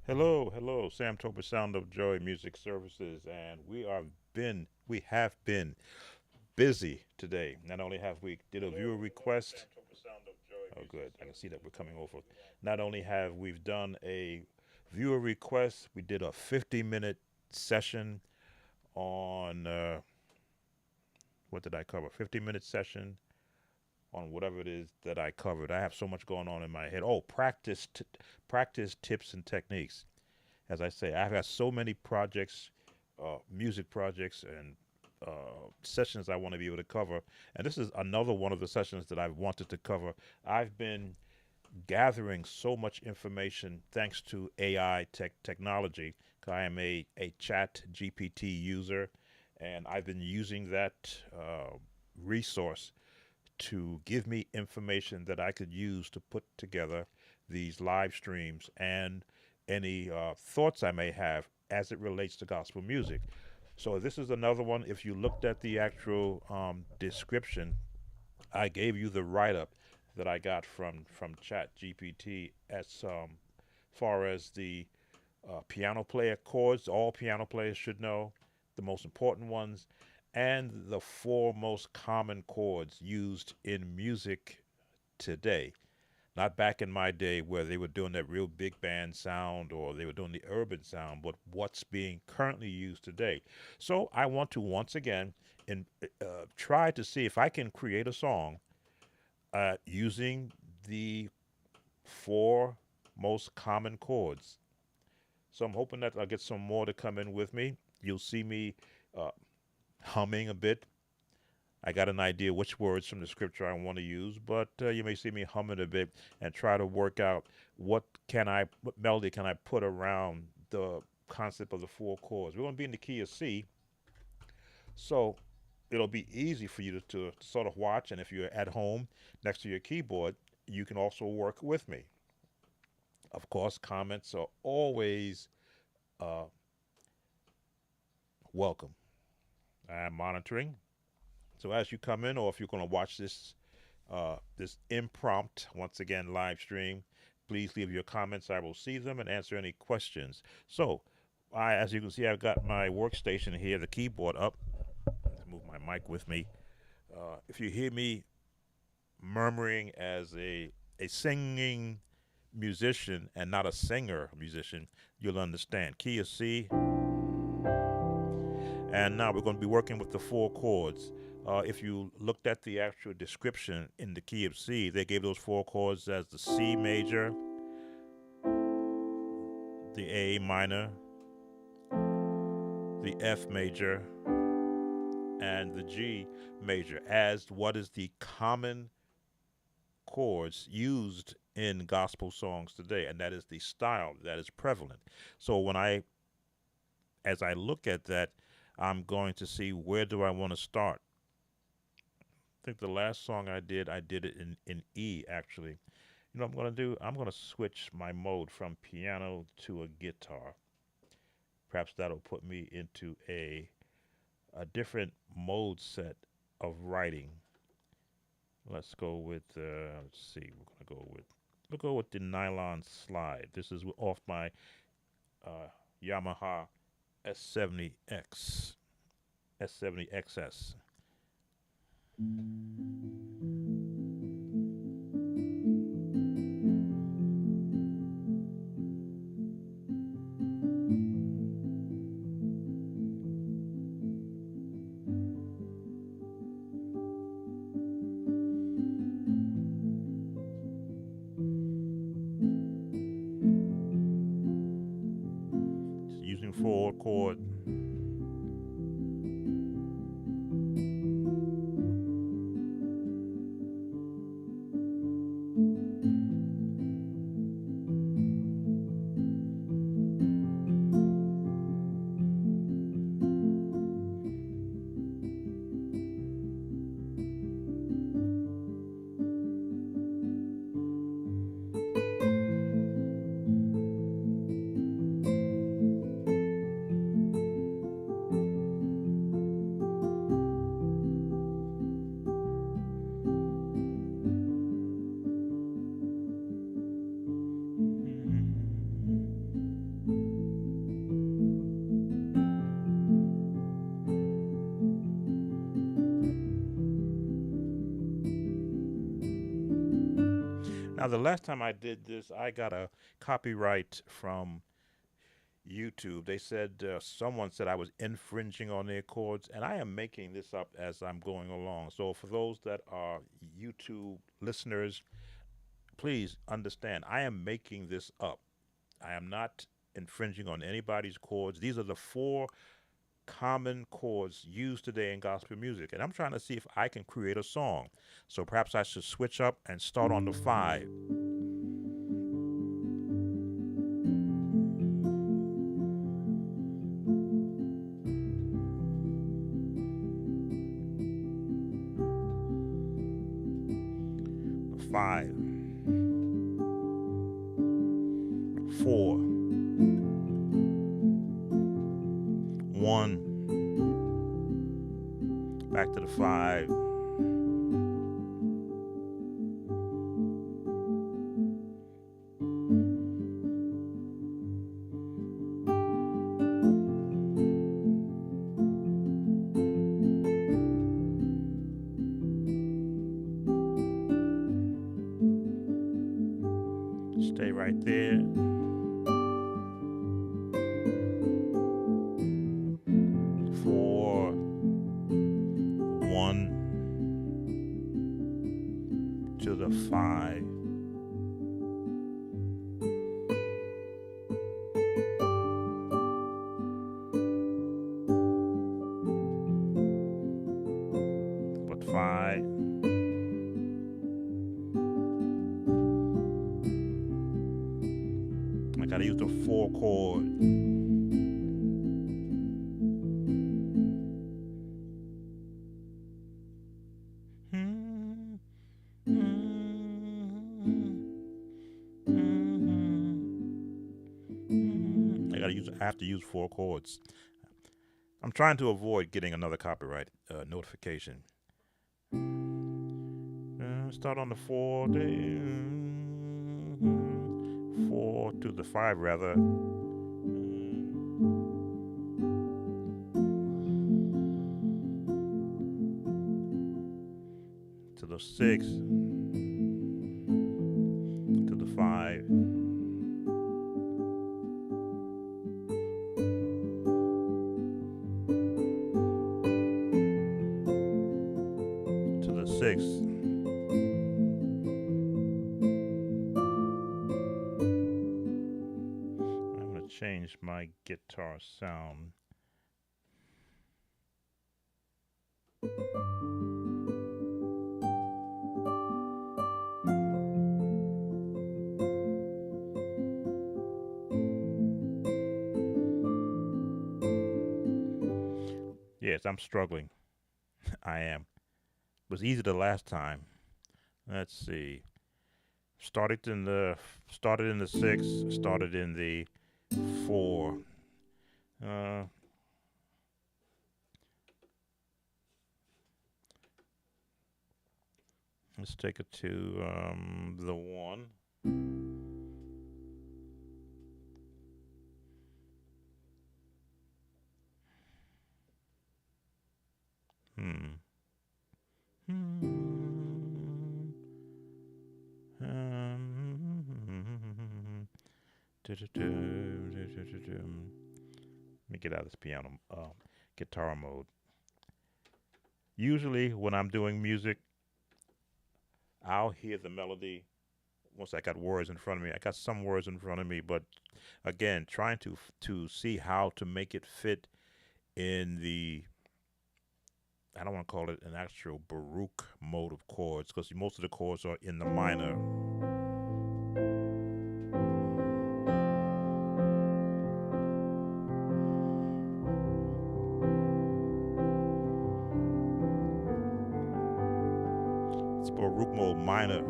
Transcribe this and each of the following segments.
Hello, hello, Sam Toper, Sound of Joy Music Services, and we have been busy today. Not only have we did a viewer request. Oh, good. I can see that we're coming over. Not only have we've done a viewer request, we did a 50-minute session on what did I cover? 50-minute session on whatever it is that I covered. I have so much going on in my head. Oh, practice tips and techniques. As I say, I've had so many projects, music projects, and sessions I want to be able to cover. And this is another one of the sessions that I've wanted to cover. I've been gathering so much information thanks to AI technology. I am a chat GPT user, and I've been using that resource to give me information that I could use to put together these live streams and any thoughts I may have as it relates to gospel music. So this is another one. If you looked at the actual description, I gave you the write up that I got from Chat GPT as far as the piano player chords. All piano players should know the most important ones, and the four most common chords used in music today. Not back in my day where they were doing that real big band sound or they were doing the urban sound, but what's being currently used today. So I want to once again try to see if I can create a song using the four most common chords. So I'm hoping that I'll get some more to come in with me. You'll see me uh, humming a bit. I got an idea which words from the scripture I want to use, but you may see me humming a bit and try to work out what melody can I put around the concept of the four chords. We're going to be in the key of C, so it'll be easy for you to sort of watch. And if you're at home next to your keyboard, you can also work with me. Of course, comments are always uh, welcome. I'm monitoring. So as you come in, or if you're going to watch this impromptu, once again, live stream, please leave your comments. I will see them and answer any questions. So, as you can see, I've got my workstation here, the keyboard up. Let's move my mic with me. If you hear me murmuring as a singing musician and not a singer musician, you'll understand. Key of C, and now we're going to be working with the four chords. If you looked at the actual description in the key of C, they gave those four chords as the C major, the A minor, the F major, and the G major as what is the common chords used in gospel songs today, and that is the style that is prevalent. So as I look at that, I'm going to see where do I want to start. I think the last song I did it in E actually. You know what I'm going to do? I'm going to switch my mode from piano to a guitar. Perhaps that'll put me into a different mode set of writing. Let's go with let's see. We'll go with the nylon slide. This is off my uh, Yamaha S70X S70XS. Using four chord. Now, the last time I did this, I got a copyright from YouTube. They said someone said I was infringing on their chords, and I am making this up as I'm going along. So for those that are YouTube listeners, please understand I am making this up. I am not infringing on anybody's chords. These are the four common chords used today in gospel music, and I'm trying to see if I can create a song. So perhaps I should switch up and start on the 5. The 5, 4, 1, back to the 5, stay right there. 4, 1 to the 5. But 5, I gotta use the 4 chord. I have to use 4 chords. I'm trying to avoid getting another copyright notification. Start on the 4, 4 to the 5 rather. To the 6, to the 5. To the 6. I'm going to change my guitar sound. Yes, I'm struggling. I am. It was easy the last time. Let's see. Started in the 6, started in the 4. Let's take it to the 1. Let me get out of this piano guitar mode. Usually when I'm doing music, I'll hear the melody once I got words in front of me. I got some words in front of me, but again, trying to see how to make it fit in the, I don't want to call it an actual Baroque mode of chords, because most of the chords are in the minor. It's Baroque mode minor.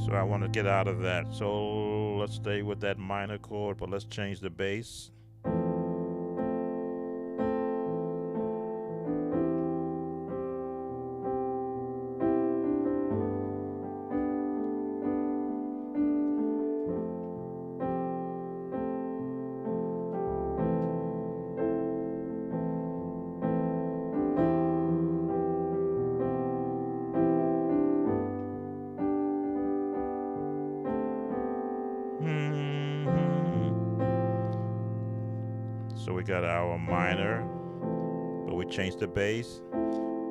So I want to get out of that. So let's stay with that minor chord, but let's change the bass. So we got our minor, but we changed the bass.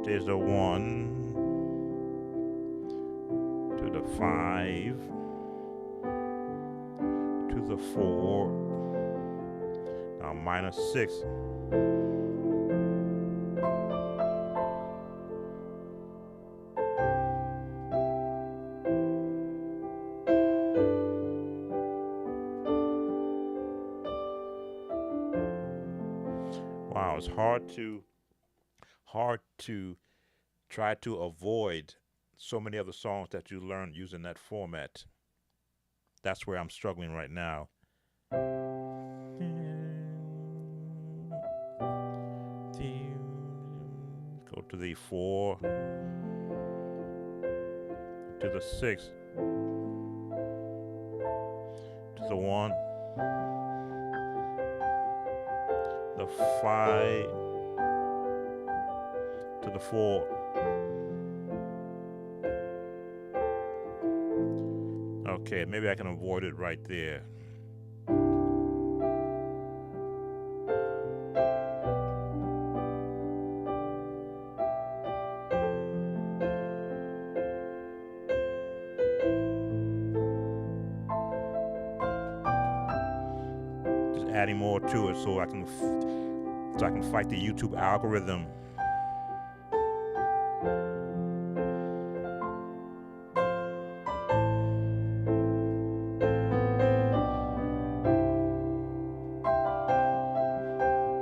There's the 1 to the 5 to the 4. Now minor 6. Wow, it's hard to try to avoid so many other songs that you learn using that format. That's where I'm struggling right now. Go to the 4, to the 6, to the 1, the 5, to the 4. Okay, maybe I can avoid it right there. Just adding more to it so I can fight the YouTube algorithm.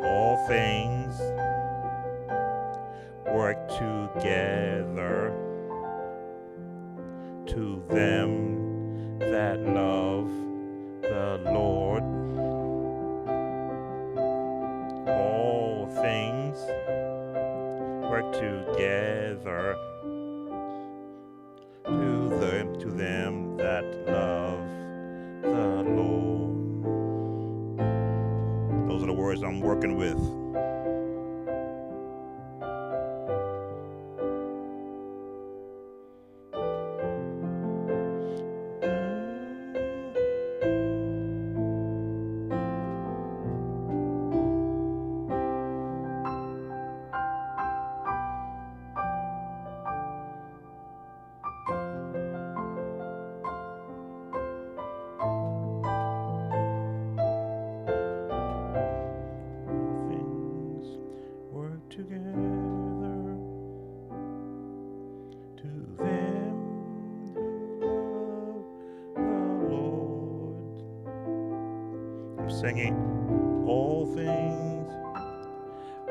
All things work together to them that love the Lord. All things work together to them that love the Lord. Those are the words I'm working with. Singing, all things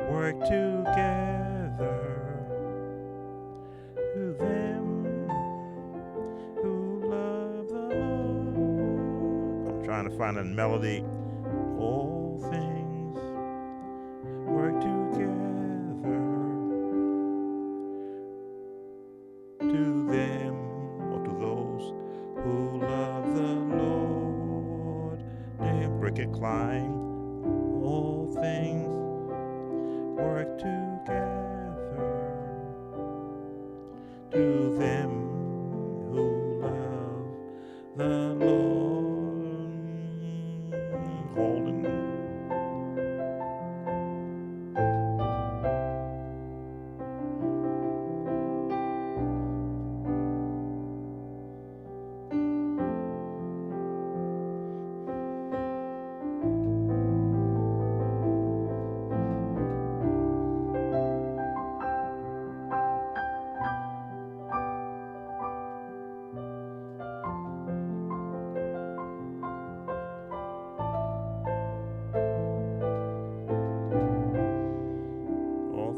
work together to them who love the Lord. I'm trying to find a melody. All things work together to them, or to those who love the Lord. Brick it climb. All things work together to them who love the Lord. Holding.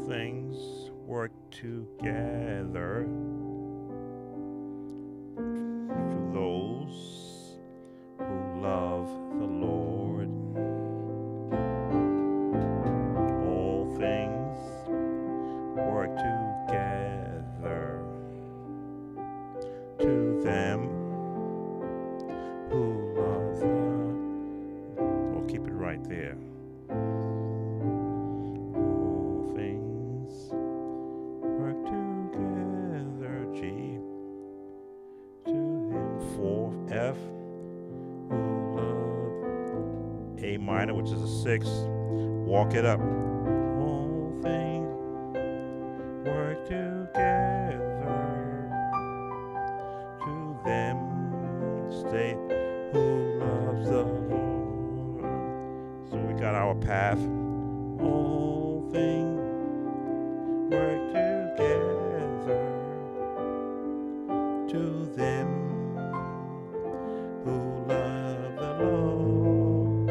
Things work together to those who love the Lord. All things work together to them who love the Lord. We'll keep it right there. F, who love A minor, which is a 6, Walk it up. All things work together to them stay who loves the Lord. So we got our path. All things work together to them who love the Lord.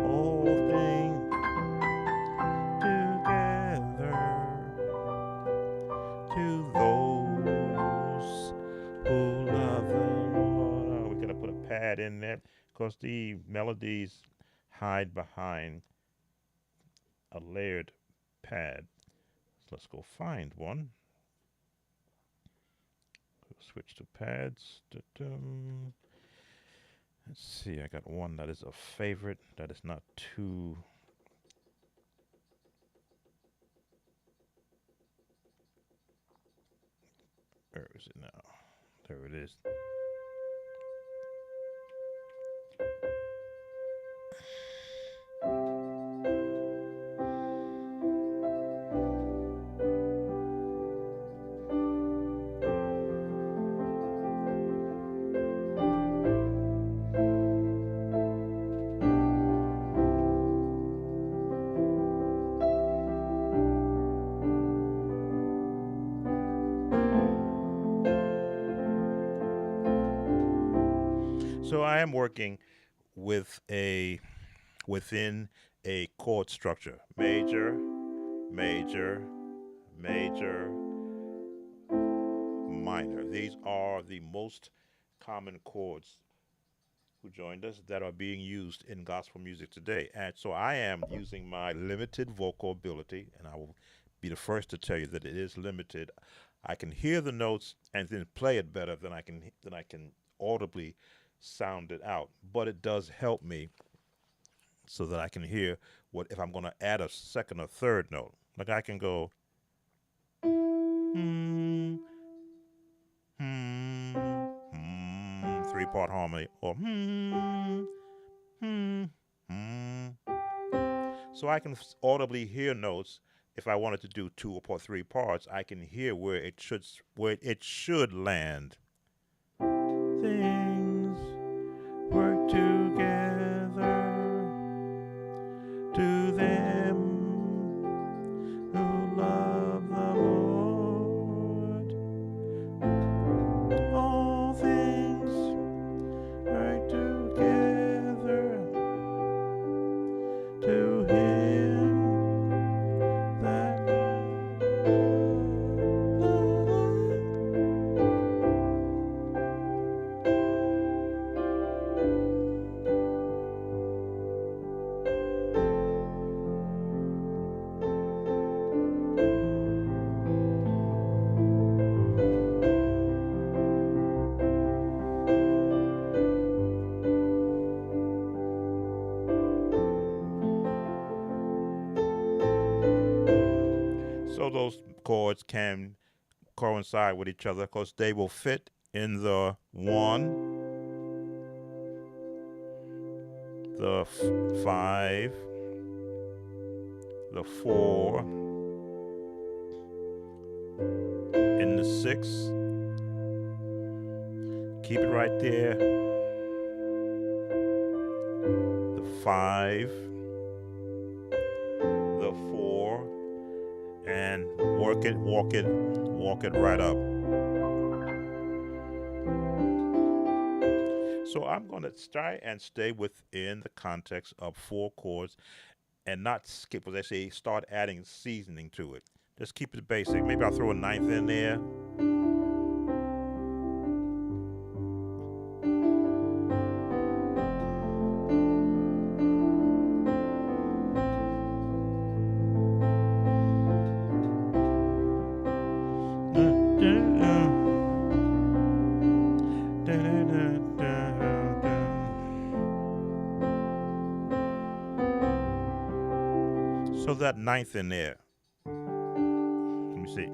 All things together to those who love the Lord. Oh, we're going to put a pad in there because the melodies hide behind a layered pad. So let's go find one. Switch to pads. Da-dum. Let's see, I got one that is a favorite that is not too. Where is it now? There it is. So I am working with within a chord structure. Major, major, major, minor. These are the most common chords who joined us that are being used in gospel music today. And so I am using my limited vocal ability, and I will be the first to tell you that it is limited. I can hear the notes and then play it better than I can audibly sound it out. But it does help me so that I can hear what if I'm going to add a second or third note. Like I can go hmm, hmm, hmm, 3-part harmony, or hmm, hmm, hmm. So I can audibly hear notes. If I wanted to do 2 or 3 parts, I can hear where it should land. Things work together to them who love the Lord. All things work together to him that so those chords can coincide with each other because they will fit in the 1, the 5, the 4, and the 6. Keep it right there. The 5, the 4, and walk it right up. So I'm going to try and stay within the context of 4 chords and not skip, as they say, start adding seasoning to it. Just keep it basic. Maybe I'll throw a 9th in there. So that 9th in there. Let me see.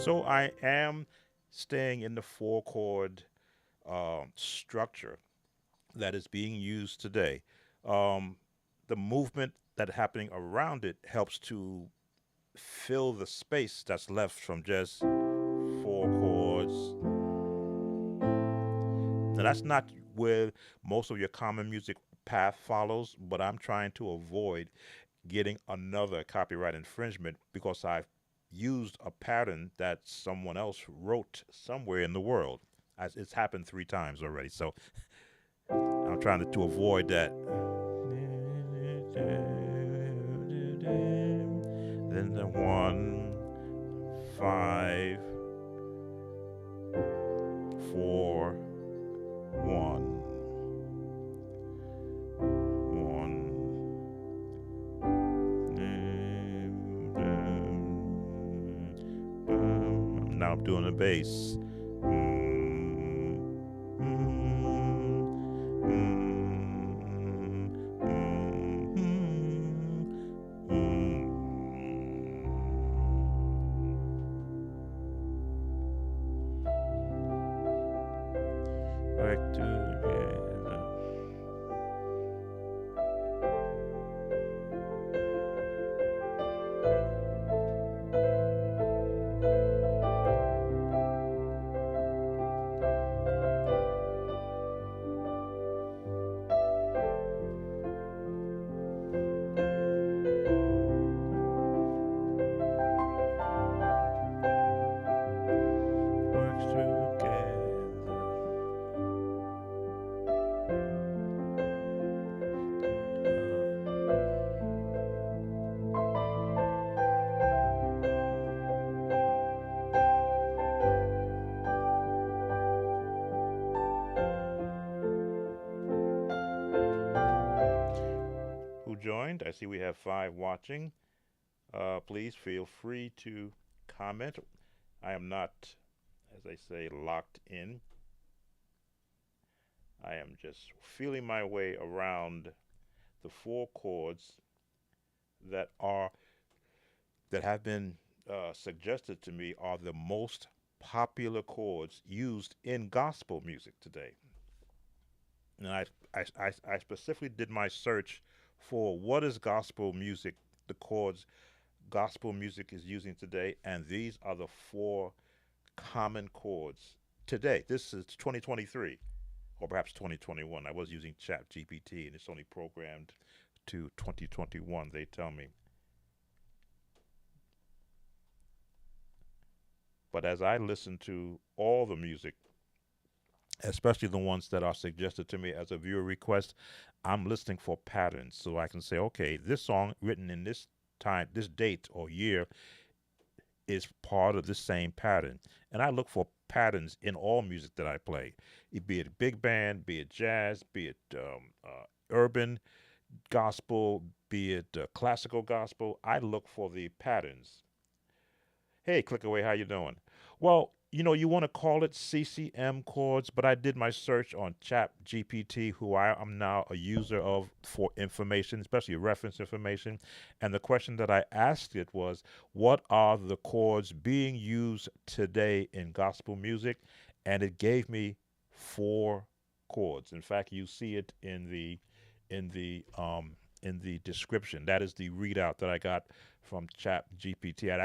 So I am staying in the four chord structure that is being used today. Um, the movement that happening around it helps to fill the space that's left from just four chords. Now that's not where most of your common music path follows, but I'm trying to avoid getting another copyright infringement because I've used a pattern that someone else wrote somewhere in the world. As it's happened 3 times already, so I'm trying to avoid that. Then the 1, 5, 4, 1, 1. Now I'm doing the bass. Back together. Works together. Who joined? I see we have 5 watching. Please feel free to comment. I am not, as I say, locked in. I am just feeling my way around the 4 chords that are that have been suggested to me are the most popular chords used in gospel music today. And I specifically did my search for what is gospel music, the chords gospel music is using today, and these are the 4 common chords today. This is 2023, or perhaps 2021. I was using Chat GPT, and it's only programmed to 2021, they tell me. But as I listen to all the music, especially the ones that are suggested to me as a viewer request, I'm listening for patterns. So I can say, okay, this song written in this time, this date or year is part of the same pattern. And I look for patterns in all music that I play, be it big band, be it jazz, be it urban gospel, be it classical gospel. I look for the patterns. Hey, Clickaway, how you doing? Well, you want to call it CCM chords, but I did my search on Chat GPT, who I am now a user of for information, especially reference information. And the question that I asked it was, what are the chords being used today in gospel music? And it gave me 4 chords. In fact, you see it in the in the description. That is the readout that I got from Chat GPT. I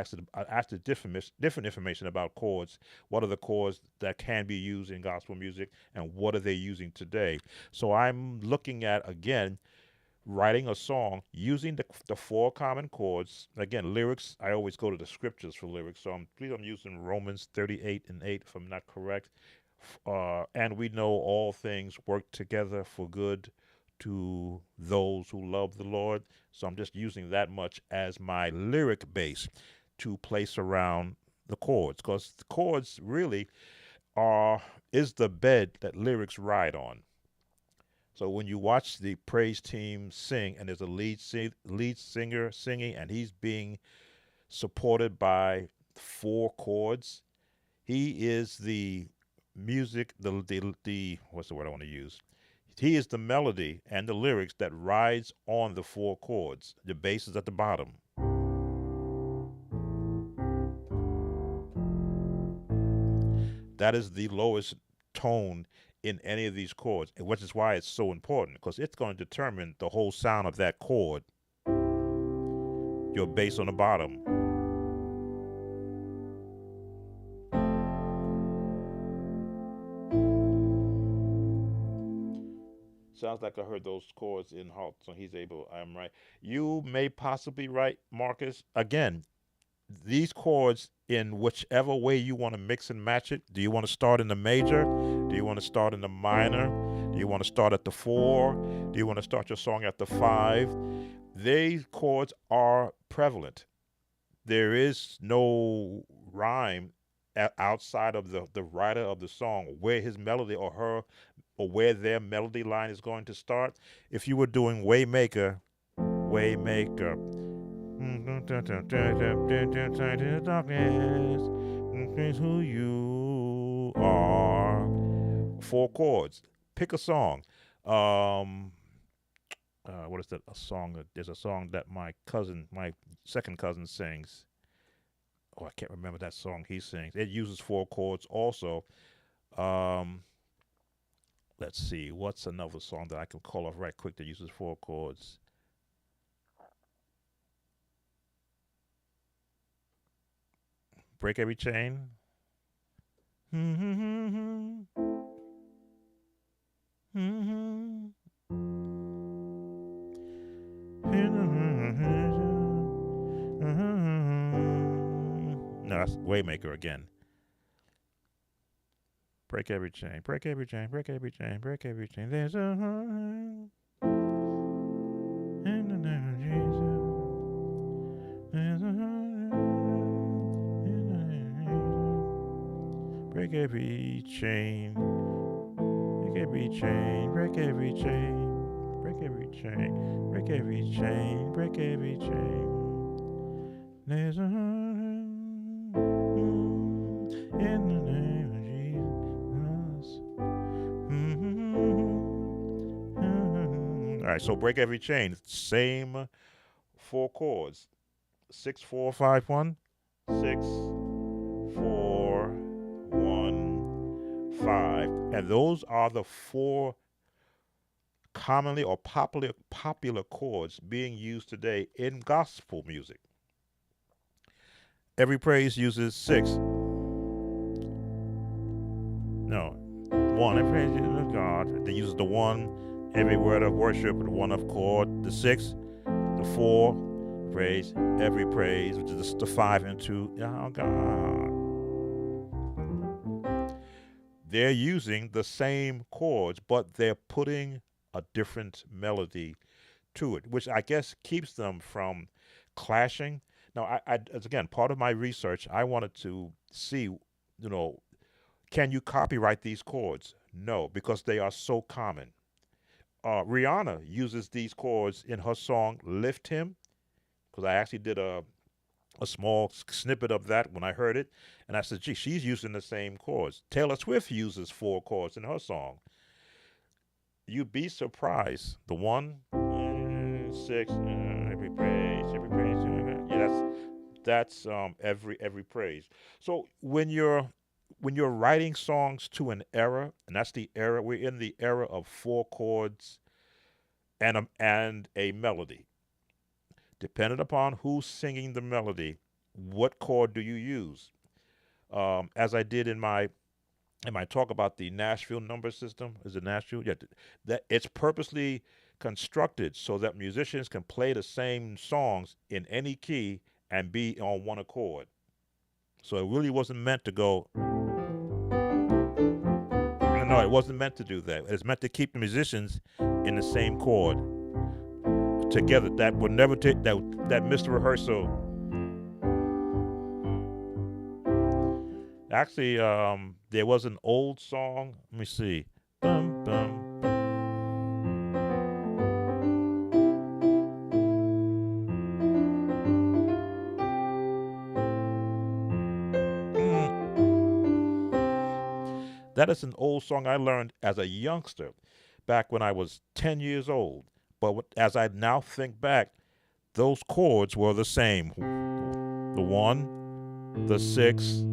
asked it different information about chords. What are the chords that can be used in gospel music, and what are they using today? So I'm looking at, again, writing a song using the 4 common chords. Again, lyrics, I always go to the scriptures for lyrics. So I'm using Romans 38:8, if I'm not correct. And we know all things work together for good to those who love the Lord. So I'm just using that much as my lyric base to place around the chords, because the chords really are is the bed that lyrics ride on. So when you watch the praise team sing, and there's a lead singer singing, and he's being supported by 4 chords, he is the music, the what's the word I want to use? He is the melody and the lyrics that rides on the 4 chords. The bass is at the bottom. That is the lowest tone in any of these chords, which is why it's so important because it's going to determine the whole sound of that chord. Your bass on the bottom. Sounds like I heard those chords in Halt, so he's able. I'm right. You may possibly right, Marcus. Again, these chords in whichever way you want to mix and match it. Do you want to start in the major? Do you want to start in the minor? Do you want to start at the 4? Do you want to start your song at the 5? These chords are prevalent. There is no rhyme outside of the writer of the song where his melody or her or where their melody line is going to start. If you were doing Waymaker, Waymaker, who you are, 4 chords. Pick a song. What is that? A song? There's a song that my second cousin sings. Oh, I can't remember that song he sings. It uses 4 chords also. Let's see. What's another song that I can call off right quick that uses 4 chords? Break Every Chain. No, that's Waymaker again. Break every chain, break every chain, break every chain, break every chain. There's a in the name of Jesus. There's a in the name of Jesus. Break every chain, break every chain, break every chain, break every chain, break every chain, break every chain. There's a in the name of Jesus. All right, so break every chain. Same 4 chords. 6, 4, 5, 1. 6, 4, 1, 5. And those are the 4 commonly or popular chords being used today in gospel music. Every Praise uses 6. No, 1. Every praise is God. They use the 1. Every word of worship, the 1 of chord. The 6, the 4, praise. Every praise, which is the 5 and 2. Oh God. They're using the same chords, but they're putting a different melody to it, which I guess keeps them from clashing. Now, as again, part of my research, I wanted to see, can you copyright these chords? No, because they are so common. Rihanna uses these chords in her song Lift Him, because I actually did a small snippet of that when I heard it, and I said, gee, she's using the same chords. Taylor Swift uses 4 chords in her song. You'd be surprised. The 1, 6, every praise, every praise. Yeah, that's every praise. So when you're writing songs to an era, and that's the era we're in, the era of 4 chords and a melody. Depending upon who's singing the melody, what chord do you use? As I did in my talk about the Nashville number system, is it Nashville? Yeah, that it's purposely constructed so that musicians can play the same songs in any key and be on one accord. So it really wasn't meant to go. No, it wasn't meant to do that. It's meant to keep the musicians in the same chord together. That would never take that missed rehearsal. Actually, there was an old song. Let me see. Bum, bum. That is an old song I learned as a youngster, back when I was 10 years old. But as I now think back, those chords were the same. The 1, the 6,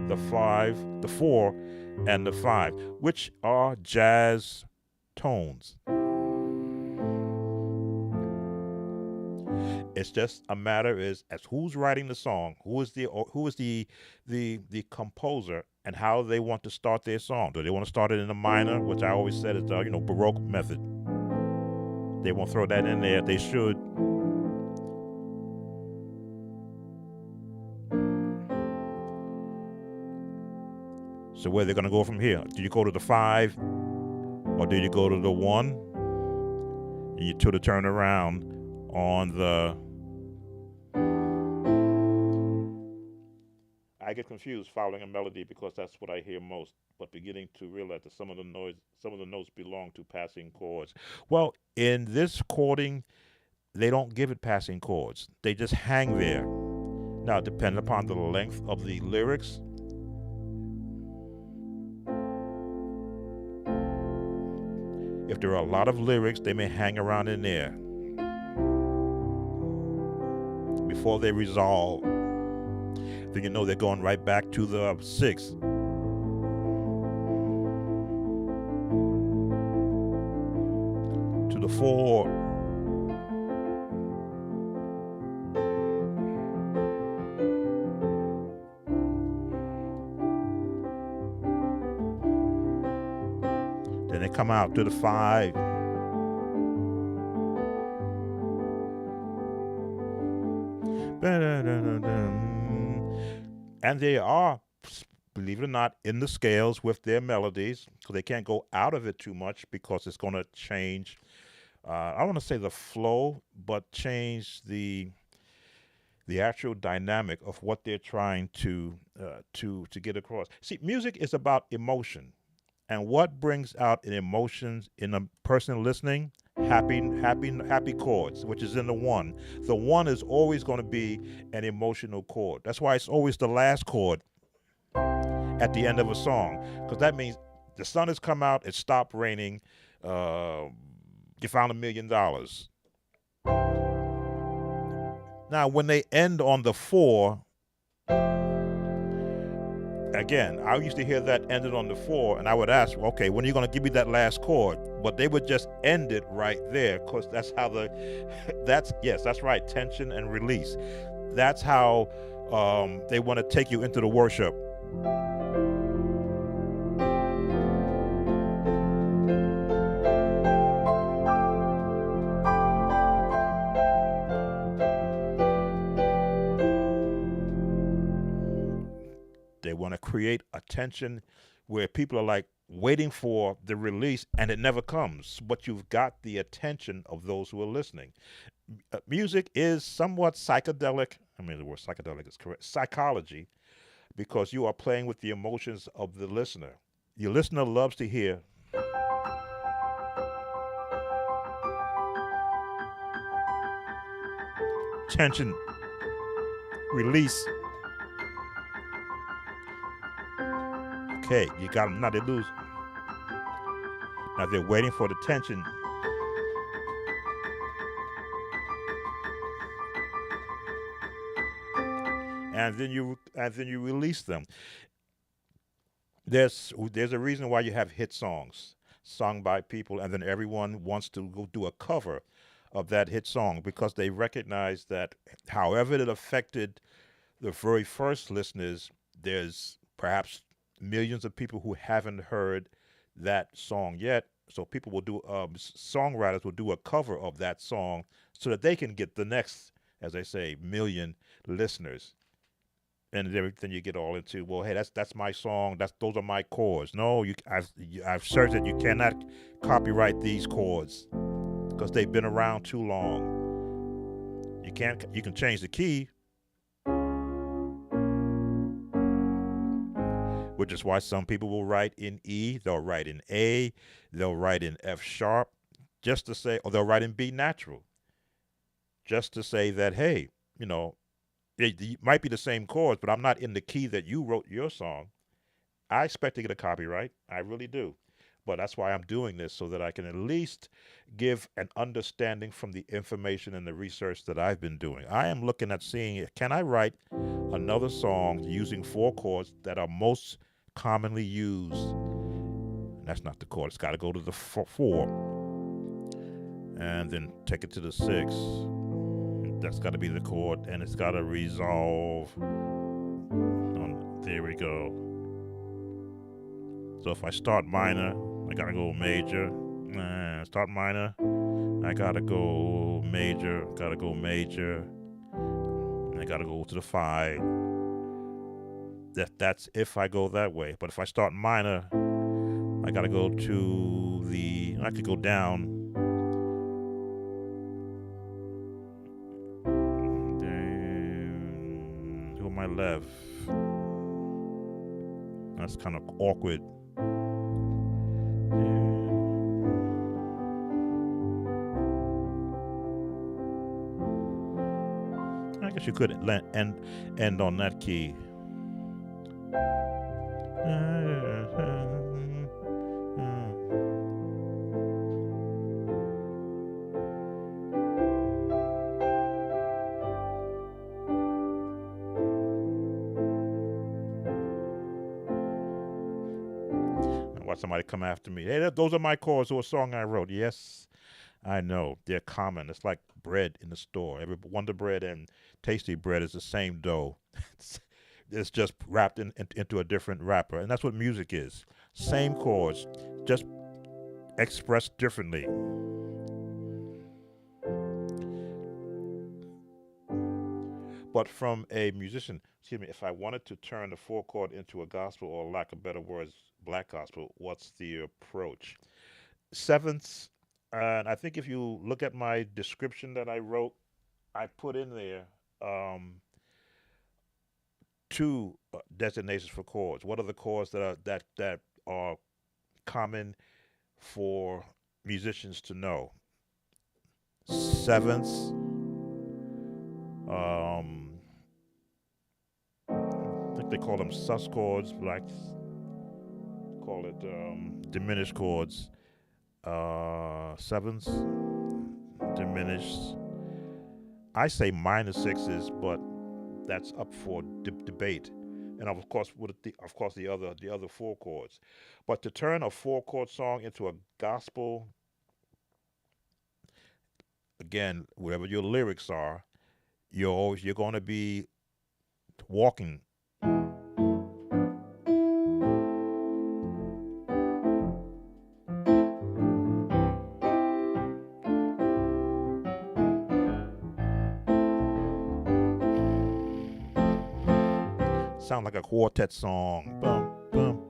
the 5, the 4, and the 5, which are jazz tones. It's just a matter is as who's writing the song, who is the composer, and how they want to start their song. Do they want to start it in a minor, which I always said is the Baroque method? They won't throw that in there. They should. So where they're gonna go from here? Do you go to the 5, or do you go to the 1? And you to the turn around on the. I get confused following a melody because that's what I hear most, but beginning to realize that some of the notes belong to passing chords. Well, in this chording, they don't give it passing chords. They just hang there. Now, depending upon the length of the lyrics, if there are a lot of lyrics, they may hang around in there before they resolve. Then you know they're going right back to the 6. To the 4. Then they come out to the 5. And they are, believe it or not, in the scales with their melodies, so they can't go out of it too much because it's going to change. I don't want to say the flow, but change the actual dynamic of what they're trying to get across. See, music is about emotion, and what brings out an emotions in a person listening. Happy chords, which is in the 1. The 1 is always going to be an emotional chord. That's why it's always the last chord at the end of a song, because that means the sun has come out, it stopped raining, you found $1 million. Now, when they end on the 4, again, I used to hear that ended on the 4, and I would ask, okay, when are you going to give me that last chord? But they would just end it right there, because that's how that's right, tension and release. That's how they want to take you into the worship. They want to create a tension where people are like waiting for the release and it never comes, but you've got the attention of those who are listening. Music is somewhat psychedelic. I mean, the word psychedelic is correct. Psychology, because you are playing with the emotions of the listener. Your listener loves to hear tension, release. Okay, you got them. Now they lose. Now they're waiting for the tension. And then you release them. There's a reason why you have hit songs sung by people, and then everyone wants to go do a cover of that hit song because they recognize that however it affected the very first listeners, there's perhaps millions of people who haven't heard that song yet. So people will do songwriters will do a cover of that song so that they can get the next, as they say, million listeners. And then you get all into, well, hey, that's my song. Those are my chords. No, I've searched it. You cannot copyright these chords because they've been around too long. You can change the key, which is why some people will write in E, they'll write in A, they'll write in F sharp, just to say, or they'll write in B natural, just to say that, hey, it might be the same chords, but I'm not in the key that you wrote your song. I expect to get a copyright. I really do. But that's why I'm doing this, so that I can at least give an understanding from the information and the research that I've been doing. I am looking at seeing, can I write another song using 4 chords that are most commonly used. And that's not the chord. It's got to go to the 4 and then take it to the 6. That's got to be the chord, and it's got to resolve. There we go. So if I start minor, I got to go major. Start minor, I got to go major, and I got to go to the 5. That's if I go that way. But if I start minor, I got to go to the, I could go down. Then, to my left. That's kind of awkward. I guess you could end on that key. Watch somebody come after me. Hey, those are my chords to a song I wrote. Yes, I know. They're common. It's like bread in the store. Every Wonder Bread and Tasty Bread is the same dough. It's just wrapped into a different wrapper. And that's what music is. Same chords, just expressed differently. But from a musician, excuse me, if I wanted to turn the 4 chord into a gospel, or lack of better words, black gospel, what's the approach? Sevenths, and I think if you look at my description that I wrote, I put in there 2 designations for chords. What are the chords that are common for musicians to know? Sevenths, I think they call them sus chords, blacks call it diminished chords. Sevenths, diminished. I say minor 6s, but that's up for debate. And of course, the other 4 chords. But to turn a 4 chord song into a gospel, again, whatever your lyrics are, you're going to be walking. Sound like a quartet song. Bum, bum.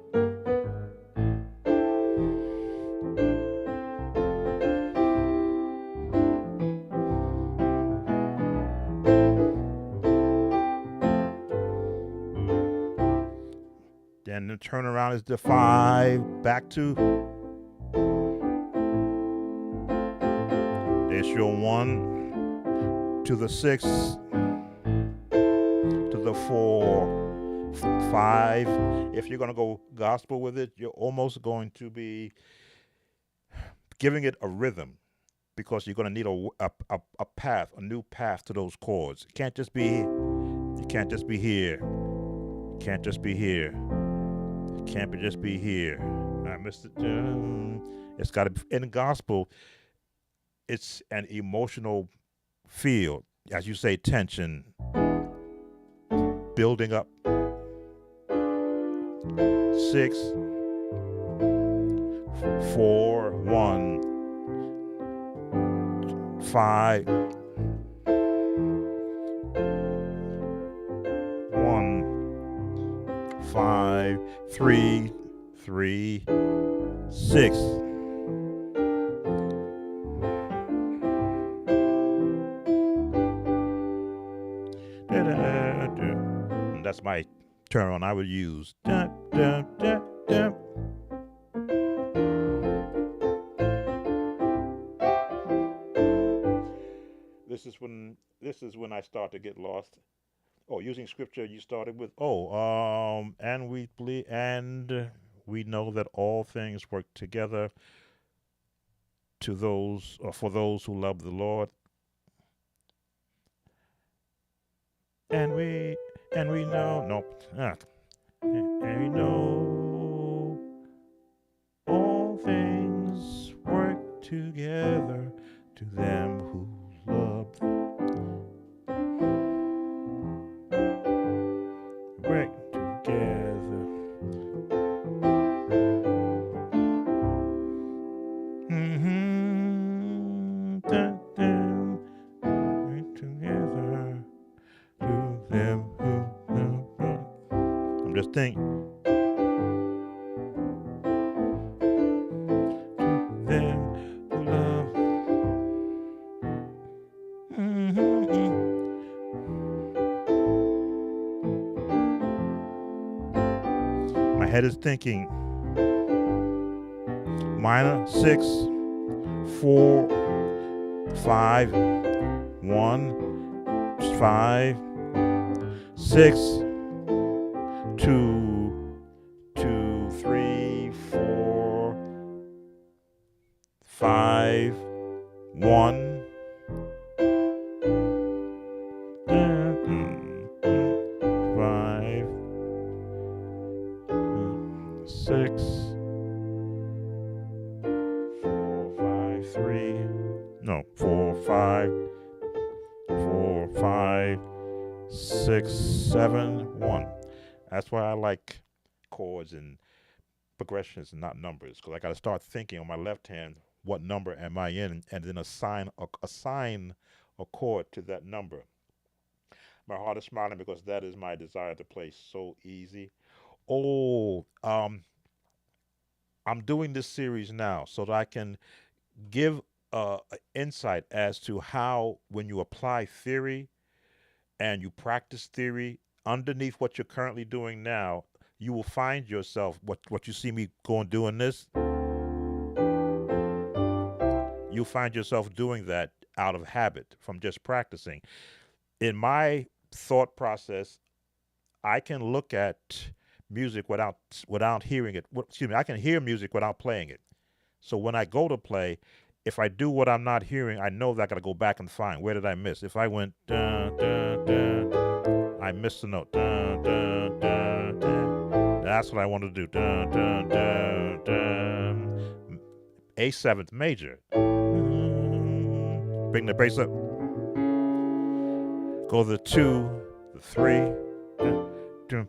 Then the turnaround is the 5, back to. There's your 1, to the 6, to the 4, 5. If you're going to go gospel with it, you're almost going to be giving it a rhythm, because you're going to need a path, a new path to those chords. It can't just be, you can't just be here. Can't just be here. Can't just be here. I missed it. It's got to be in the gospel. It's an emotional feel, as you say, tension, building up. 6, 4, 1, 5, 1, 5, 3, 3, 6. And that's my turn on I would use. This is when I start to get lost. Oh, using scripture, you started with and we believe, and we know that all things work together to those or for those who love the Lord. And we know nope. And we know all things work together to them who love work together. Work together to them who love. I'm just thinking. Them who love. My head is thinking minor 6, 4, 5, 1, 5, 6, 2, 2, 3, 4, 5, 1. 5, 6, 4, 5, 3. No, 4, 5, 4, 5, 6, 7, 1. That's why I like chords and progressions and not numbers, because I got to start thinking on my left hand, what number am I in, and then assign a chord to that number. My heart is smiling because that is my desire to play so easy. Oh, I'm doing this series now so that I can give insight as to how, when you apply theory and you practice theory underneath what you're currently doing now, you will find yourself what you see me going doing this. You'll find yourself doing that out of habit from just practicing. In my thought process, I can look at music without hearing it. Excuse me, I can hear music without playing it. So when I go to play, if I do what I'm not hearing, I know that I got to go back and find where did I miss. If I went dun, dun, dun, I missed the note. Dun, dun, dun, dun. That's what I want to do. Dun, dun, dun, dun. A7th major. Bring the bass up. Go to the 2, the 3. And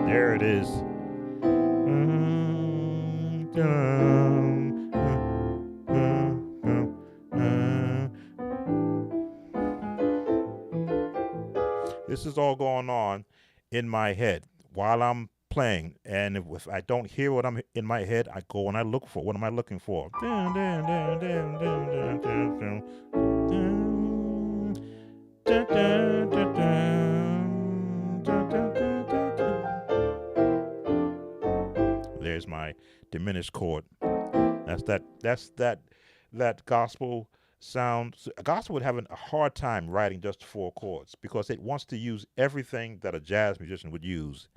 there it is. This is all going on in my head while I'm playing, and if I don't hear what I'm in my head, I go and I look for what am I looking for. There's my diminished chord. That gospel sound. A gospel would have a hard time writing just 4 chords because it wants to use everything that a jazz musician would use.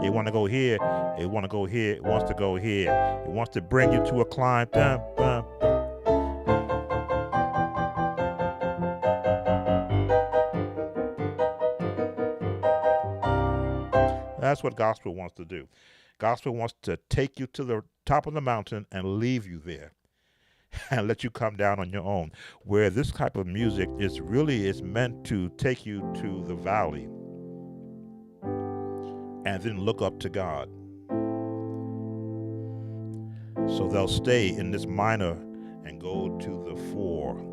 It want to go here, it want to go here, it wants to go here. It wants to bring you to a climb. That's what gospel wants to do. Gospel wants to take you to the top of the mountain and leave you there and let you come down on your own. Where this type of music is meant to take you to the valley and then look up to God. So they'll stay in this minor and go to the 4.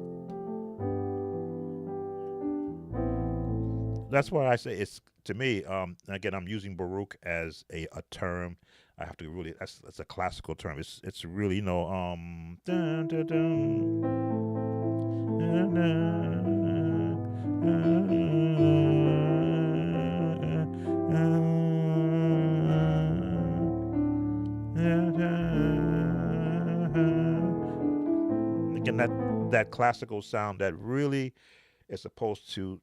That's why I say it's, to me, again, I'm using Baruch as a term. I have to really, that's a classical term. It's really, dun, dun, dun, dun, dun, getting that classical sound that really is supposed to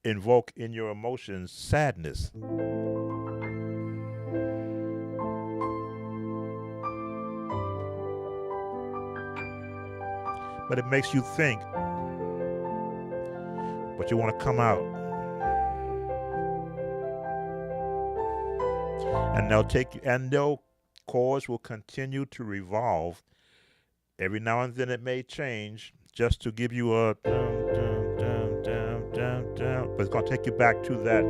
invoke in your emotions sadness. But it makes you think. But you want to come out. And they'll take you, and they'll chords will continue to revolve. Every now and then it may change just to give you a dun, dun, dun, dun, dun, dun, but it's going to take you back to that.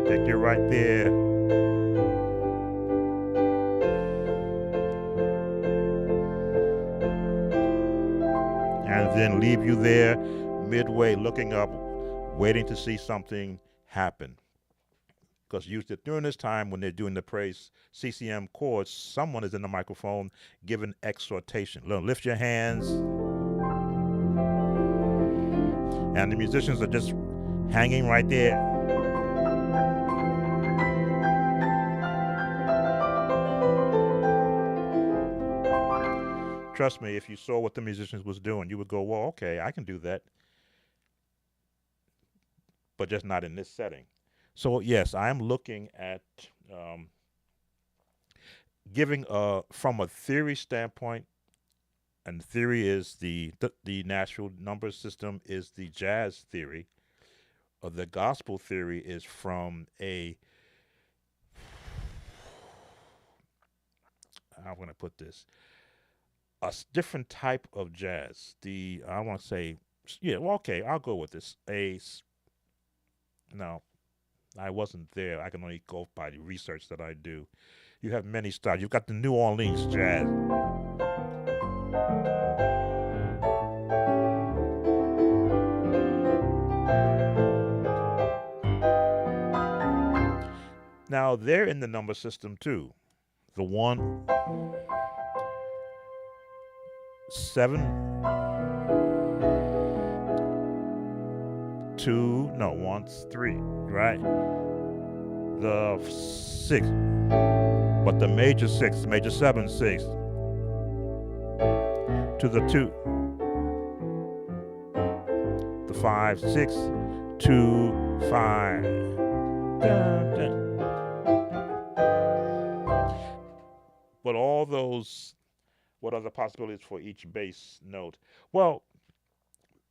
Take you right there. And then leave you there midway looking up, waiting to see something happen. Because usually during this time when they're doing the praise CCM chords, someone is in the microphone giving exhortation. Lift your hands. And the musicians are just hanging right there. Trust me, if you saw what the musicians was doing, you would go, well, okay, I can do that. But just not in this setting. So yes, I am looking at giving from a theory standpoint, and theory is the natural number system is the jazz theory. The gospel theory is from I'm going to put this, a different type of jazz. I want to say, yeah, well, okay, I'll go with this. No, I wasn't there. I can only go by the research that I do. You have many styles. You've got the New Orleans jazz. Now, they're in the number system too. The 1, 7, 2, no, 1, 3, right? The 6, but the major 6, major 7, 6, to the 2, the 5, 6, 2, 5. Dun, dun. But all those, what are the possibilities for each bass note? Well,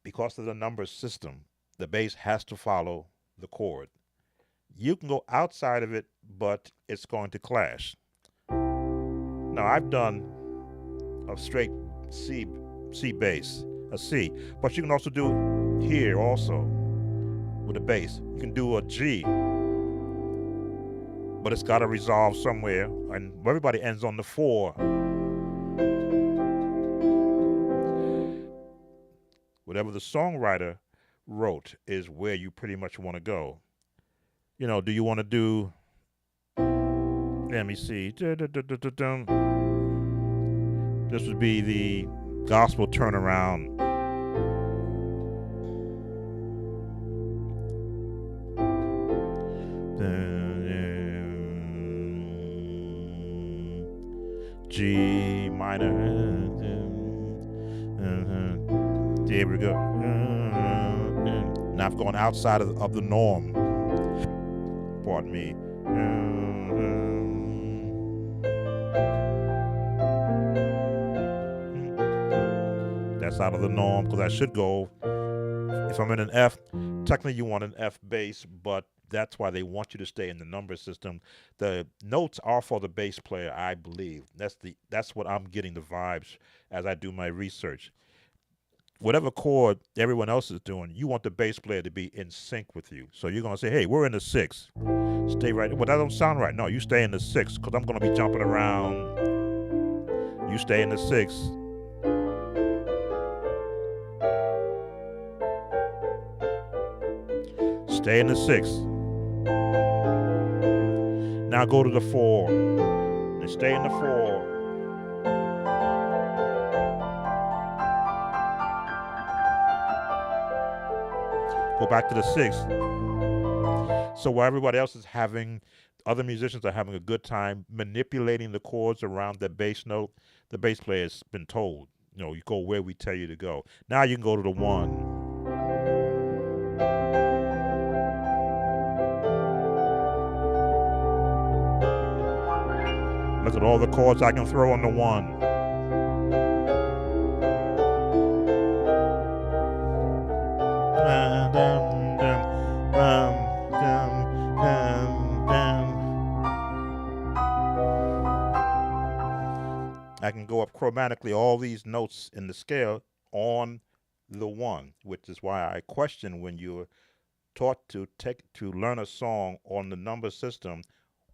because of the number system, the bass has to follow the chord. You can go outside of it, but it's going to clash. Now, I've done a straight C bass, a C, but you can also do here also with a bass. You can do a G, but it's got to resolve somewhere, and everybody ends on the 4. Whatever the songwriter wrote is where you pretty much want to go. You know, do you want to do, let me see, this would be the gospel turnaround. G minor. There we go. Now I've gone outside of the norm. Pardon me. That's out of the norm because I should go, if I'm in an F, technically you want an F bass, but that's why they want you to stay in the number system. The notes are for the bass player, I believe. That's what I'm getting the vibes as I do my research. Whatever chord everyone else is doing, you want the bass player to be in sync with you. So you're gonna say, hey, we're in the 6. Stay right. Well, that don't sound right. No, you stay in the 6 because I'm gonna be jumping around. You stay in the 6. Stay in the 6. Now go to the 4. And stay in the 4. Go back to the 6. So while everybody else is having other musicians are having a good time manipulating the chords around the bass note. The bass player's been told, you go where we tell you to go. Now you can go to the 1. Look at all the chords I can throw on the 1. I can go up chromatically all these notes in the scale on the 1, which is why I question when you're taught to learn a song on the number system,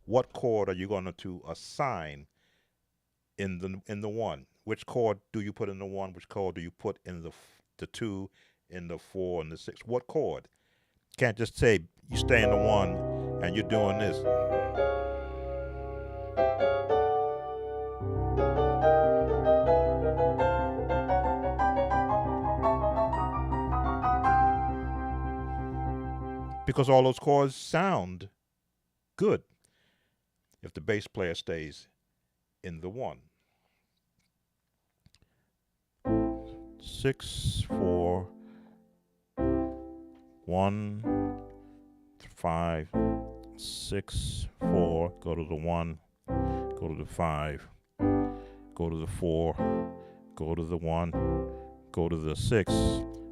what chord are you going to assign in the 1? Which chord do you put in the 1? Which chord do you put in the 2, in the 4, and the 6? What chord? You can't just say you stay in the 1 and you're doing this. Because all those chords sound good if the bass player stays in the 1. 6, 4, 1, 5, 6, 4, go to the 1, go to the 5, go to the 4, go to the 1, go to the 6,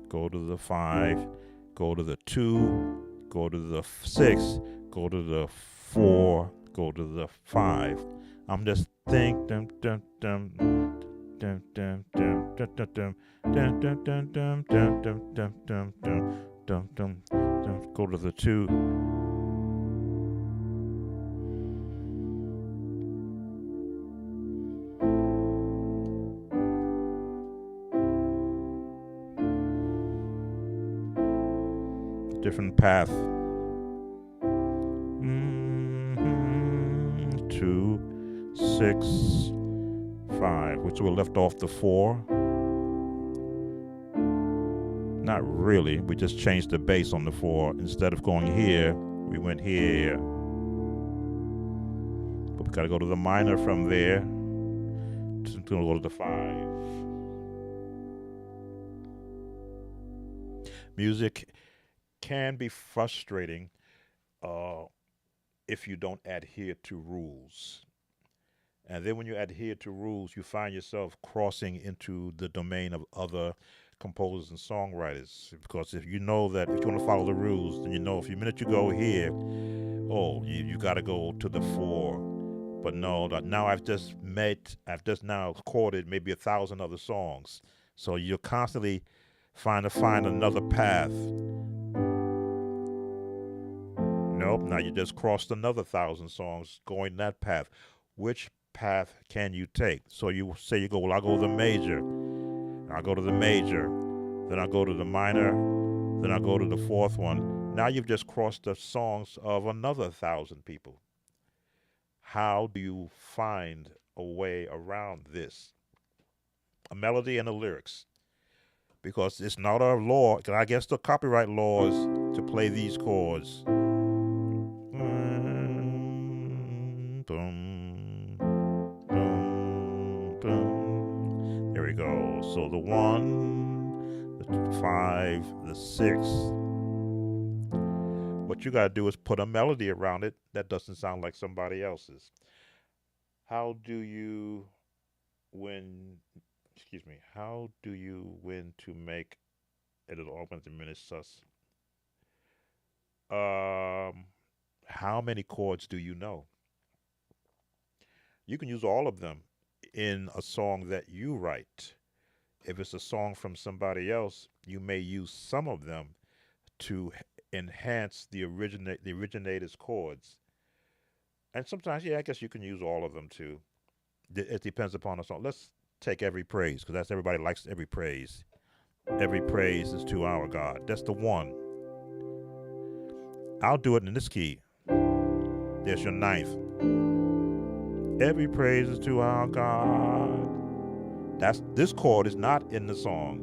go to the 5, go to the 2, go to the 6, go to the 4, go to the 5. I'm just think dum dum dum dum dum dum dum dum dum dum dum dum dum dum dum dum dum dum dum. Go to the 2. Different path. 2, 6, 5, which we left off the 4. Not really. We just changed the bass on the 4. Instead of going here, we went here. But we got to go to the minor from there. Just going to go to the 5. Music can be frustrating if you don't adhere to rules. And then when you adhere to rules, you find yourself crossing into the domain of other composers and songwriters. Because if you know that if you want to follow the rules, then you know if the minute you go here, you got to go to the 4. But no, now I've just now recorded maybe 1,000 other songs. So you're constantly trying to find another path. Nope, now you just crossed another 1,000 songs going that path. Which path can you take? So you say you go, well, I'll go to the major. I'll go to the major. Then I'll go to the minor. Then I'll go to the 4th one. Now you've just crossed the songs of another 1,000 people. How do you find a way around this? A melody and the lyrics. Because it's not a law, I guess the copyright laws to play these chords. There we go. So the 1, the 5, the 6. What you got to do is put a melody around it that doesn't sound like somebody else's. How do you win to make a little augmented diminished sus? How many chords do you know? You can use all of them in a song that you write. If it's a song from somebody else, you may use some of them to enhance the originator's chords. And sometimes, I guess you can use all of them too. It depends upon the song. Let's take Every Praise, because that's everybody likes Every Praise. Every praise is to our God. That's the 1. I'll do it in this key. There's your 9th. Every praise is to our God. This chord is not in the song.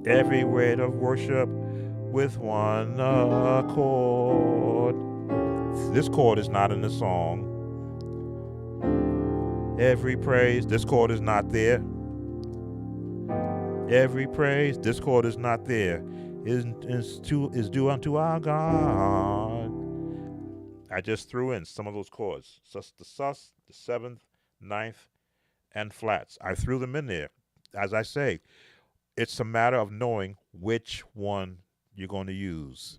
Every weight of worship with one accord. This chord is not in the song. Every praise, this chord is not there. Every praise, this chord is not there. Is due unto our God. I just threw in some of those chords. The sus, the seventh, ninth, and flats. I threw them in there. As I say, it's a matter of knowing which one you're going to use.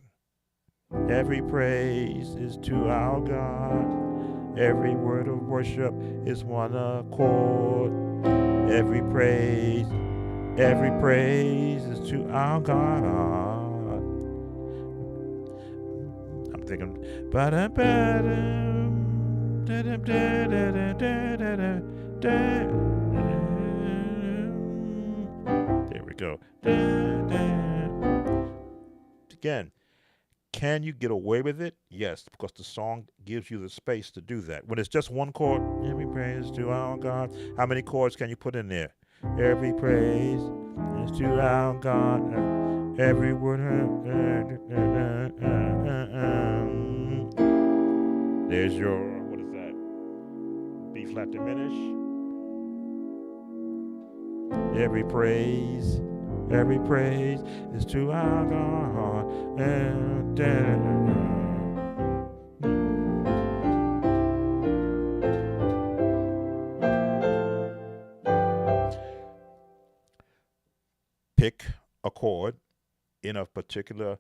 Every praise is to our God. Every word of worship is one accord. Every praise is to our God. I'm thinking, there we go. Again, can you get away with it? Yes, because the song gives you the space to do that. When it's just one chord, every praise to our God. How many chords can you put in there? Every praise is to our God. Every word. There's your, what is that? B flat diminished. Every praise is to our God. Pick a chord in a particular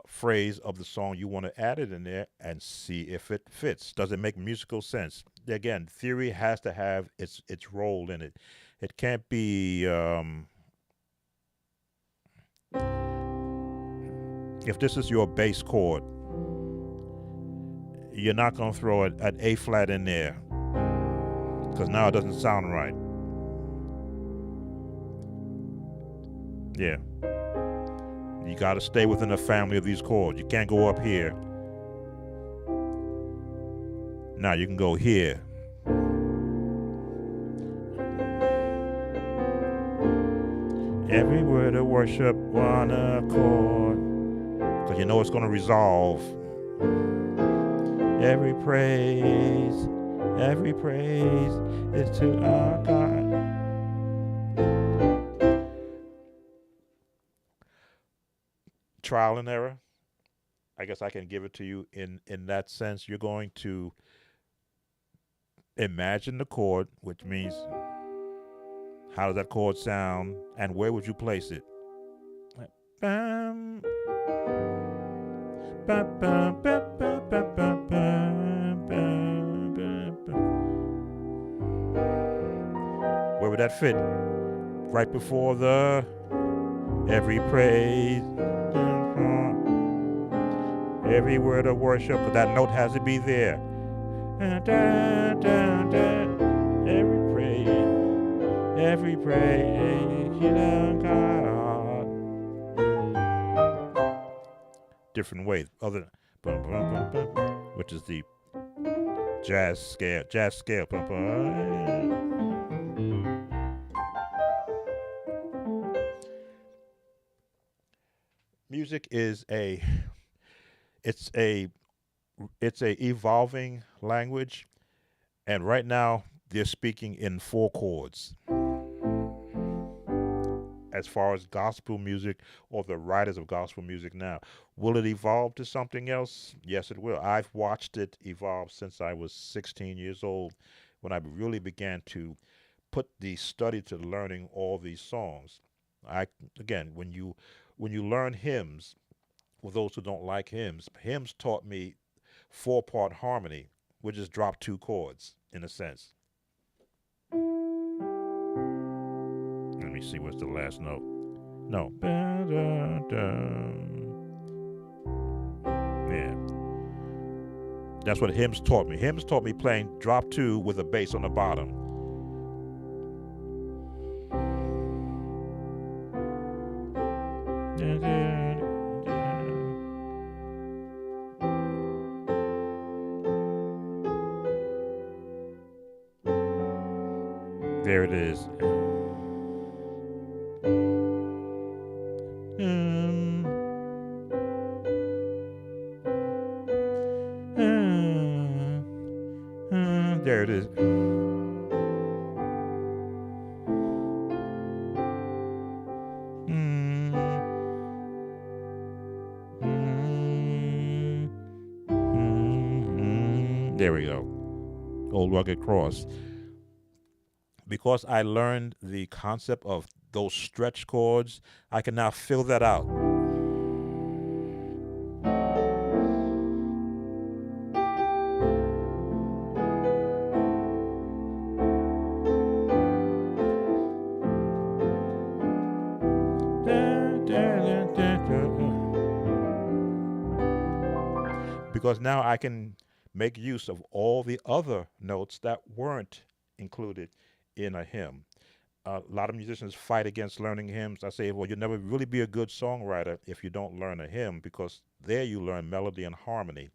phrase of the song you want to add it in there and see if it fits. Does it make musical sense? Again, theory has to have its role in it. It can't be if this is your bass chord, you're not going to throw an A flat in there because now it doesn't sound right. Yeah. You got to stay within the family of these chords. You can't go up here. Now you can go here. Every word of worship, one accord. Because you know it's going to resolve. Every praise is to our God. Trial and error. I guess I can give it to you in that sense. You're going to imagine the chord, which means how does that chord sound and where would you place it? Bam. Ba, ba, ba, ba, ba, ba, ba, ba. Where would that fit? Right before the every praise, every word of worship, but that note has to be there. Every praise, you know, God. Different ways, other, which is the jazz scale. Music is it's a evolving language, and right now they're speaking in 4 chords. As far as gospel music or the writers of gospel music now, will it evolve to something else? Yes, it will. I've watched it evolve since I was 16 years old, when I really began to put the study to learning all these songs. Again, when you learn hymns, for those who don't like hymns taught me 4-part harmony, which is drop 2 chords in a sense. Let me see what's the last note. No. Yeah. That's what hymns taught me. Hymns taught me playing drop 2 with a bass on the bottom. There it is. There it is. There we go. Old Rugged Cross. Because I learned the concept of those stretch chords, I can now fill that out. Because now I can make use of all the other notes that weren't included in a hymn. A lot of musicians fight against learning hymns. I say, well, you'll never really be a good songwriter if you don't learn a hymn, because there you learn melody and harmony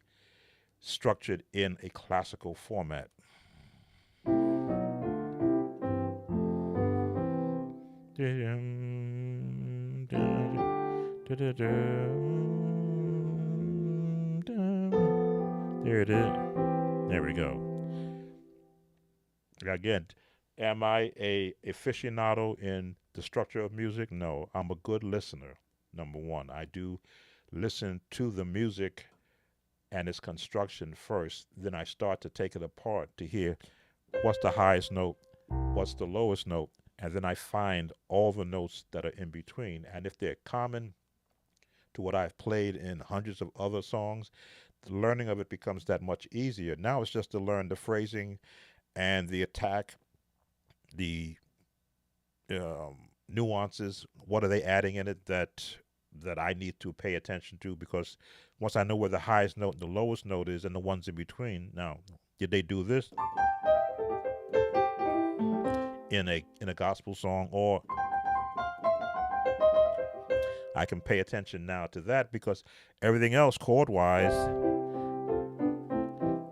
structured in a classical format. There it is. There we go. Again, am I a aficionado in the structure of music? No, I'm a good listener. Number one, I do listen to the music and its construction first. Then I start to take it apart to hear what's the highest note, what's the lowest note, and then I find all the notes that are in between. And if they're common to what I've played in hundreds of other songs, the learning of it becomes that much easier. Now it's just to learn the phrasing and the attack, the nuances. What are they adding in it that I need to pay attention to? Because once I know where the highest note and the lowest note is and the ones in between, now did they do this in a gospel song? Or I can pay attention now to that, because everything else chord wise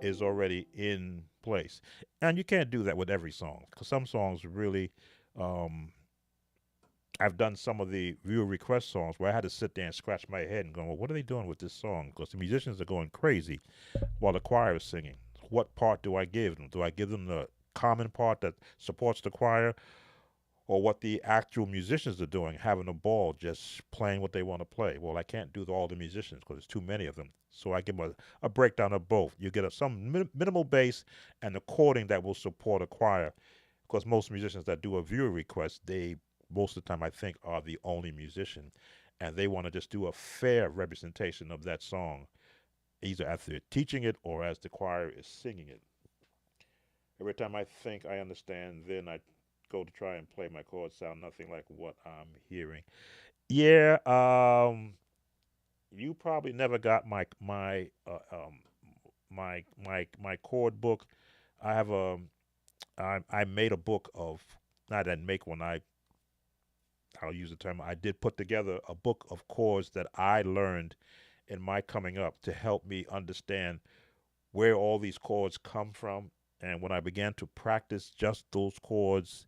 is already in place. And you can't do that with every song, because some songs really I've done some of the viewer request songs where I had to sit there and scratch my head and go, well, what are they doing with this song? Because the musicians are going crazy while the choir is singing. What part do I give them? Do I give them the common part that supports the choir, or what the actual musicians are doing, having a ball, just playing what they want to play? Well, I can't do all the musicians because there's too many of them. So I give them a breakdown of both. You get some minimal bass and the chording that will support a choir. Because most musicians that do a viewer request, they most of the time I think are the only musician, and they want to just do a fair representation of that song, either as they're teaching it or as the choir is singing it. Every time I think I understand, then I go to try and play my chords sound nothing like what I'm hearing. Yeah, you probably never got my chord book. I have I made a book of, not that make one, I'll use the term, I did put together a book of chords that I learned in my coming up to help me understand where all these chords come from. And when I began to practice just those chords,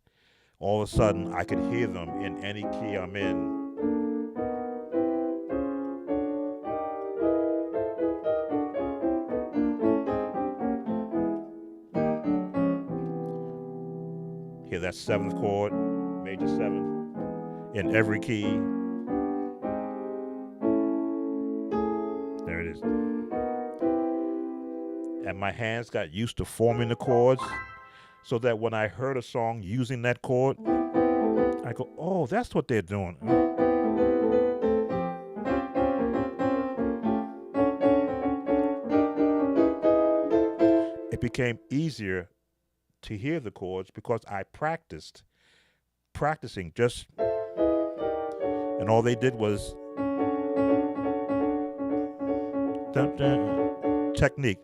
all of a sudden I could hear them in any key I'm in. Hear that seventh chord, major seventh, in every key. There it is. And my hands got used to forming the chords, so that when I heard a song using that chord, I go, oh, that's what they're doing. It became easier to hear the chords because I practicing just, and all they did was technique.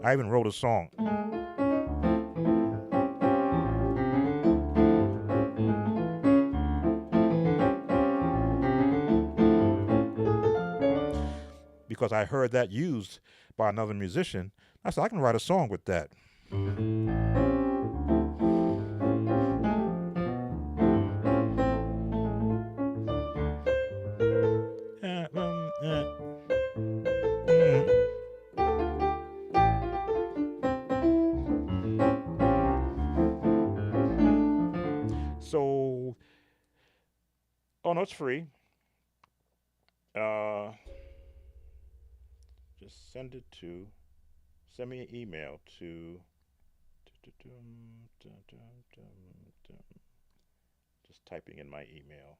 I even wrote a song. Because I heard that used by another musician, I said, I can write a song with that. Oh no, it's free. Uh, just send me an email to. Just typing in my email.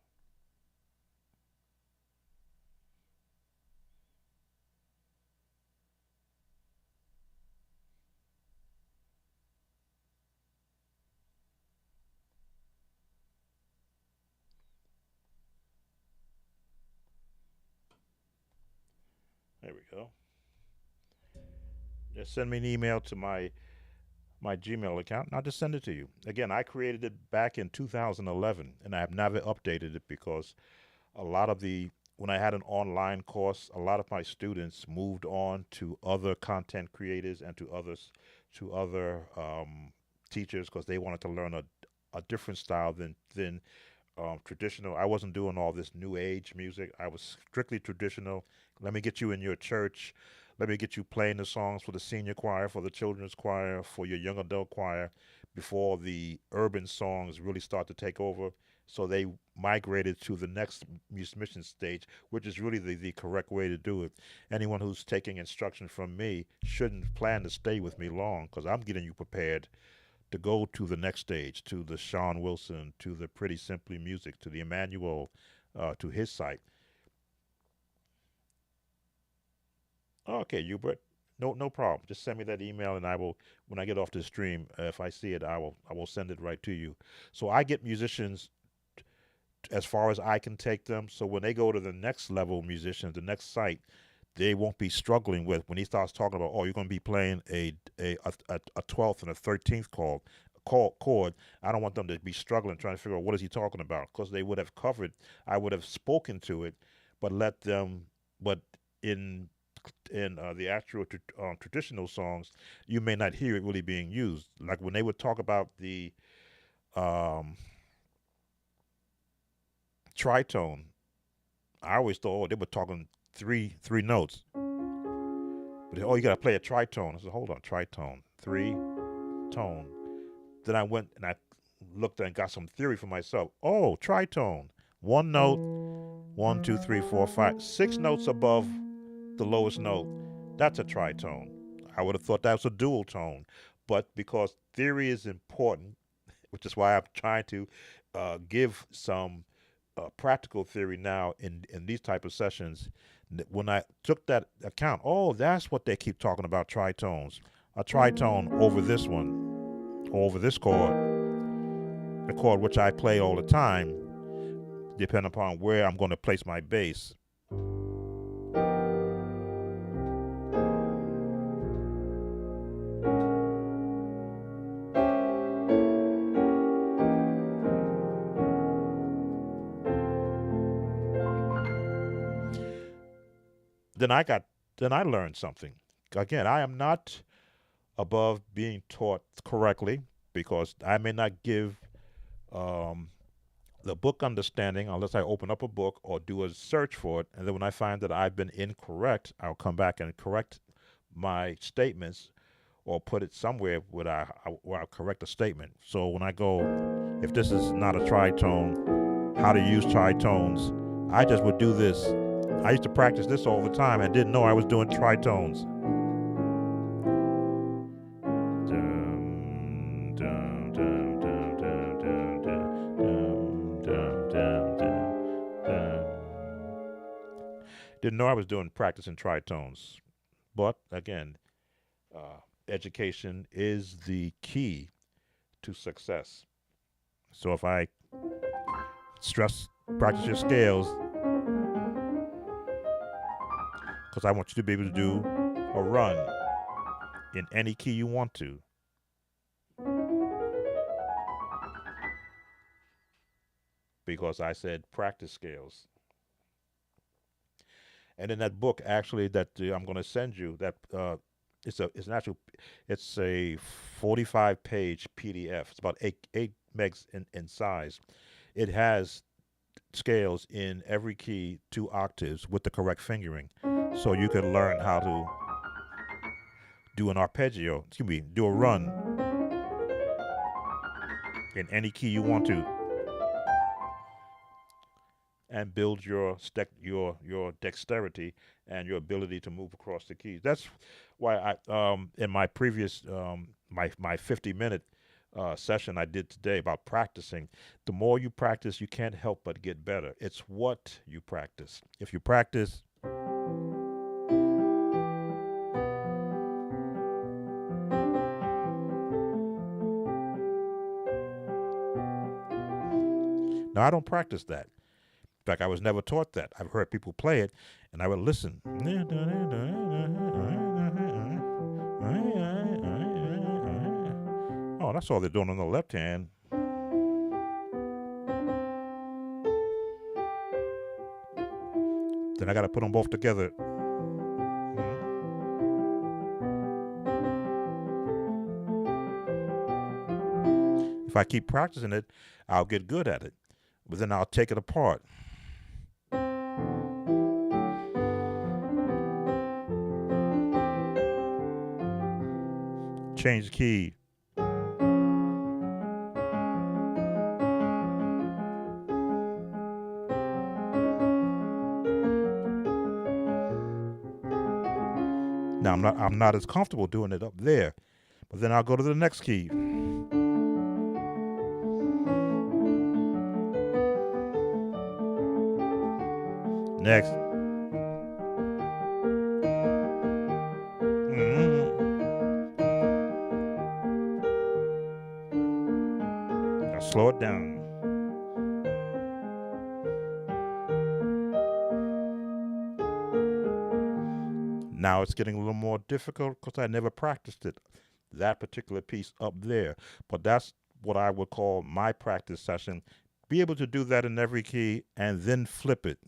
There we go. Just send me an email to my Gmail account, and I'll just send it to you. Again, I created it back in 2011, and I have never updated it because a lot of the when I had an online course, a lot of my students moved on to other content creators and to other teachers because they wanted to learn a different style than traditional. I wasn't doing all this new age music. I was strictly traditional. Let me get you in your church. Let me get you playing the songs for the senior choir, for the children's choir, for your young adult choir before the urban songs really start to take over. So they migrated to the next musician stage, which is really the correct way to do it. Anyone who's taking instruction from me shouldn't plan to stay with me long because I'm getting you prepared to go to the next stage, to the Sean Wilson, to the Pretty Simply Music, to the Emmanuel, to his site. Okay, Hubert. No problem. Just send me that email, and I will. When I get off the stream, if I see it, I will send it right to you. So I get musicians as far as I can take them. So when they go to the next level musicians, the next site, they won't be struggling with when he starts talking about, oh, you're going to be playing a 12th and a 13th chord. I don't want them to be struggling trying to figure out what is he talking about because they would have covered. I would have spoken to it, but let them. But in the actual traditional songs, you may not hear it really being used. Like when they would talk about the um, tritone, I always thought, oh, they were talking three notes. But oh, you gotta play a tritone. I said, hold on, tritone, three tone. Then I went and I looked and got some theory for myself. Oh, tritone, one note, one, two, three, four, five, six notes above the lowest note. That's a tritone. I would have thought that was a dual tone, but because theory is important, which is why I'm trying to give some practical theory now in these type of sessions. When I took that account, oh, that's what they keep talking about tritones. A tritone over this one, over this chord, the chord which I play all the time, depending upon where I'm going to place my bass. Then I got, then I learned something. Again, I am not above being taught correctly because I may not give um, the book understanding unless I open up a book or do a search for it. And then when I find that I've been incorrect, I'll come back and correct my statements or put it somewhere where I correct a statement. So when I go, if this is not a tritone, how to use tritones, I just would do this. I used to practice this all the time and didn't know I was doing tritones. Dum, dum, dum, dum, dum, dum, dum, dum, dum, dum, dum. Didn't know I was doing practicing tritones. But again, education is the key to success. So if I stress practice your scales, because I want you to be able to do a run in any key you want to. Because I said practice scales. And in that book, actually, that I'm going to send you, that it's an actual, it's a 45-page PDF. It's about eight megs in size. It has scales in every key, 2 octaves with the correct fingering, so you can learn how to do an arpeggio. Excuse me, do a run in any key you want to. and build your dexterity and your ability to move across the keys. That's why I in my previous my 50-minute session I did today about practicing. The more you practice, you can't help but get better. It's what you practice. If you practice, now I don't practice that. In fact, I was never taught that. I've heard people play it, and I would listen. Oh, that's all they're doing on the left hand. Then I got to put them both together. If I keep practicing it, I'll get good at it. But then I'll take it apart. Change the key. Now I'm not as comfortable doing it up there, but then I'll go to the next key. Next. Now slow it down. Now it's getting a little more difficult because I never practiced it, that particular piece up there. But that's what I would call my practice session. Be able to do that in every key and then flip it.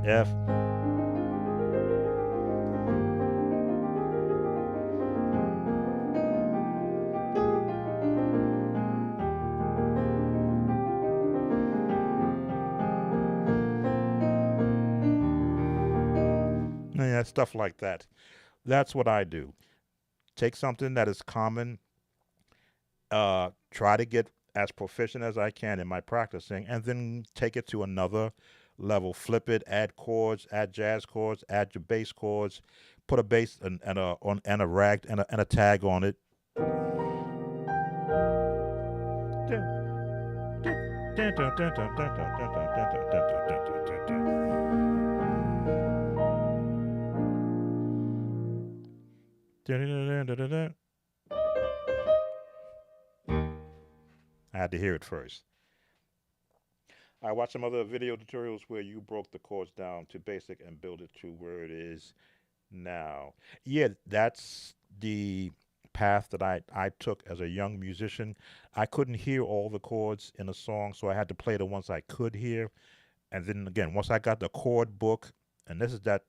F. Yeah, stuff like that. That's what I do. Take something that is common, try to get as proficient as I can in my practicing, and then take it to another level. Flip it, add chords, add jazz chords, add your bass chords, put a bass and a rag and a tag on it. I had to hear it first. I watched some other video tutorials where you broke the chords down to basic and built it to where it is now. Yeah, that's the path that I took as a young musician. I couldn't hear all the chords in a song, so I had to play the ones I could hear. And then again, once I got the chord book, and this is that,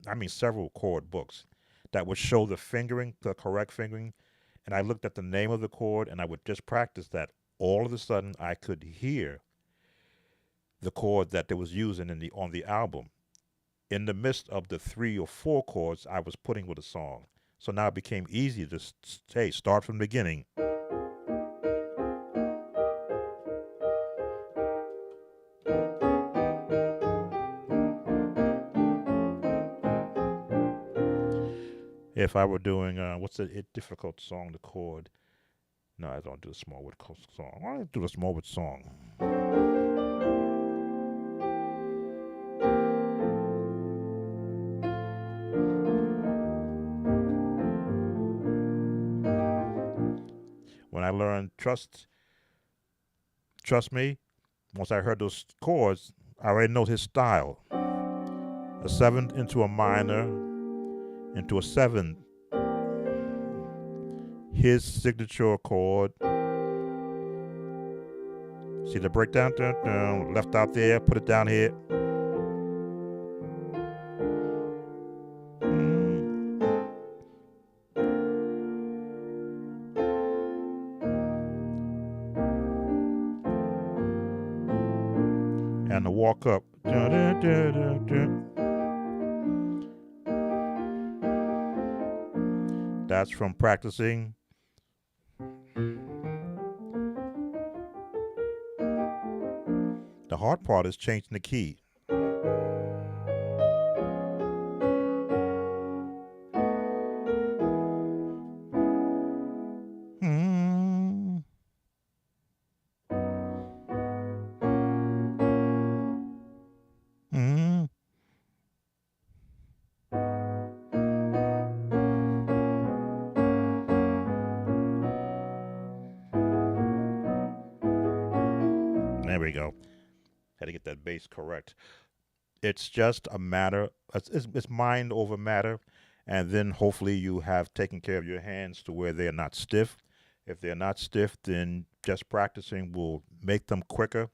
I mean several chord books that would show the fingering, the correct fingering, and I looked at the name of the chord and I would just practice that. All of a sudden I could hear the chord that they was using in the on the album in the midst of the 3 or 4 chords I was putting with a song. So now it became easy to say start from the beginning. If I were doing what's a difficult song to chord? No, I don't do the Smallwood song. I do the Smallwood song. When I learned trust me, once I heard those chords, I already know his style. A 7th into a minor, into a 7th. His signature chord. See the breakdown? Left out there, put it down here. and the walk up. That's from practicing. The hard part is changing the key. Mm. Mm. There we go. Had to get that bass correct. It's just a matter, it's mind over matter. And then hopefully you have taken care of your hands to where they're not stiff. If they're not stiff, then just practicing will make them quicker.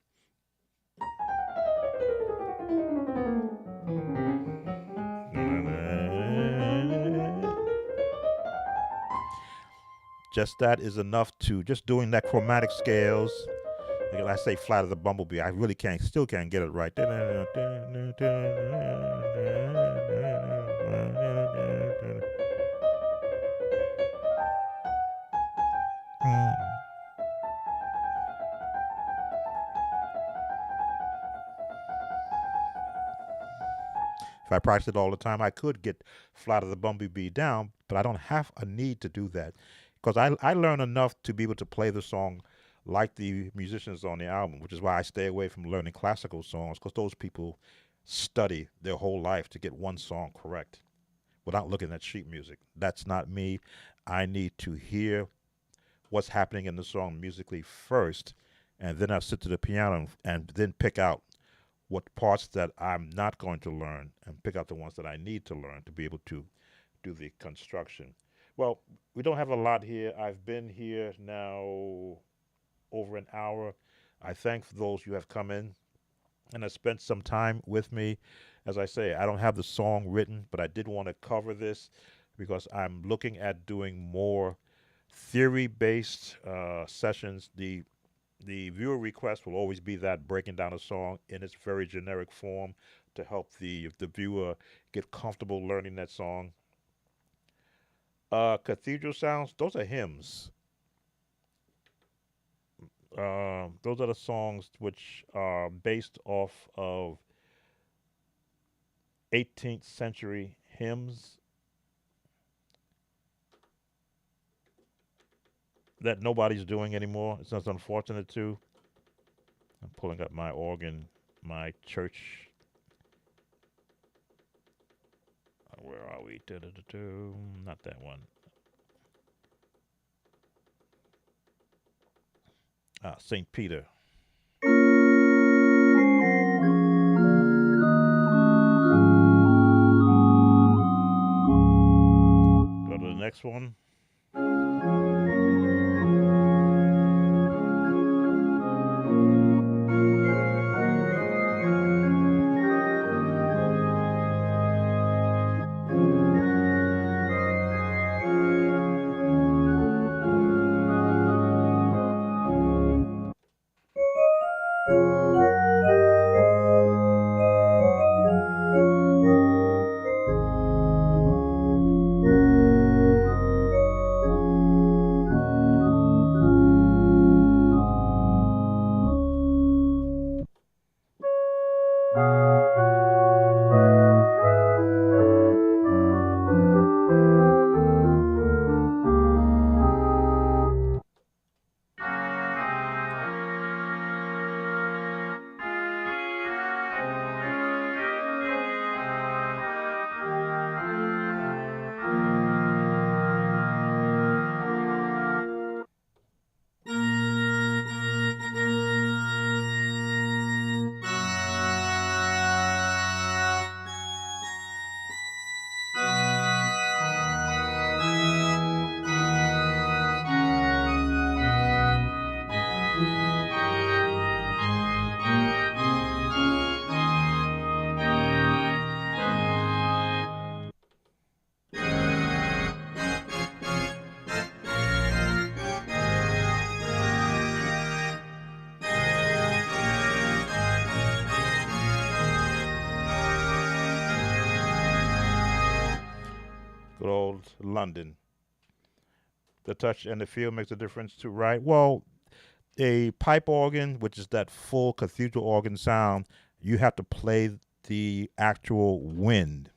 Just that is enough to just doing that chromatic scales. Like I say, Flight of the Bumblebee. I really still can't get it right. If I practice it all the time, I could get Flight of the Bumblebee down, but I don't have a need to do that because I learn enough to be able to play the song like the musicians on the album, which is why I stay away from learning classical songs because those people study their whole life to get one song correct without looking at sheet music. That's not me. I need to hear what's happening in the song musically first, and then I sit to the piano and then pick out what parts that I'm not going to learn and pick out the ones that I need to learn to be able to do the construction. Well, we don't have a lot here. I've been here now over an hour. I thank those who have come in and have spent some time with me. As I say, I don't have the song written, but I did want to cover this because I'm looking at doing more theory-based sessions. The viewer request will always be that breaking down a song in its very generic form to help the viewer get comfortable learning that song. Cathedral sounds, those are hymns. Those are the songs which are based off of 18th century hymns that nobody's doing anymore. It's just unfortunate too. I'm pulling up my organ, my church. Where are we? Not that one. St. Peter. Go to the next one. Good old London. The touch and the feel makes a difference too, right? Well, a pipe organ, which is that full cathedral organ sound, you have to play the actual wind.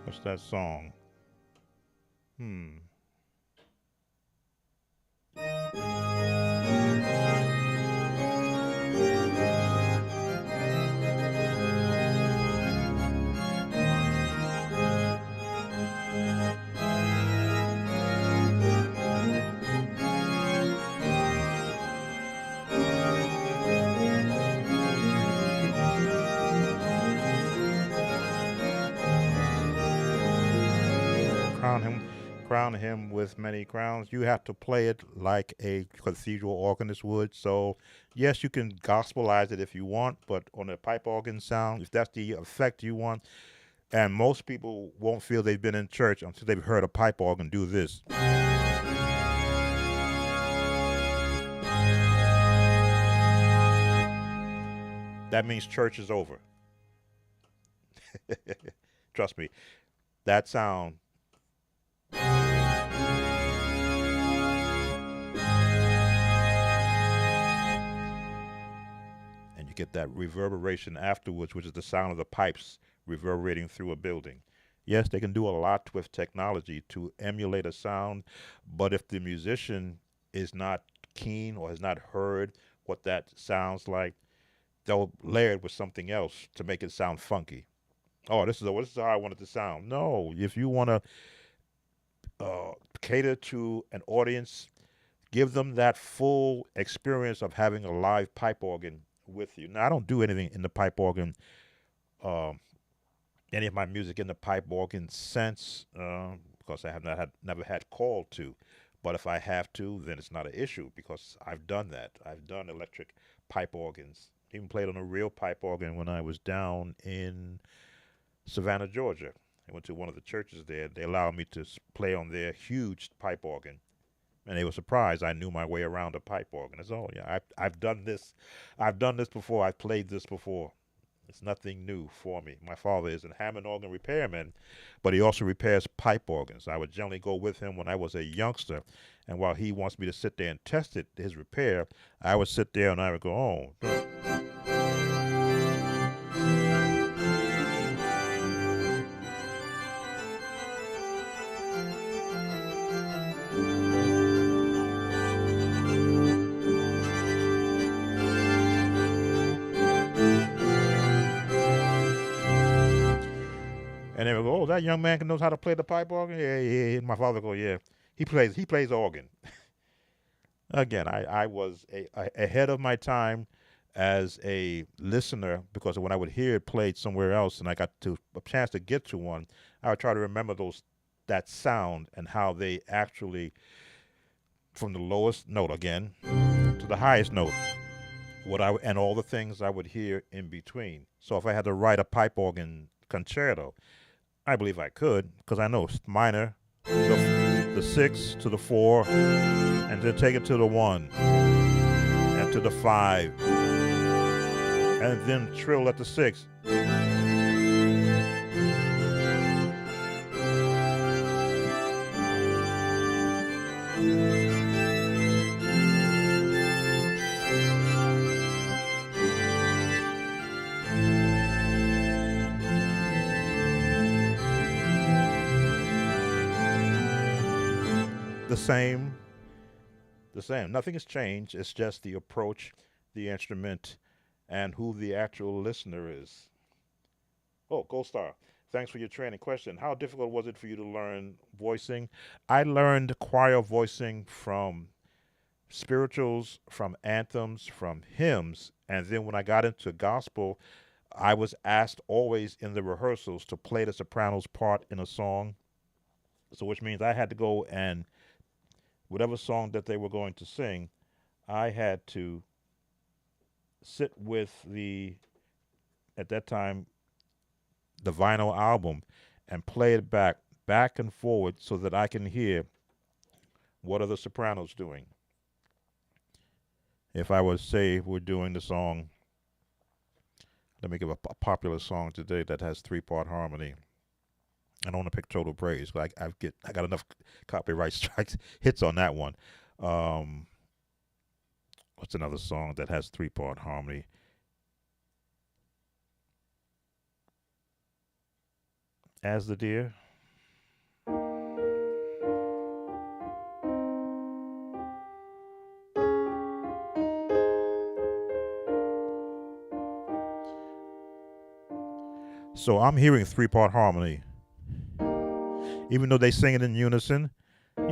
What's that song? Hmm. Crown him, crown him with many crowns. You have to play it like a cathedral organist would. So, yes, you can gospelize it if you want, but on a pipe organ sound, if that's the effect you want, and most people won't feel they've been in church until they've heard a pipe organ do this. That means church is over. Trust me, that sound. And you get that reverberation afterwards, which is the sound of the pipes reverberating through a building. Yes, they can do a lot with technology to emulate a sound, but if the musician is not keen or has not heard what that sounds like, they'll layer it with something else to make it sound funky. Oh, this is how I want it to sound. No, if you want to cater to an audience, give them that full experience of having a live pipe organ with you. Now, I don't do anything in the pipe organ, uh, any of my music in the pipe organ sense, because I have never had call to. But if I have to, then it's not an issue because I've done that. I've done electric pipe organs. Even played on a real pipe organ when I was down in Savannah, Georgia. I went to one of the churches there. They allowed me to play on their huge pipe organ, and they were surprised I knew my way around a pipe organ. That's all. Yeah, I've done this. I've done this before. I've played this before. It's nothing new for me. My father is a Hammond organ repairman, but he also repairs pipe organs. I would generally go with him when I was a youngster, and while he wants me to sit there and test it, his repair, I would sit there and I would go, oh. And they would go, "Oh, that young man knows how to play the pipe organ." Yeah, yeah. My father would go, "Yeah, he plays organ." Again, I was ahead of my time as a listener because when I would hear it played somewhere else, and I got to a chance to get to one, I would try to remember that sound and how they actually, from the lowest note again to the highest note, and all the things I would hear in between. So if I had to write a pipe organ concerto, I believe I could because I know minor, the 6 to the 4, and then take it to the 1 and to the 5, and then trill at the 6. The same, the same. Nothing has changed. It's just the approach, the instrument, and who the actual listener is. Oh, Gold Star. Thanks for your training. Question: how difficult was it for you to learn voicing? I learned choir voicing from spirituals, from anthems, from hymns, and then when I got into gospel, I was asked always in the rehearsals to play the soprano's part in a song. So, which means I had to go and whatever song that they were going to sing, I had to sit with at that time, the vinyl album and play it back and forward so that I can hear what are the sopranos doing. If I would say we're doing the song, let me give a popular song today that has 3-part harmony. I don't want to pick Total Praise, but I got enough copyright strikes hits on that one. Um, what's another song that has 3-part harmony? As the Deer. So I'm hearing 3-part harmony, even though they sing it in unison. You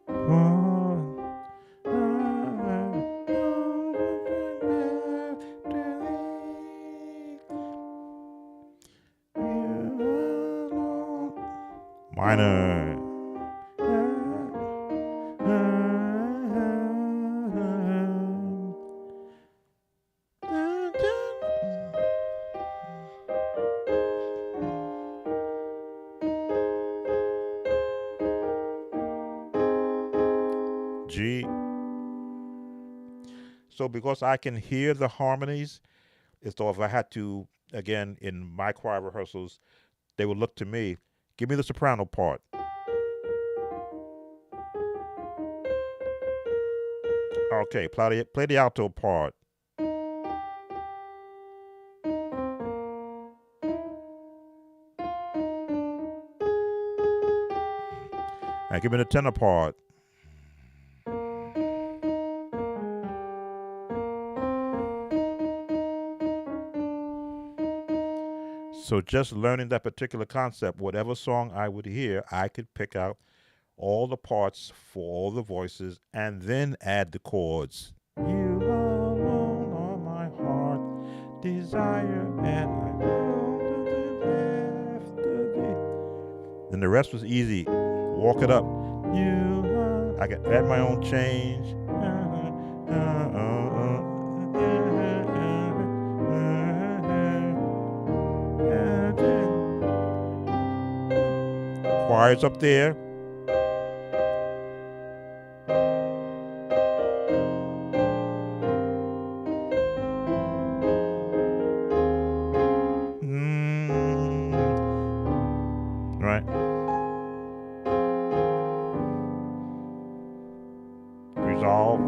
alone. Minor. G. So because I can hear the harmonies, it's though if I had to, again, in my choir rehearsals, they would look to me, give me the soprano part. Okay, play the alto part. And give me the tenor part. So just learning that particular concept, whatever song I would hear, I could pick out all the parts for all the voices and then add the chords. You alone are my heart desire, and I know after thee. Then the rest was easy. Walk it up. I could add my own change. Choirs up there. Right. Resolve.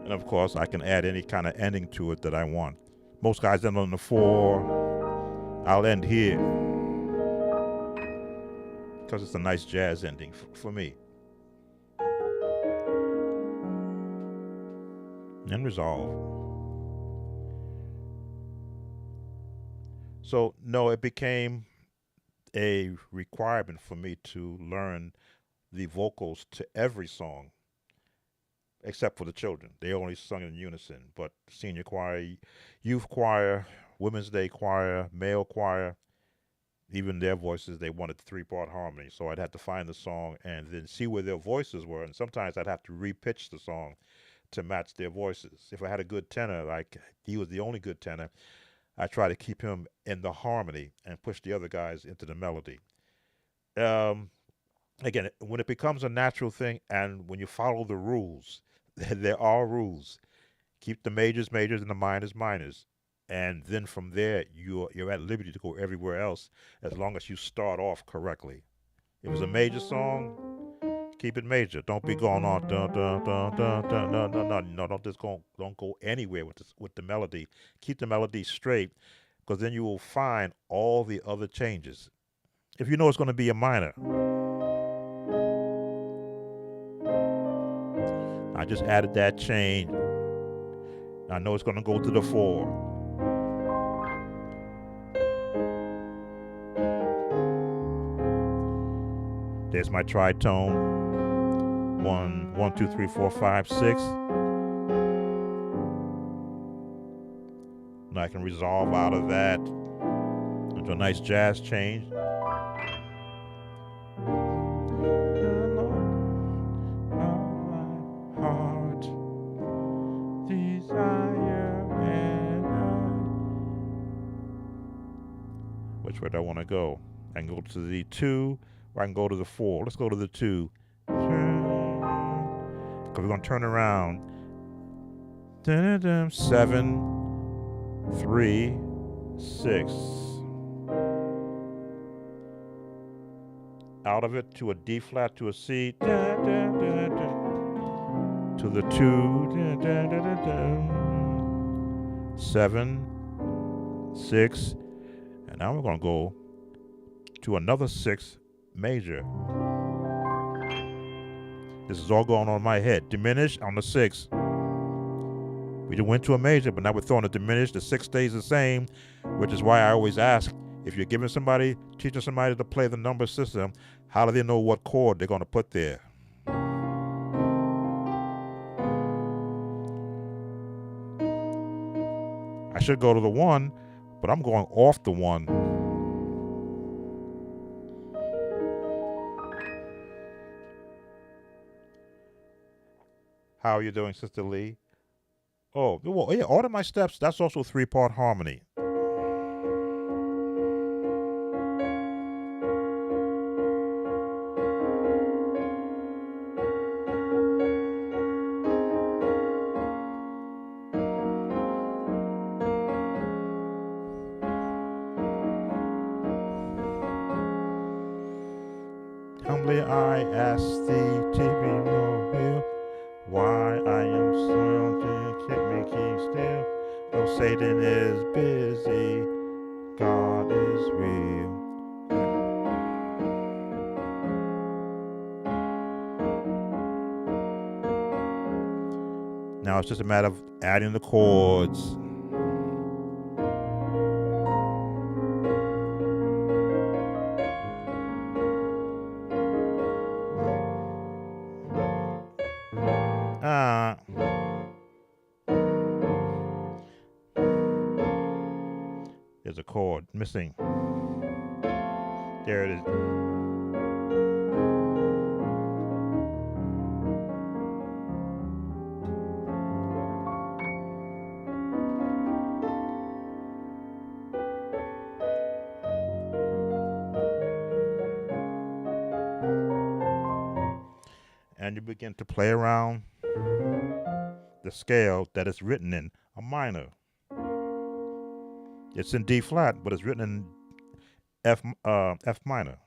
And of course, I can add any kind of ending to it that I want. Most guys end on the 4. I'll end here because it's a nice jazz ending for me. And resolve. So, no, it became a requirement for me to learn the vocals to every song except for the children. They only sung in unison. But senior choir, youth choir, women's day choir, male choir, even their voices, they wanted 3-part harmony. So I'd have to find the song and then see where their voices were. And sometimes I'd have to repitch the song to match their voices. If I had a good tenor, like he was the only good tenor, I try to keep him in the harmony and push the other guys into the melody. Again, when it becomes a natural thing and when you follow the rules, there are rules. Keep the majors majors and the minors minors. And then from there, you're at liberty to go everywhere else as long as you start off correctly. If it's a major song, keep it major. Don't be going on dun dun dun dun dun dun dun dun. No, don't go anywhere with the melody. Keep the melody straight, because then you will find all the other changes. If you know it's going to be a minor, I just added that change. I know it's going to go to the 4. There's my tritone. 1, 1, 2, 3, 4, 5, 6. Now I can resolve out of that into a nice jazz change. Which way do I want to go? I can go to the 2, or I can go to the 4. Let's go to the 2. Because we're going to turn around. 7, 3, 6. Out of it to a D flat, to a C. To the 2. 7, 6. And now we're going to go to another 6 major. This is all going on in my head. Diminished on the 6. We just went to a major, but now we're throwing a diminished. The 6 stays the same, which is why I always ask, if you're giving somebody, teaching somebody to play the number system, how do they know what chord they're going to put there? I should go to the 1, but I'm going off the 1. How are you doing, Sister Lee? Oh, well, yeah, all of my steps, that's also 3-part harmony. Humbly I ask thee to be more real. Why I am so to keep me keep still. No, Satan is busy. God is real. Now it's just a matter of adding the chords. There's a chord missing. There it is. And you begin to play around the scale that is written in a minor. It's in D flat, but it's written in F minor.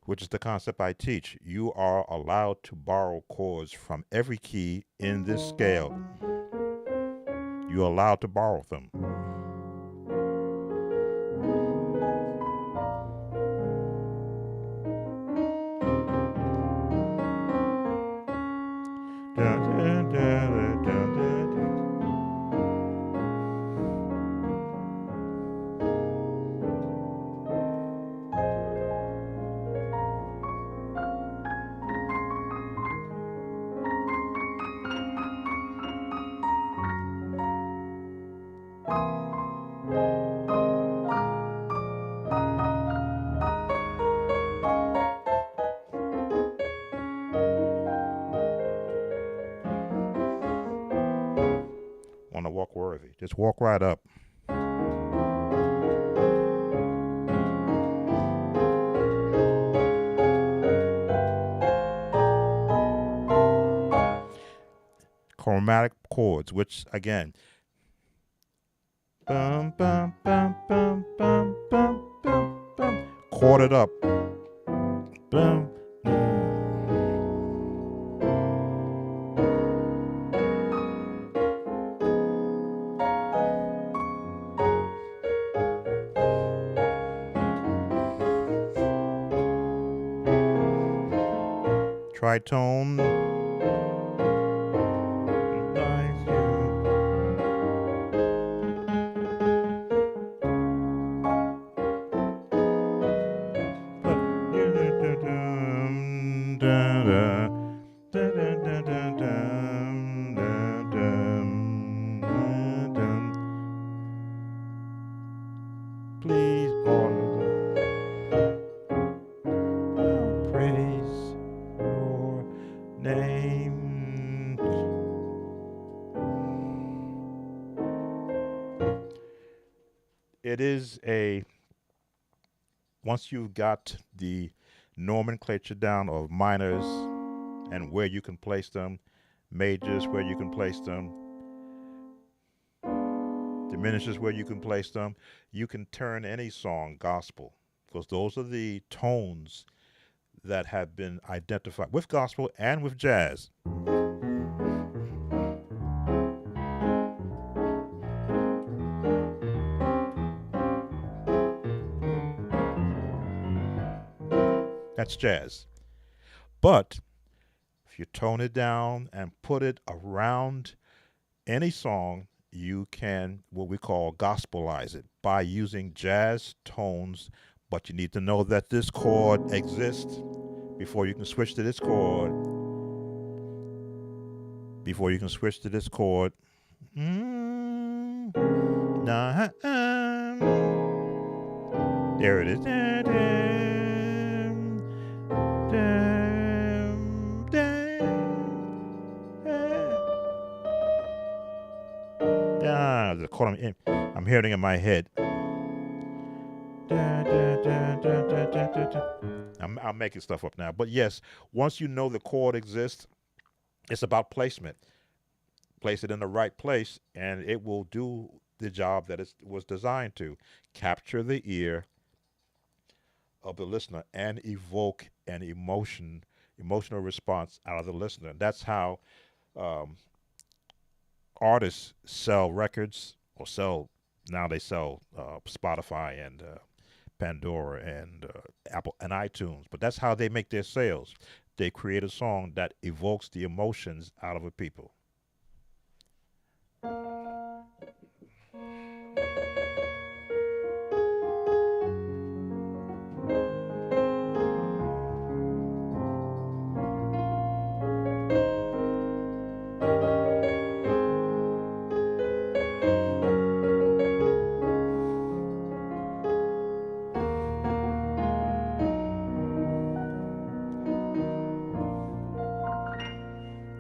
Which is the concept I teach. You are allowed to borrow chords from every key in this scale. You're allowed to borrow them. Want to walk worthy. Just walk right up. Chromatic chords, which again, bum bum bum bum bum bum bum bum, chorded up. Bum. Tritone. Please, I'll praise your name. It is a, once you've got the nomenclature down of minors and where you can place them, majors where you can place them, diminishes where you can place them, you can turn any song gospel because those are the tones that have been identified with gospel and with jazz. That's jazz. But if you tone it down and put it around any song, you can what we call gospelize it by using jazz tones. But you need to know that this chord exists before you can switch to this chord. Before you can switch to this chord. Nah, there it is. The chord I'm hearing in my head. I'm making stuff up now. But yes, once you know the chord exists, it's about placement. Place it in the right place, and it will do the job that it was designed to capture the ear of the listener and evoke an emotional response out of the listener. That's how um, artists sell records or sell, now they sell Spotify and Pandora and Apple and iTunes, but that's how they make their sales. They create a song that evokes the emotions out of a people.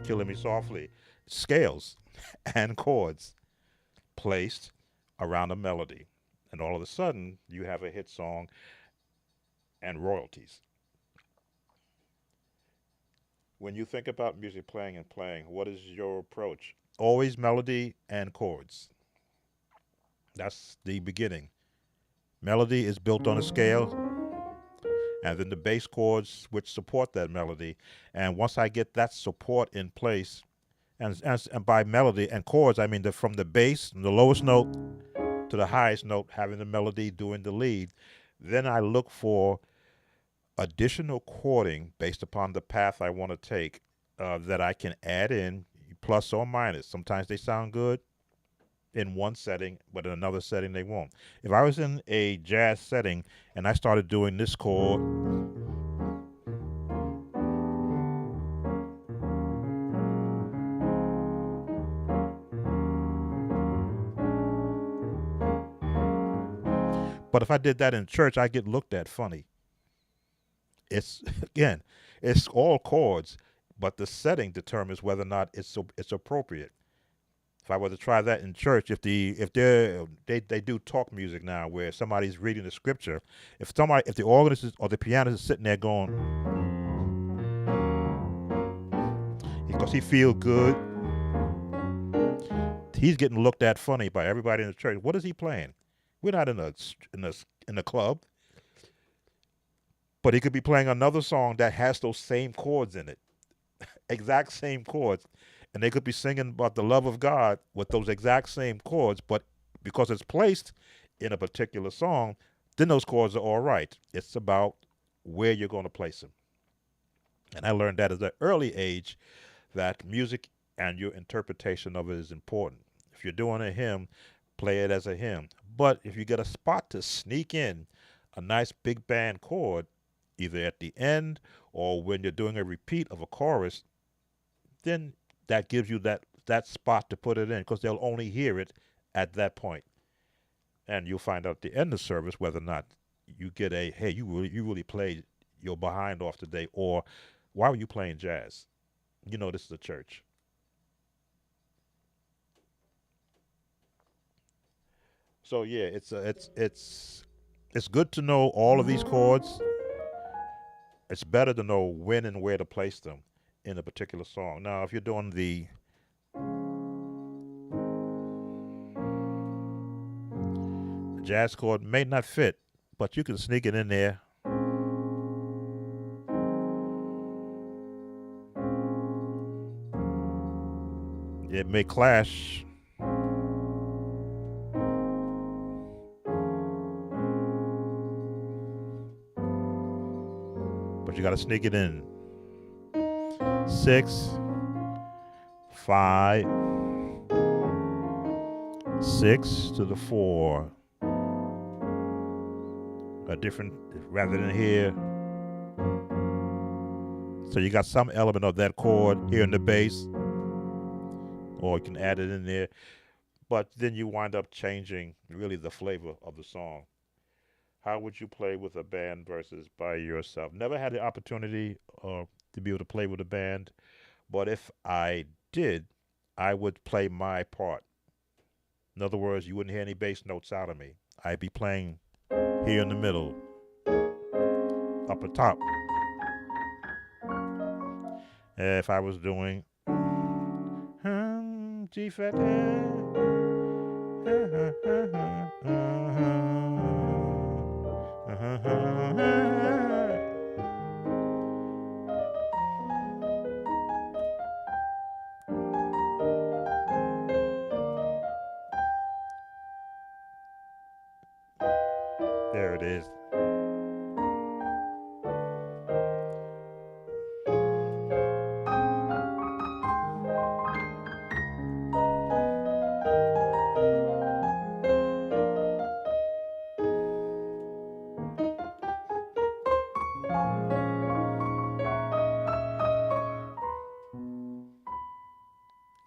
Killing Me Softly, scales and chords placed around a melody. And all of a sudden, you have a hit song and royalties. When you think about music playing and playing, what is your approach? Always melody and chords. That's the beginning. Melody is built on a scale, and then the bass chords which support that melody. And once I get that support in place, and by melody and chords, I mean from the bass, from the lowest note to the highest note, having the melody doing the lead, then I look for additional chording based upon the path I want to take that I can add in, plus or minus. Sometimes they sound good in one setting, but in another setting they won't. If I was in a jazz setting and I started doing this chord, but if I did that in church, I get looked at funny. It's again, it's all chords, but the setting determines whether or not it's appropriate. If I were to try that in church, if they do talk music now where somebody's reading the scripture, if the organist or the pianist is sitting there going because he feel good, he's getting looked at funny by everybody in the church. What is he playing? We're not in a club, but he could be playing another song that has those same chords in it, exact same chords, and they could be singing about the love of God with those exact same chords, but because it's placed in a particular song, then those chords are all right. It's about where you're going to place them. And I learned that at an early age that music and your interpretation of it is important. If you're doing a hymn, play it as a hymn. But if you get a spot to sneak in a nice big band chord, either at the end or when you're doing a repeat of a chorus, then that gives you that spot to put it in because they'll only hear it at that point. and you'll find out at the end of the service whether or not you get a hey, you really played your behind off today, or why were you playing jazz? You know this is a church. So yeah, it's good to know all of these chords. It's better to know when and where to place them in a particular song. Now, if you're doing the jazz chord, may not fit, but you can sneak it in there. It may clash, but you got to sneak it in. 6, 5, 6 to the 4. A different, rather than here. So you got some element of that chord here in the bass, or you can add it in there. But then you wind up changing really the flavor of the song. How would you play with a band versus by yourself? Never had the opportunity to be able to play with a band, but if I did, I would play my part. In other words, you wouldn't hear any bass notes out of me. I'd be playing here in the middle, up at top. If I was doing G flat, there it is.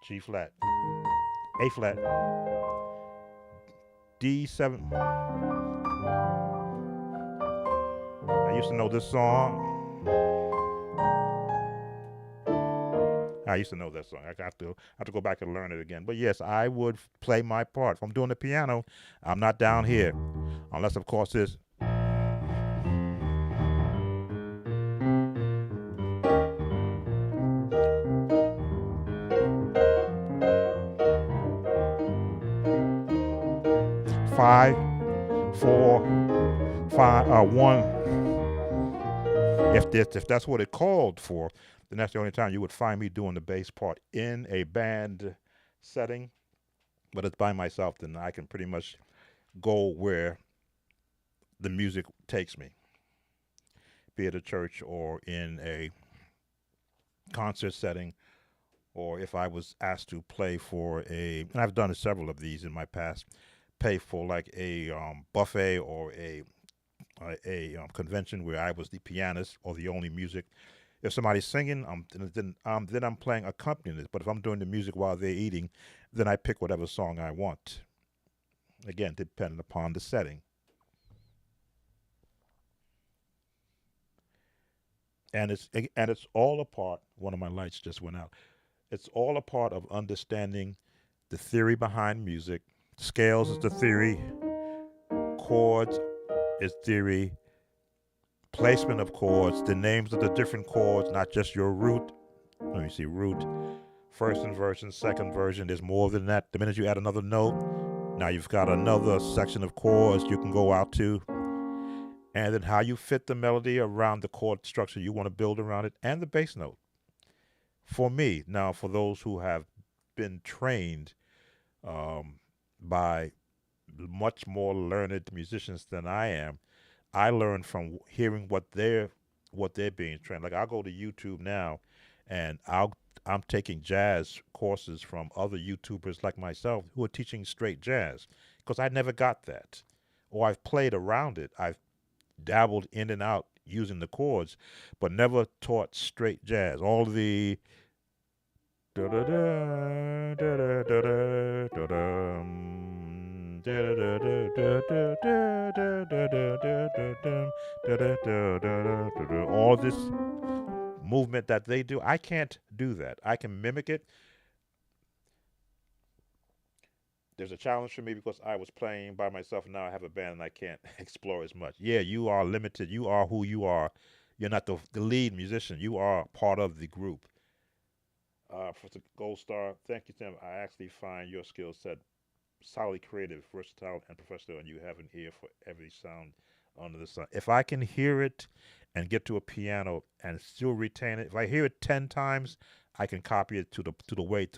G flat, A flat, D7. I used to know this song. I used to know that song. I have to go back and learn it again. But yes, I would play my part. If I'm doing the piano, I'm not down here, unless of course it's 5, 4, 5, 1. If that's what it called for, then that's the only time you would find me doing the bass part in a band setting. But it's by myself, then I can pretty much go where the music takes me, be it a church or in a concert setting, or if I was asked to play for and I've done several of these in my past, pay for like a buffet or a convention where I was the pianist or the only music. If somebody's singing, then I'm playing accompaniment. But if I'm doing the music while they're eating, then I pick whatever song I want. Again, depending upon the setting. And it's all a part. One of my lights just went out. It's all a part of understanding the theory behind music. Scales is the theory. Chords is theory. Placement of chords, the names of the different chords, not just your root. Let me see, root, first inversion, second version. There's more than that. The minute you add another note, now you've got another section of chords you can go out to. And then how you fit the melody around the chord structure you want to build around it, and the bass note. For me, now for those who have been trained by much more learned musicians than I am, I learn from hearing what they're being trained. Like I'll go to YouTube now, and I'm taking jazz courses from other YouTubers like myself who are teaching straight jazz because I never got that, or I've played around it. I've dabbled in and out using the chords, but never taught straight jazz. All the da da da da da da da da All this movement that they do, I can't do that. I can mimic it. There's a challenge for me because I was playing by myself and now I have a band and I can't explore as much. Yeah, you are limited. You are who you are. You're not the lead musician. You are part of the group. For the Gold Star, thank you, Tim. I actually find your skill set solidly creative, versatile, and professional, and you have an ear for every sound under the sun. If I can hear it and get to a piano and still retain it, if I hear it 10 times, I can copy it to the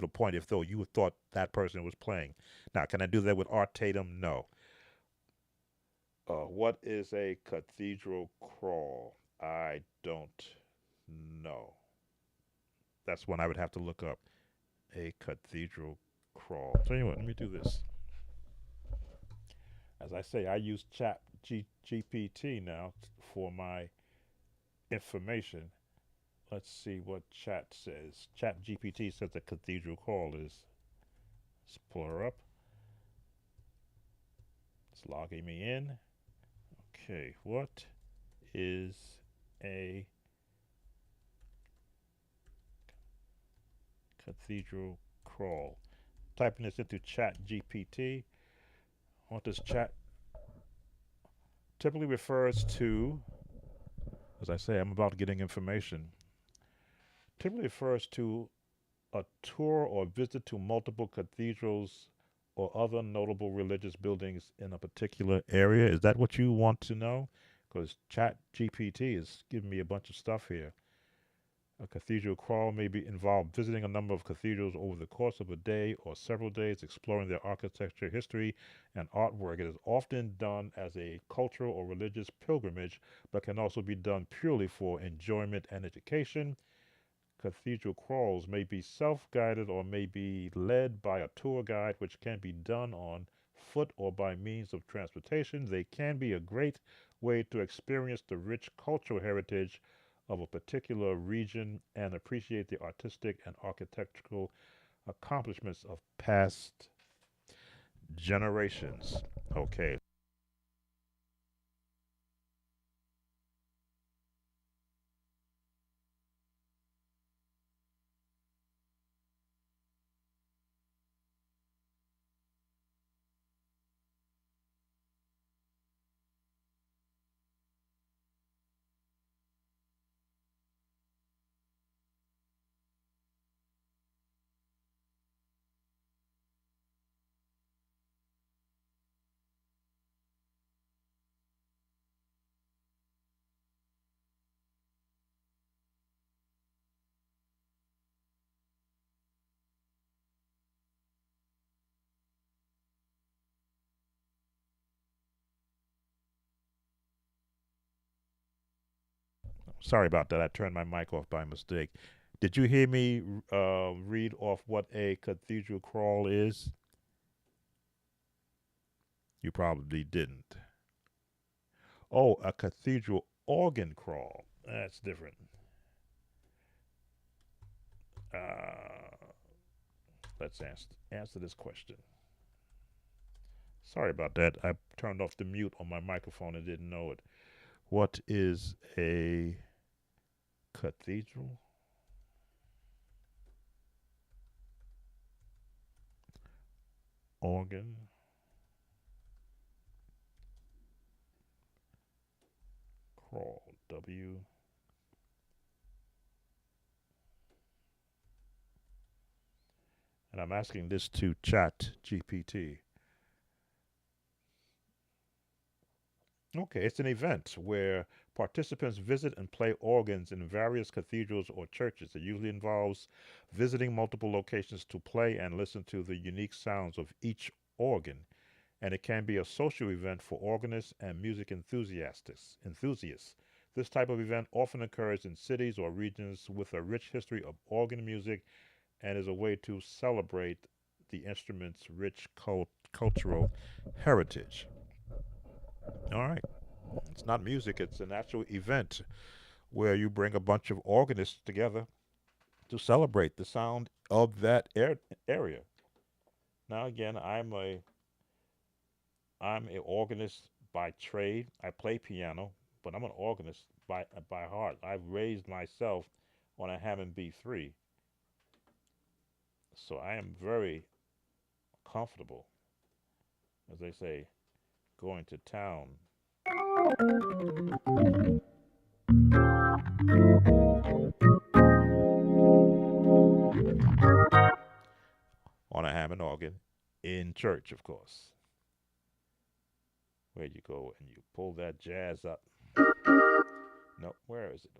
point if though you thought that person was playing. Now, can I do that with Art Tatum? No. What is a cathedral crawl? I don't know. That's one I would have to look up. A cathedral crawl. Tell you what, let me do this. As I say, I use GPT now for my information. Let's see what chat says. Chat GPT says the cathedral call is. Let's pull her up. It's logging me in. Okay, what is a cathedral crawl? Typing this into chat GPT. What does chat typically refers to? As I say, I'm about getting information. Typically refers to a tour or visit to multiple cathedrals or other notable religious buildings in a particular area. Is that what you want to know? Because Chat GPT is giving me a bunch of stuff here. A cathedral crawl may be involved visiting a number of cathedrals over the course of a day or several days, exploring their architecture, history, and artwork. It is often done as a cultural or religious pilgrimage, but can also be done purely for enjoyment and education. Cathedral crawls may be self-guided or may be led by a tour guide, which can be done on foot or by means of transportation. They can be a great way to experience the rich cultural heritage of a particular region and appreciate the artistic and architectural accomplishments of past generations. Okay. Sorry about that. I turned my mic off by mistake. Did you hear me read off what a cathedral crawl is? You probably didn't. Oh, a cathedral organ crawl. That's different. Uh, let's answer this question. Sorry about that. I turned off the mute on my microphone and didn't know it. What is a cathedral organ crawl? W. And I'm asking this to Chat GPT. Okay, it's an event where participants visit and play organs in various cathedrals or churches. It usually involves visiting multiple locations to play and listen to the unique sounds of each organ. And it can be a social event for organists and music enthusiasts. This type of event often occurs in cities or regions with a rich history of organ music and is a way to celebrate the instrument's rich cultural heritage. All right. It's not music, it's an actual event where you bring a bunch of organists together to celebrate the sound of that area. Now, again, I'm a I'm an organist by trade. I play piano, but I'm an organist by heart. I've raised myself on a Hammond B3, so I am very comfortable, as they say, going to town on a Hammond organ in church, of course, where you go and you pull that jazz up. No, where is it?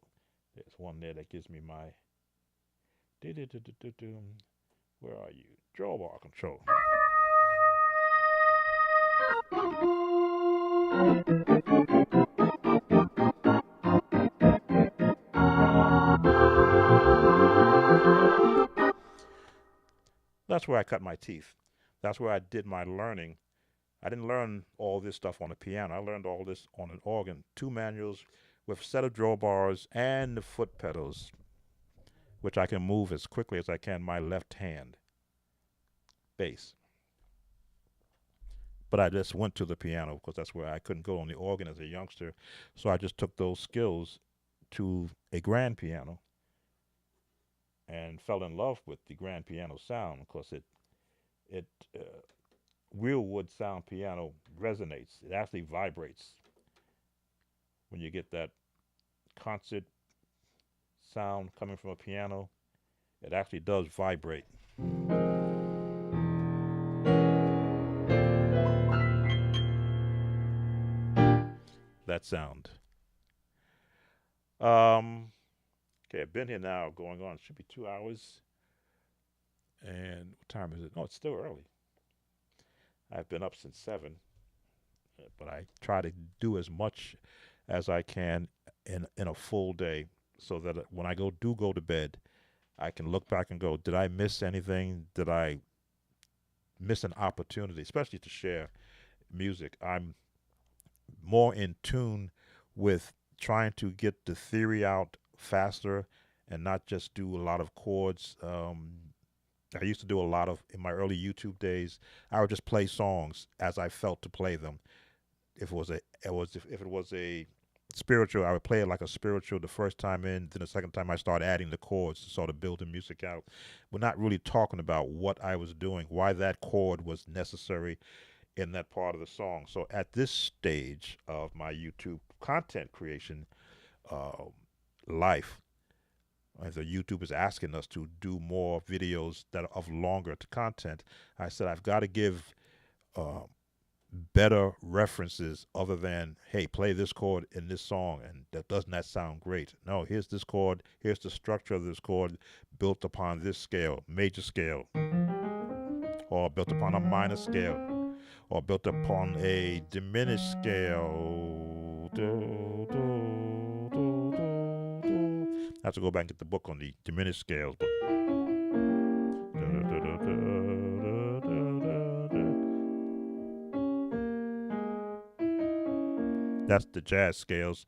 There's one there that gives me my. Where are you? Drawbar control. That's where I cut my teeth. That's where I did my learning. I didn't learn all this stuff on the piano. I learned all this on an organ. Two manuals with a set of drawbars and the foot pedals, which I can move as quickly as I can my left hand. Bass. But I just went to the piano because that's where I couldn't go on the organ as a youngster. So I just took those skills to a grand piano and fell in love with the grand piano sound because it real wood sound piano resonates. It actually vibrates when you get that concert sound coming from a piano. It actually does vibrate. That sound. Okay, I've been here now going on. It should be 2 hours. And what time is it? No, it's still early. I've been up since 7, but I try to do as much as I can in a full day so that when I go to bed, I can look back and go, did I miss anything? Did I miss an opportunity, especially to share music? I'm more in tune with trying to get the theory out faster and not just do a lot of chords. I used to do a lot of in my early YouTube days. I would just play songs as I felt to play them. If it was a spiritual, I would play it like a spiritual the first time in. Then the second time, I start adding the chords to sort of build the music out. We're not really talking about what I was doing, why that chord was necessary in that part of the song. So at this stage of my YouTube content creation uh, life, as the YouTube is asking us to do more videos that are of longer to content, I said I've got to give uh, better references other than, hey, play this chord in this song and doesn't that sound great? No, here's this chord, here's the structure of this chord built upon this scale, major scale, or built upon a minor scale, or built upon a diminished scale. I have to go back and get the book on the diminished scales, but that's the jazz scales,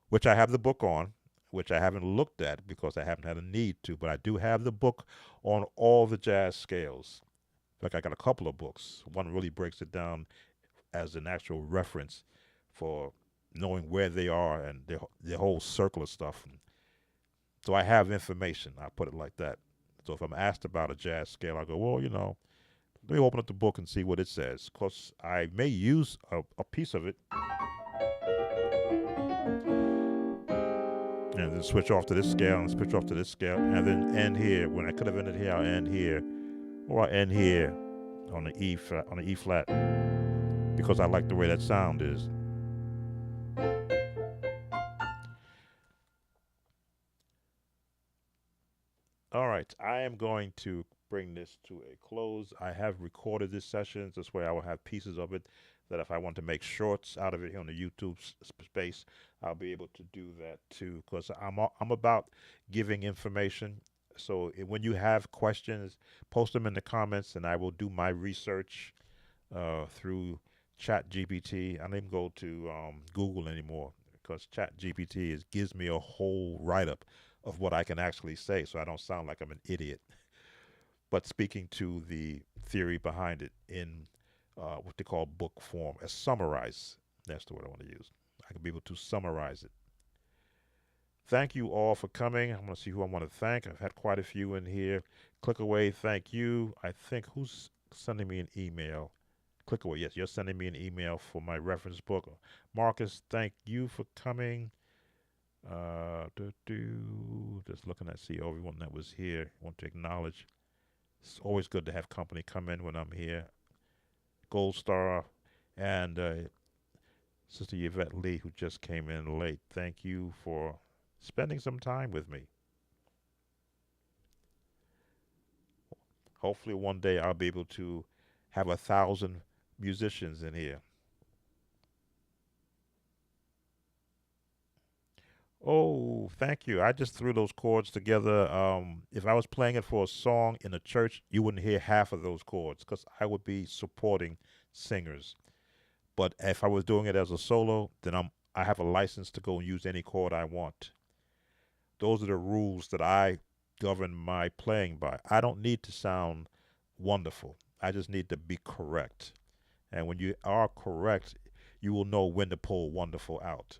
which I have the book on, which I haven't looked at because I haven't had a need to, but I do have the book on all the jazz scales. Like I got a couple of books. One really breaks it down as an actual reference for knowing where they are and the whole circle of stuff. So I have information. I put it like that. So if I'm asked about a jazz scale, I go, well, let me open up the book and see what it says. Because I may use a piece of it and then switch off to this scale and switch off to this scale and then end here. When I could have ended here, I'll end here. Or I'll end here on the E flat because I like the way that sound is. All right, I am going to bring this to a close. I have recorded this session. This way I will have pieces of it that if I want to make shorts out of it here on the YouTube space, I'll be able to do that too because I'm about giving information. So when you have questions, post them in the comments and I will do my research through Chat GPT. I don't even go to Google anymore because Chat GPT gives me a whole write-up of what I can actually say so I don't sound like I'm an idiot. But speaking to the theory behind it in what they call book form, as summarize. That's the word I want to use. I can be able to summarize it. Thank you all for coming. I'm going to see who I want to thank. I've had quite a few in here. Click away, thank you. I think who's sending me an email? Click away. Yes, you're sending me an email for my reference book. Marcus, thank you for coming. Just looking at see everyone that was here. Want to acknowledge. It's always good to have company come in when I'm here. Gold Star and Sister Yvette Lee, who just came in late. Thank you for spending some time with me. Hopefully one day I'll be able to have 1,000 musicians in here. Oh, thank you. I just threw those chords together. If I was playing it for a song in a church, you wouldn't hear half of those chords because I would be supporting singers. But if I was doing it as a solo, then I have a license to go and use any chord I want. Those are the rules that I govern my playing by. I don't need to sound wonderful. I just need to be correct. And when you are correct, you will know when to pull wonderful out.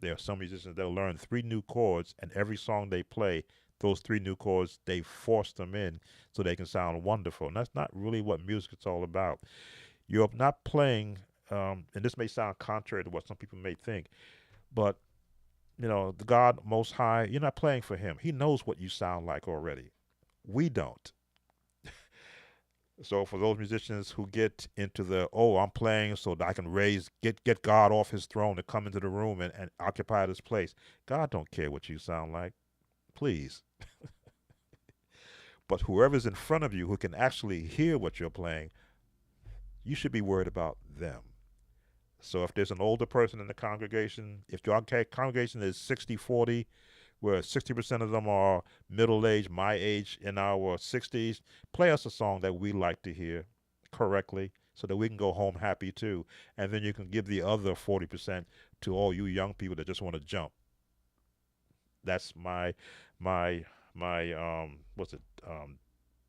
There are some musicians that'll learn 3 new chords, and every song they play, those 3 new chords, they force them in so they can sound wonderful. And that's not really what music is all about. You're not playing, and this may sound contrary to what some people may think, but the God Most High, you're not playing for him. He knows what you sound like already. We don't. So for those musicians who get into I'm playing so that I can get God off his throne to come into the room and occupy this place. God don't care what you sound like. Please. But whoever's in front of you who can actually hear what you're playing, you should be worried about them. So if there's an older person in the congregation, if your congregation is 60-40, where 60% of them are middle-aged, my age, in our 60s, play us a song that we like to hear correctly so that we can go home happy too. And then you can give the other 40% to all you young people that just want to jump. That's my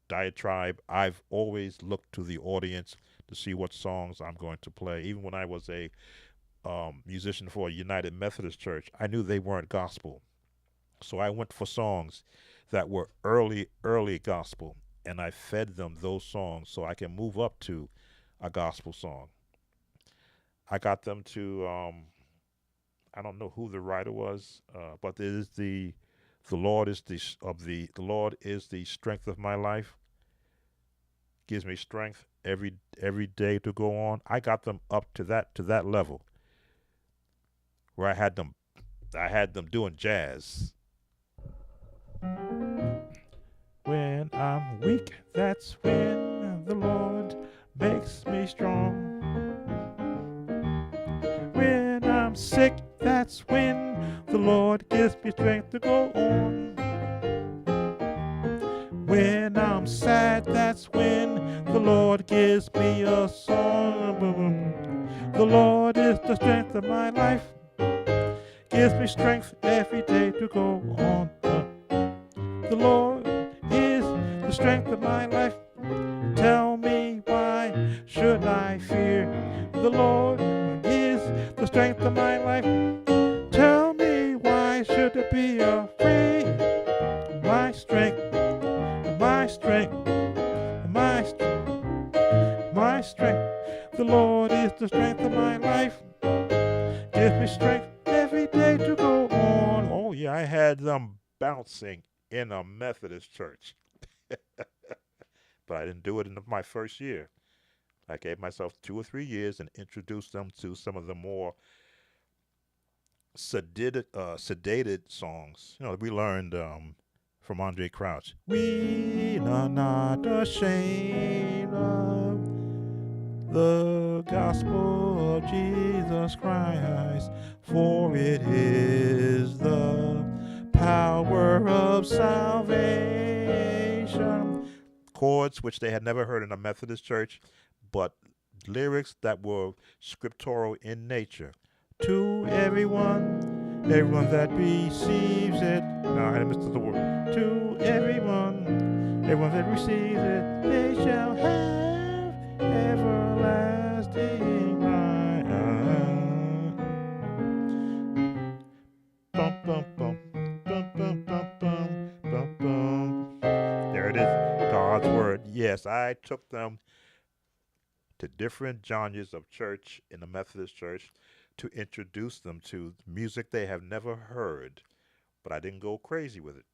diatribe. I've always looked to the audience to see what songs I'm going to play. Even when I was a musician for a United Methodist Church, I knew they weren't gospel. So I went for songs that were early gospel, and I fed them those songs so I can move up to a gospel song. I got them to, I don't know who the writer was, but it is the Lord is the Lord is the strength of my life. Gives me strength every day to go on. I got them up to that level where I had them doing jazz. When I'm weak, that's when the Lord makes me strong. When I'm sick, that's when the Lord gives me strength to go on. When I'm sad, that's when the Lord gives me a song. The Lord is the strength of my life. Gives me strength every day to go on. The Lord is the strength of my life. Tell me, why should I fear? The Lord is the strength of my life. Tell me, why should I be afraid? My strength, my strength, my strength, my strength. The Lord is the strength of my life. Gives me strength every day to go on. Oh yeah, I had them bouncing in a Methodist church. But I didn't do it in my first year. I gave myself 2 or 3 years and introduced them to some of the more sedated songs. We learned from Andre Crouch. We are not ashamed of the gospel of Jesus Christ, for it is the power of salvation. Chords which they had never heard in a Methodist church, but lyrics that were scriptural in nature. To everyone that receives it. No, I missed the word. To everyone that receives it, they shall have everlasting light. Bum, bum, bum, bum, bum, bum, bum, bum, bum. There it is, God's word. Yes, I took them to different genres of church in the Methodist Church to introduce them to music they have never heard, but I didn't go crazy with it.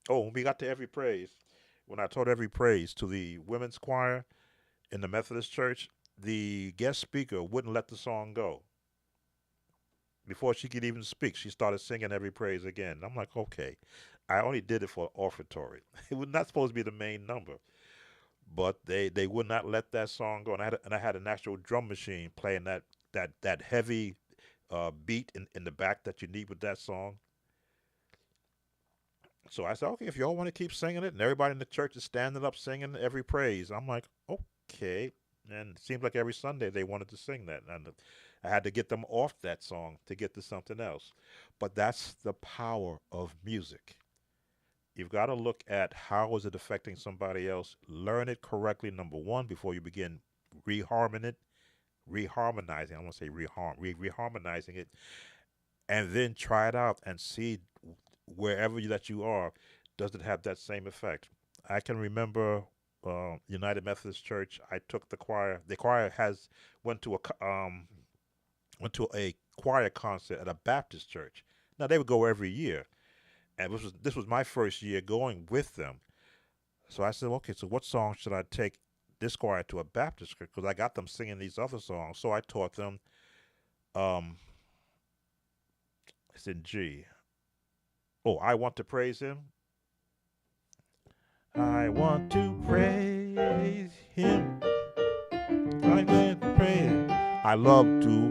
Oh, when we got to Every Praise, when I taught Every Praise to the women's choir in the Methodist Church, the guest speaker wouldn't let the song go. Before she could even speak, she started singing Every Praise again. I'm like, okay, I only did it for offertory. It was not supposed to be the main number, but they would not let that song go. And I had an actual drum machine playing that heavy beat in the back that you need with that song. So I said, okay, if y'all want to keep singing it, and everybody in the church is standing up singing Every Praise, I'm like, okay. And it seems like every Sunday they wanted to sing that, and I had to get them off that song to get to something else. But that's the power of music. You've got to look at how is it affecting somebody else. Learn it correctly, number one, before you begin reharming it, reharmonizing. I want to say reharmonizing it, and then try it out and see wherever that you are, does it have that same effect? I can remember United Methodist Church. I took the choir. The choir has went to a choir concert at a Baptist church. Now they would go every year, and this was my first year going with them. So I said, okay, so what song should I take this choir to a Baptist church? Because I got them singing these other songs. So I taught them. Um, it's in G. Oh, I want to praise him. I want to praise him. I want to praise. I love to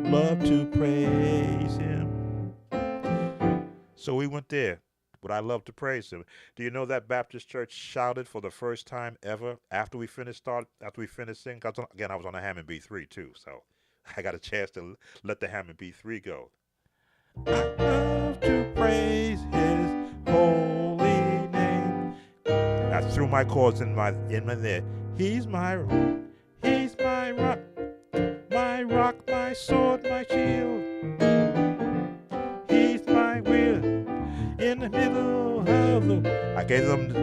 praise him. So we went there. But I love to praise him. Do you know that Baptist church shouted for the first time ever after we finished singing? 'Cause again, I was on a Hammond B3 too, so I got a chance to let the Hammond B3 go. I love to praise his holy name. I threw my chords in my there. He's my rock, my sword, my shield. He's my will in the middle of the. I gave them.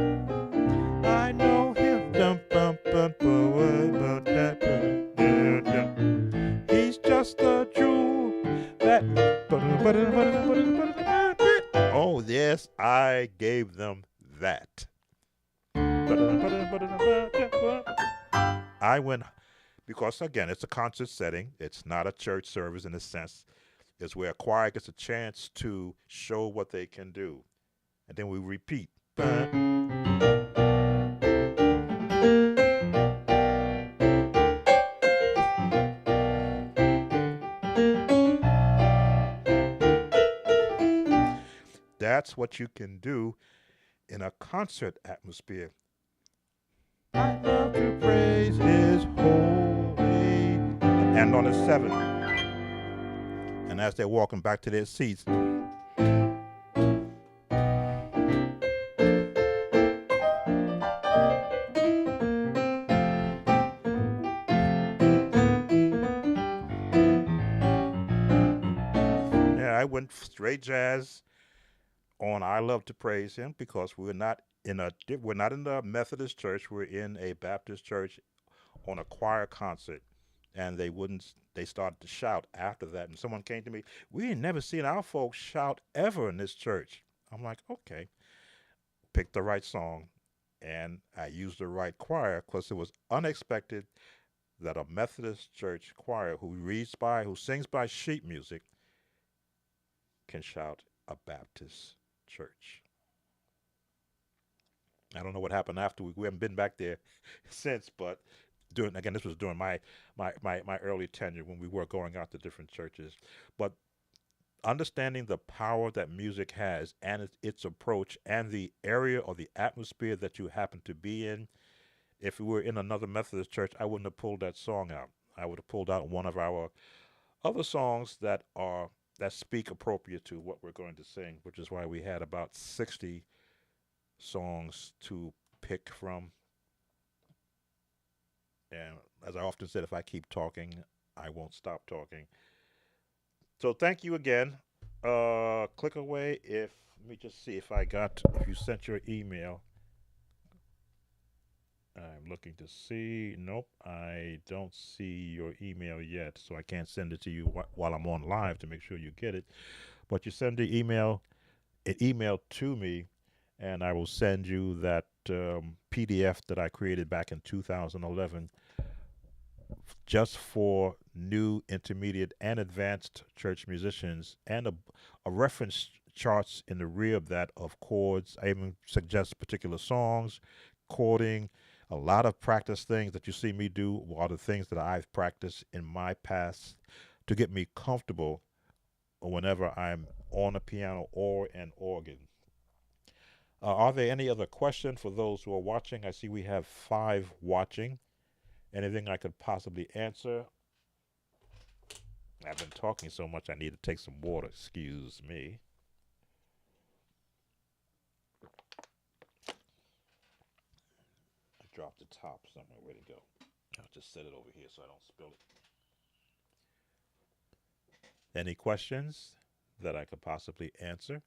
I know him. He's just a jewel that. Oh yes, I gave them that. I went because again, it's a concert setting. It's not a church service in a sense. It's where a choir gets a chance to show what they can do, and then we repeat. That's what you can do in a concert atmosphere. I love to praise his holy. And on the seventh. And as they're walking back to their seats. Yeah, I went straight jazz on I Love to Praise Him because we're not in the Methodist church. We're in a Baptist church on a choir concert, and they started to shout after that. And someone came to me, we ain't never seen our folks shout ever in this church. I'm like, okay, picked the right song, and I used the right choir because it was unexpected that a Methodist church choir who sings by sheet music can shout a Baptist church. I don't know what happened after we haven't been back there since, but this was during my early tenure when we were going out to different churches. But understanding the power that music has and its approach and the area or the atmosphere that you happen to be in. If we were in another Methodist church, I wouldn't have pulled that song out. I would have pulled out one of our other songs that speak appropriate to what we're going to sing, which is why we had about 60 songs to pick from. And as I often said, if I keep talking, I won't stop talking. So thank you again. Click away if, let me just see if I got, if you sent your email. I'm looking to see. Nope, I don't see your email yet, so I can't send it to you while I'm on live to make sure you get it. But you send the email, an email to me, and I will send you that PDF that I created back in 2011 just for new, intermediate, and advanced church musicians, and a reference charts in the rear of that of chords. I even suggest particular songs, chording. A lot of practice things that you see me do are the things that I've practiced in my past to get me comfortable whenever I'm on a piano or an organ. Are there any other questions for those who are watching? I see we have 5 watching. Anything I could possibly answer? I've been talking so much I need to take some water. Excuse me. I dropped the top somewhere. Where'd it go? I'll just set it over here so I don't spill it. Any questions that I could possibly answer?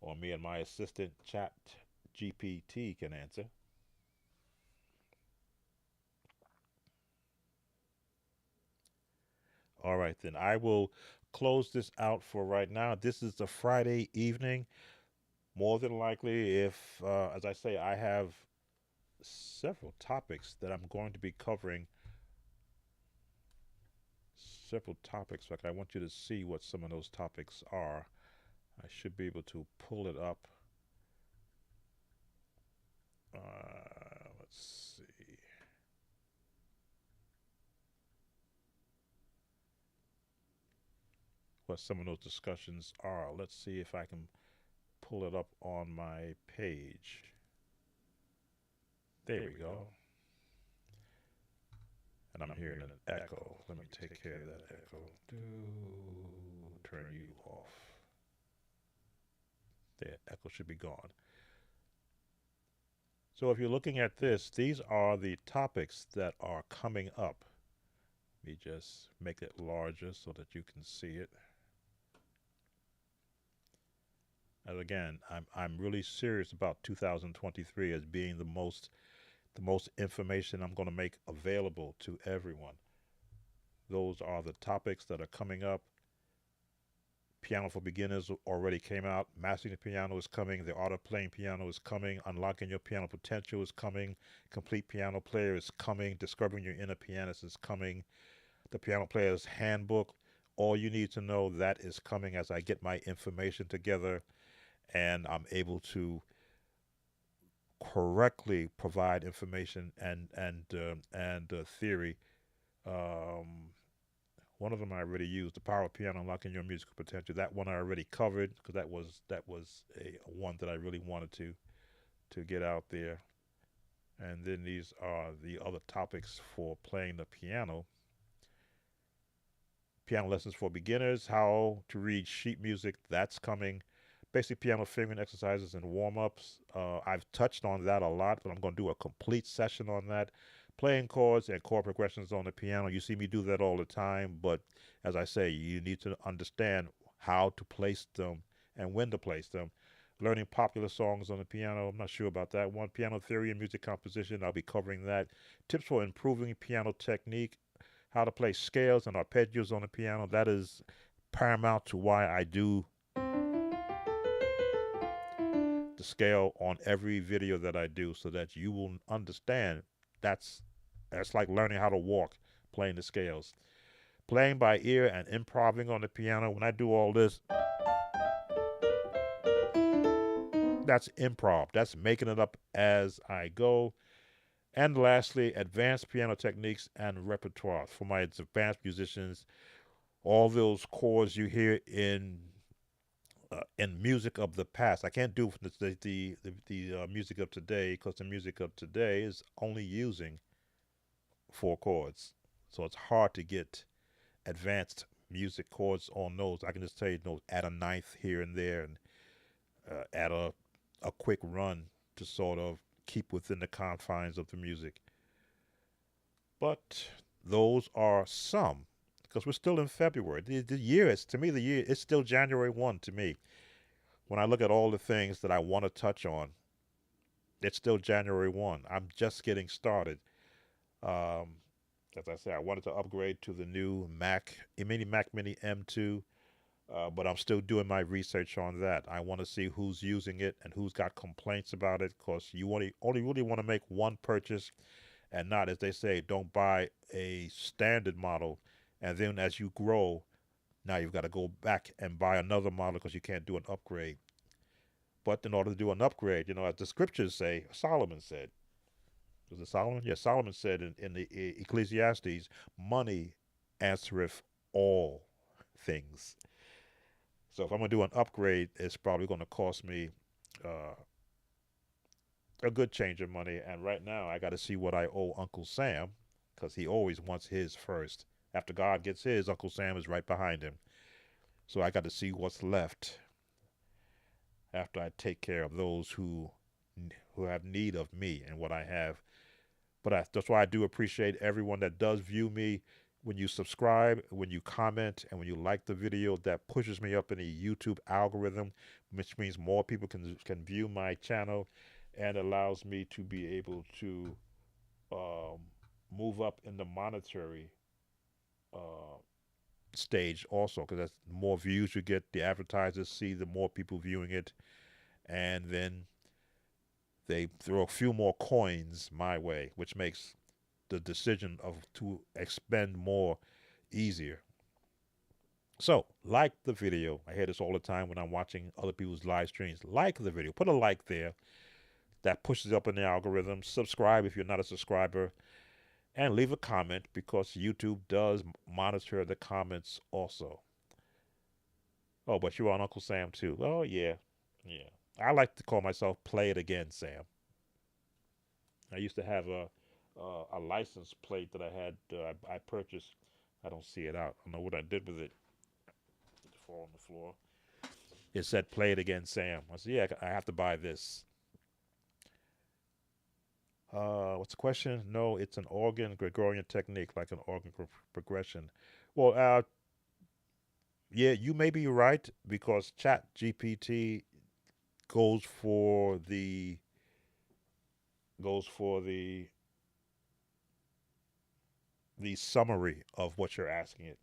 Or me and my assistant, Chat GPT, can answer. All right, then I will close this out for right now. This is the Friday evening. More than likely, if, as I say, I have several topics that I'm going to be covering. Several topics. Like, I want you to see what some of those topics are. I should be able to pull it up. Let's see. What some of those discussions are. Let's see if I can pull it up on my page. There we go. And I'm hearing an echo. Let me take care of that echo. Turn you off. There, echo should be gone. So if you're looking at this, these are the topics that are coming up. Let me just make it larger so that you can see it. And again, I'm really serious about 2023 as being the most information I'm going to make available to everyone. Those are the topics that are coming up. Piano for Beginners already came out. Mastering the Piano is coming. The Art of Playing Piano is coming. Unlocking Your Piano Potential is coming. Complete Piano Player is coming. Discovering Your Inner Pianist is coming. The Piano Player's Handbook. All you need to know, that is coming as I get my information together and I'm able to correctly provide information and theory. Um, One of them I already used, the Power of Piano, Unlocking Your Musical Potential. That one I already covered because that was a one that I really wanted to get out there. And then these are the other topics for playing the piano. Piano lessons for beginners, how to read sheet music. That's coming. Basic piano fingering exercises and warm ups. I've touched on that a lot, but I'm going to do a complete session on that. Playing chords and chord progressions on the piano. You see me do that all the time, but as I say, you need to understand how to place them and when to place them. Learning popular songs on the piano. I'm not sure about that one. Piano theory and music composition. I'll be covering that. Tips for improving piano technique. How to play scales and arpeggios on the piano. That is paramount to why I do the scale on every video that I do, so that you will understand that's that's like learning how to walk, playing the scales. Playing by ear and improvising on the piano. When I do all this, that's improv. That's making it up as I go. And lastly, advanced piano techniques and repertoire for my advanced musicians. All those chords you hear in music of the past. I can't do the music of today because the music of today is only using 4 chords. So it's hard to get advanced music chords on those. I can just tell you, add a ninth here and there, and add a quick run to sort of keep within the confines of the music. But those are some, because we're still in February. The year is, to me, the year, it's still January 1 to me. When I look at all the things that I want to touch on, it's still January 1. I'm just getting started. Um, as I said, I wanted to upgrade to the new Mac Mini M2, but I'm still doing my research on that. I want to see who's using it and who's got complaints about it, because you only really want to make one purchase and not, as they say, don't buy a standard model, and then as you grow, now you've got to go back and buy another model because you can't do an upgrade. But in order to do an upgrade, as the scriptures say, Solomon said, was it Solomon? Yeah, Solomon said in the Ecclesiastes, money answereth all things. So if I'm going to do an upgrade, it's probably going to cost me uh, a good change of money. And right now, I got to see what I owe Uncle Sam, because he always wants his first. After God gets his, Uncle Sam is right behind him. So I got to see what's left after I take care of those who have need of me and what I have. But that's why I do appreciate everyone that does view me. When you subscribe, when you comment, and when you like the video, that pushes me up in the YouTube algorithm, which means more people can view my channel, and allows me to be able to um, move up in the monetary uh, stage also, because that's the more views you get, the advertisers see the more people viewing it, and then they throw a few more coins my way, which makes the decision of to expend more easier. So, like the video. I hear this all the time when I'm watching other people's live streams. Like the video. Put a like there. That pushes up in the algorithm. Subscribe if you're not a subscriber. And leave a comment, because YouTube does monitor the comments also. Oh, but you're on Uncle Sam too. Oh, yeah. Yeah. I like to call myself Play It Again, Sam. I used to have a license plate that I had. I purchased. I don't see it out. I don't know what I did with it. It fall on the floor. It said "Play It Again, Sam." I said, "Yeah, I have to buy this." What's the question? No, it's an organ Gregorian technique, like an organ progression. Well, yeah, you may be right, because Chat GPT goes for the goes for the summary of what you're asking it.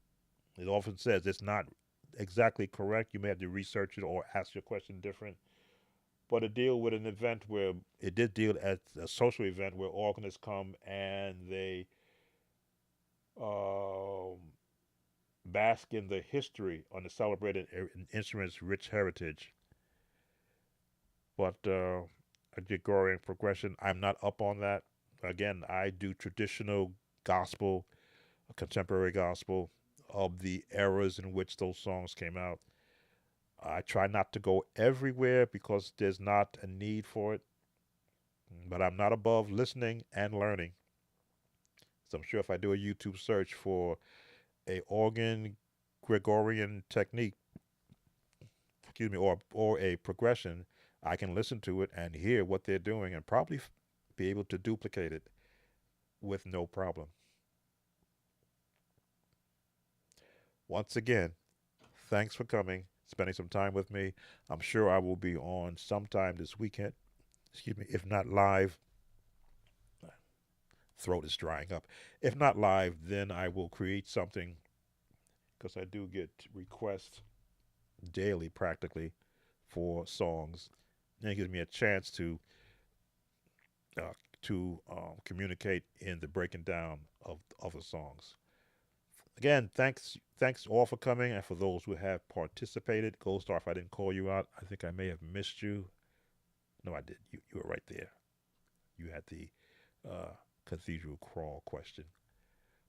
It often says it's not exactly correct. You may have to research it or ask your question different. But it deal with an event where it did deal at a social event where organists come and they um, bask in the history on the celebrated instrument's rich heritage. But a Gregorian progression, I'm not up on that. Again, I do traditional gospel, contemporary gospel of the eras in which those songs came out. I try not to go everywhere because there's not a need for it, but I'm not above listening and learning. So I'm sure if I do a YouTube search for a organ Gregorian technique, excuse me, or a progression, I can listen to it and hear what they're doing and probably be able to duplicate it with no problem. Once again, thanks for coming, spending some time with me. I'm sure I will be on sometime this weekend. Excuse me, if not live, throat is drying up. If not live, then I will create something, because I do get requests daily practically for songs. And it gives me a chance uh, to communicate in the breaking down of the songs. Again, thanks all for coming, and for those who have participated. Gold Star, if I didn't call you out, I think I may have missed you. No, I did. You were right there. You had the uh, cathedral crawl question.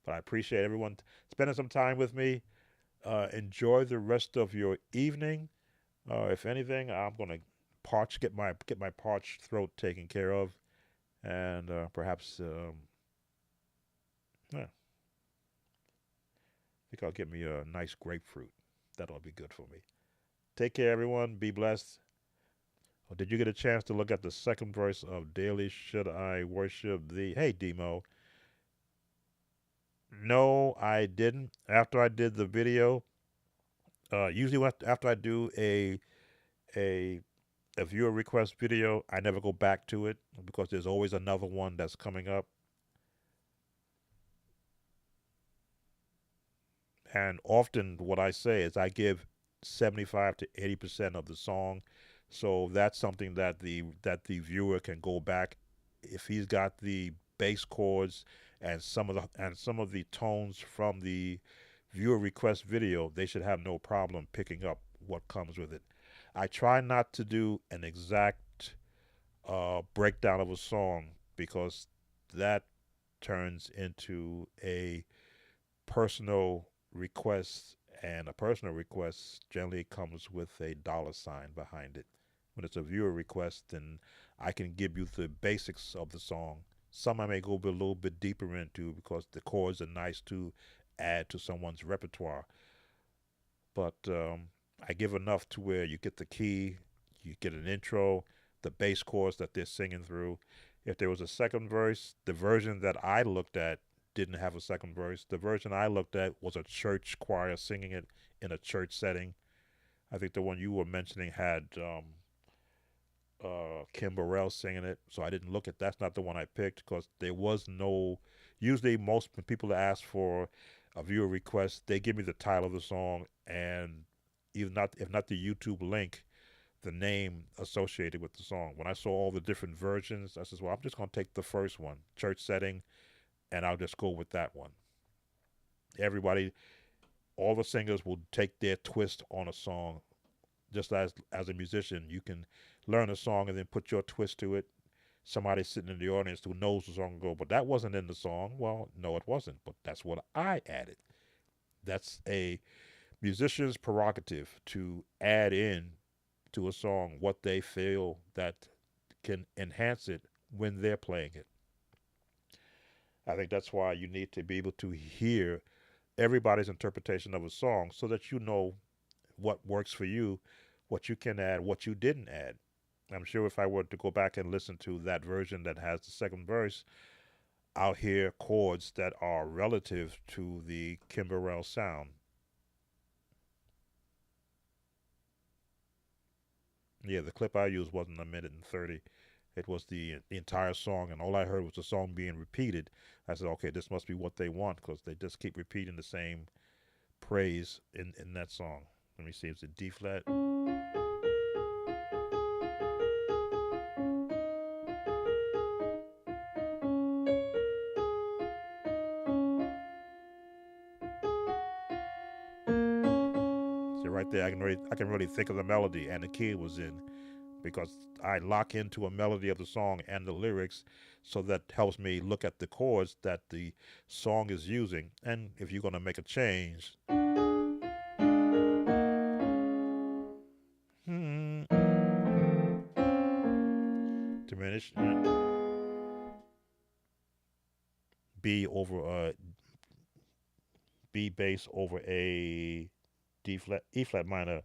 But I appreciate everyone spending some time with me. Enjoy the rest of your evening. If anything, I'm gonna get my parched throat taken care of, and perhaps yeah, I think I'll get me a nice grapefruit. That'll be good for me. Take care, everyone. Be blessed. Oh, did you get a chance to look at the second verse of "Daily Should I Worship Thee"? Hey, Demo. No, I didn't. After I did the video, usually after I do a a viewer request video, I never go back to it because there's always another one that's coming up. And often what I say is I give 75 to 80% of the song. So that's something that the viewer can go back if he's got the bass chords and some of the tones from the viewer request video, they should have no problem picking up what comes with it. I try not to do an exact breakdown of a song because that turns into a personal request, and a personal request generally comes with a dollar sign behind it. When it's a viewer request, then I can give you the basics of the song. Some I may go a little bit deeper into because the chords are nice to add to someone's repertoire. But I give enough to where you get the key, you get an intro, the bass chords that they're singing through. If there was a second verse, the version that I looked at didn't have a second verse. The version I looked at was a church choir singing it in a church setting. I think the one you were mentioning had Kim Burrell singing it, so I didn't look at. That's not the one I picked because there was no. Usually, most people that ask for a viewer request, they give me the title of the song and even not if not the YouTube link, the name associated with the song. When I saw all the different versions, I said, "Well, I'm just going to take the first one, church setting, and I'll just go with that one." Everybody, all the singers will take their twist on a song. Just as a musician, you can learn a song and then put your twist to it. Somebody sitting in the audience who knows the song go, but that wasn't in the song. Well, no, it wasn't, but that's what I added. That's a musician's prerogative to add in to a song what they feel that can enhance it when they're playing it. I think that's why you need to be able to hear everybody's interpretation of a song so that you know what works for you, what you can add, what you didn't add. I'm sure if I were to go back and listen to that version that has the second verse, I'll hear chords that are relative to the Kimberell sound. Yeah, the clip I used wasn't a minute and 30. It was the entire song, and all I heard was the song being repeated. I said, okay, this must be what they want because they just keep repeating the same praise in that song. Let me see, it's a D flat. So right there, I can really think of the melody and the key it was in because I lock into a melody of the song and the lyrics, so that helps me look at the chords that the song is using. And if you're gonna make a change, diminish B over B bass over a D flat, E flat minor.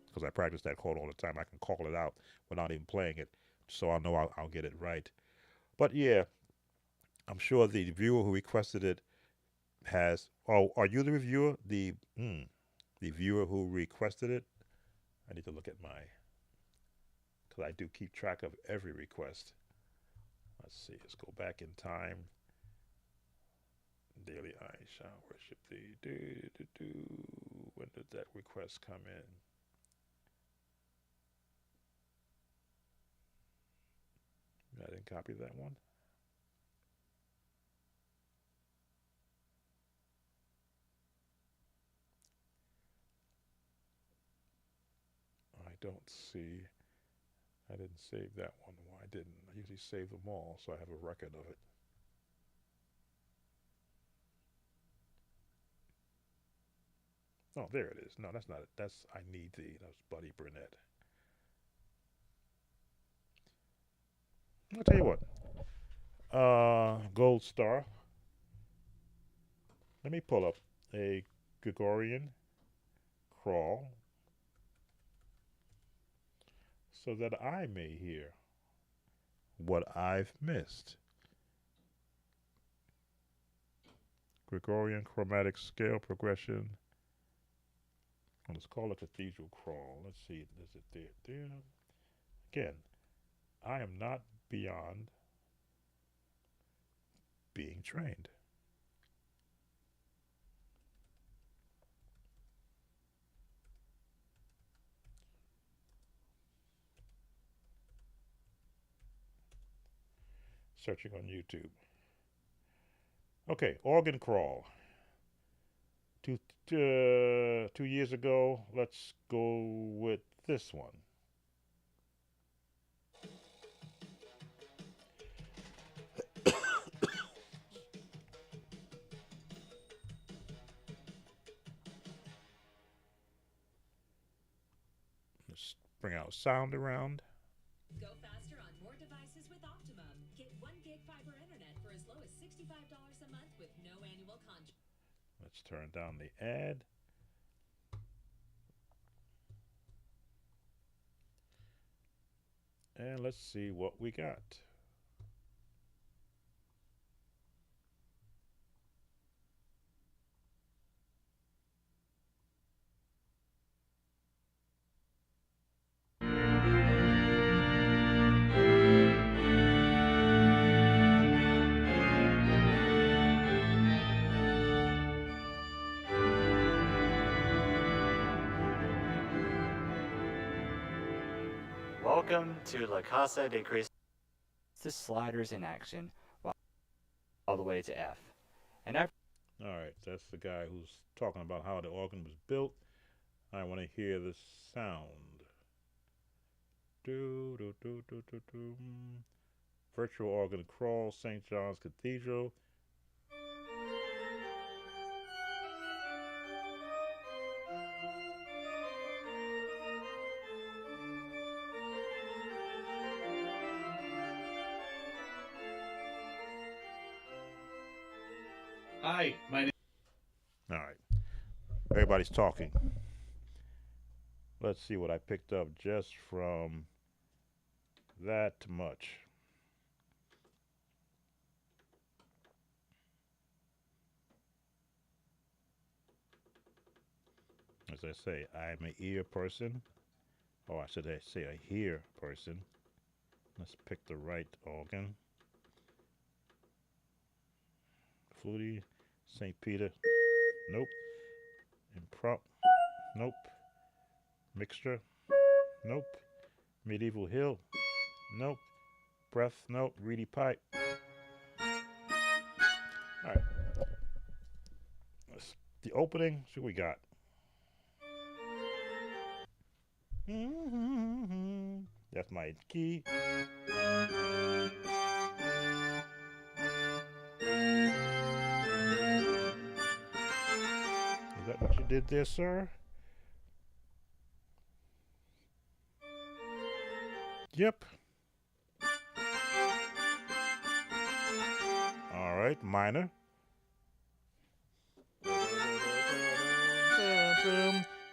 Because I practice that chord all the time, I can call it out without even playing it, so I know I'll get it right. But yeah, I'm sure the viewer who requested it has. Oh, are you the reviewer? The viewer who requested it. I need to look at my, because I do keep track of every request. Let's see. Let's go back in time. Daily I shall worship thee. When did that request come in? I didn't copy that one. I don't see. I didn't save that one. Why didn't I usually save them all so I have a record of it? Oh, there it is. No, that's not it. That's I Need Thee. That's Buddy Burnett. I'll tell you what. Gold Star. Let me pull up a Gregorian crawl so that I may hear what I've missed. Gregorian chromatic scale progression. Well, let's call it Cathedral Crawl. Let's see. Is it there? Again, I am not beyond being trained. Searching on YouTube. Okay, organ crawl. 2 years ago, let's go with this one. Let's bring our sound around. Go faster on more devices with Optimum. Get 1 gig fiber internet for as low as $65 a month with no annual contract. Let's turn down the ad. And let's see what we got. Welcome to La Casa de Cristo. The sliders in action all the way to F. And after All right, that's the guy who's talking about how the organ was built. I want to hear the sound. Do, do, do, do, do, do. Virtual organ crawl, St. John's Cathedral. Hi, my name. All right, everybody's talking. Let's see what I picked up just from that much. As I say, I'm an ear person, or I should say a hear person. Let's pick the right organ. Flutie, St. Peter, nope. Improp, nope. Mixture, nope. Medieval Hill, nope. Breath, nope. Reedy Pipe. All right. The opening, see what we got. That's my key. Is that what you did there, sir? Yep. All right, minor.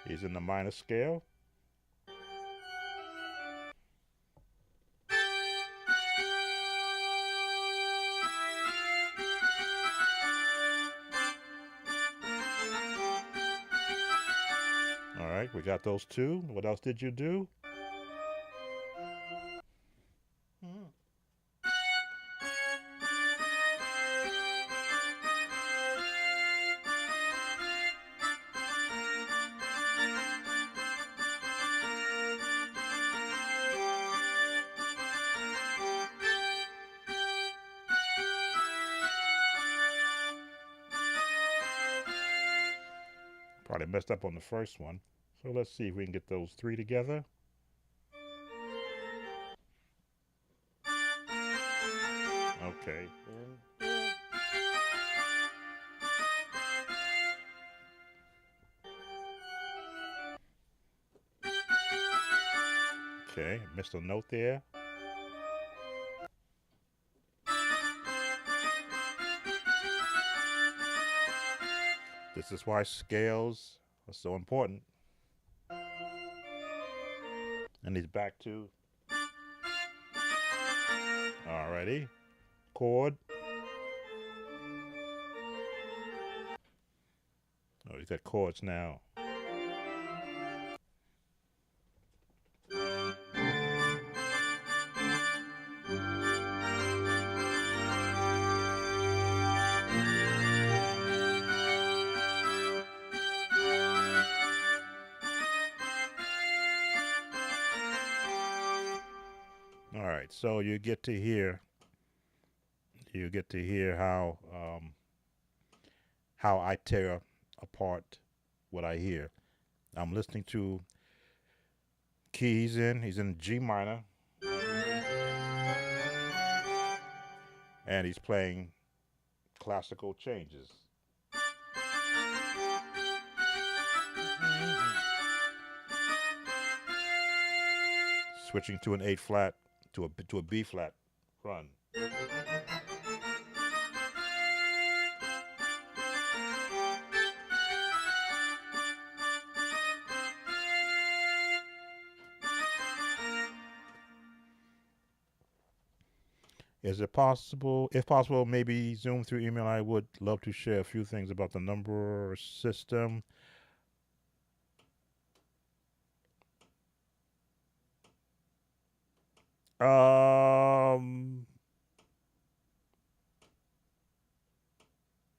He's in the minor scale. All right, we got those two. What else did you do? Probably messed up on the first one. So let's see if we can get those three together. Okay. Okay, missed a note there. This is why scales are so important. And he's back to Alrighty. Chord. Oh, he's got chords now. All right, so you get to hear how I tear apart what I hear. I'm listening to key he's in G minor, and he's playing classical changes. Switching to an 8 flat to a B flat run. Is it possible? If possible, maybe Zoom through email. I would love to share a few things about the number system. Um,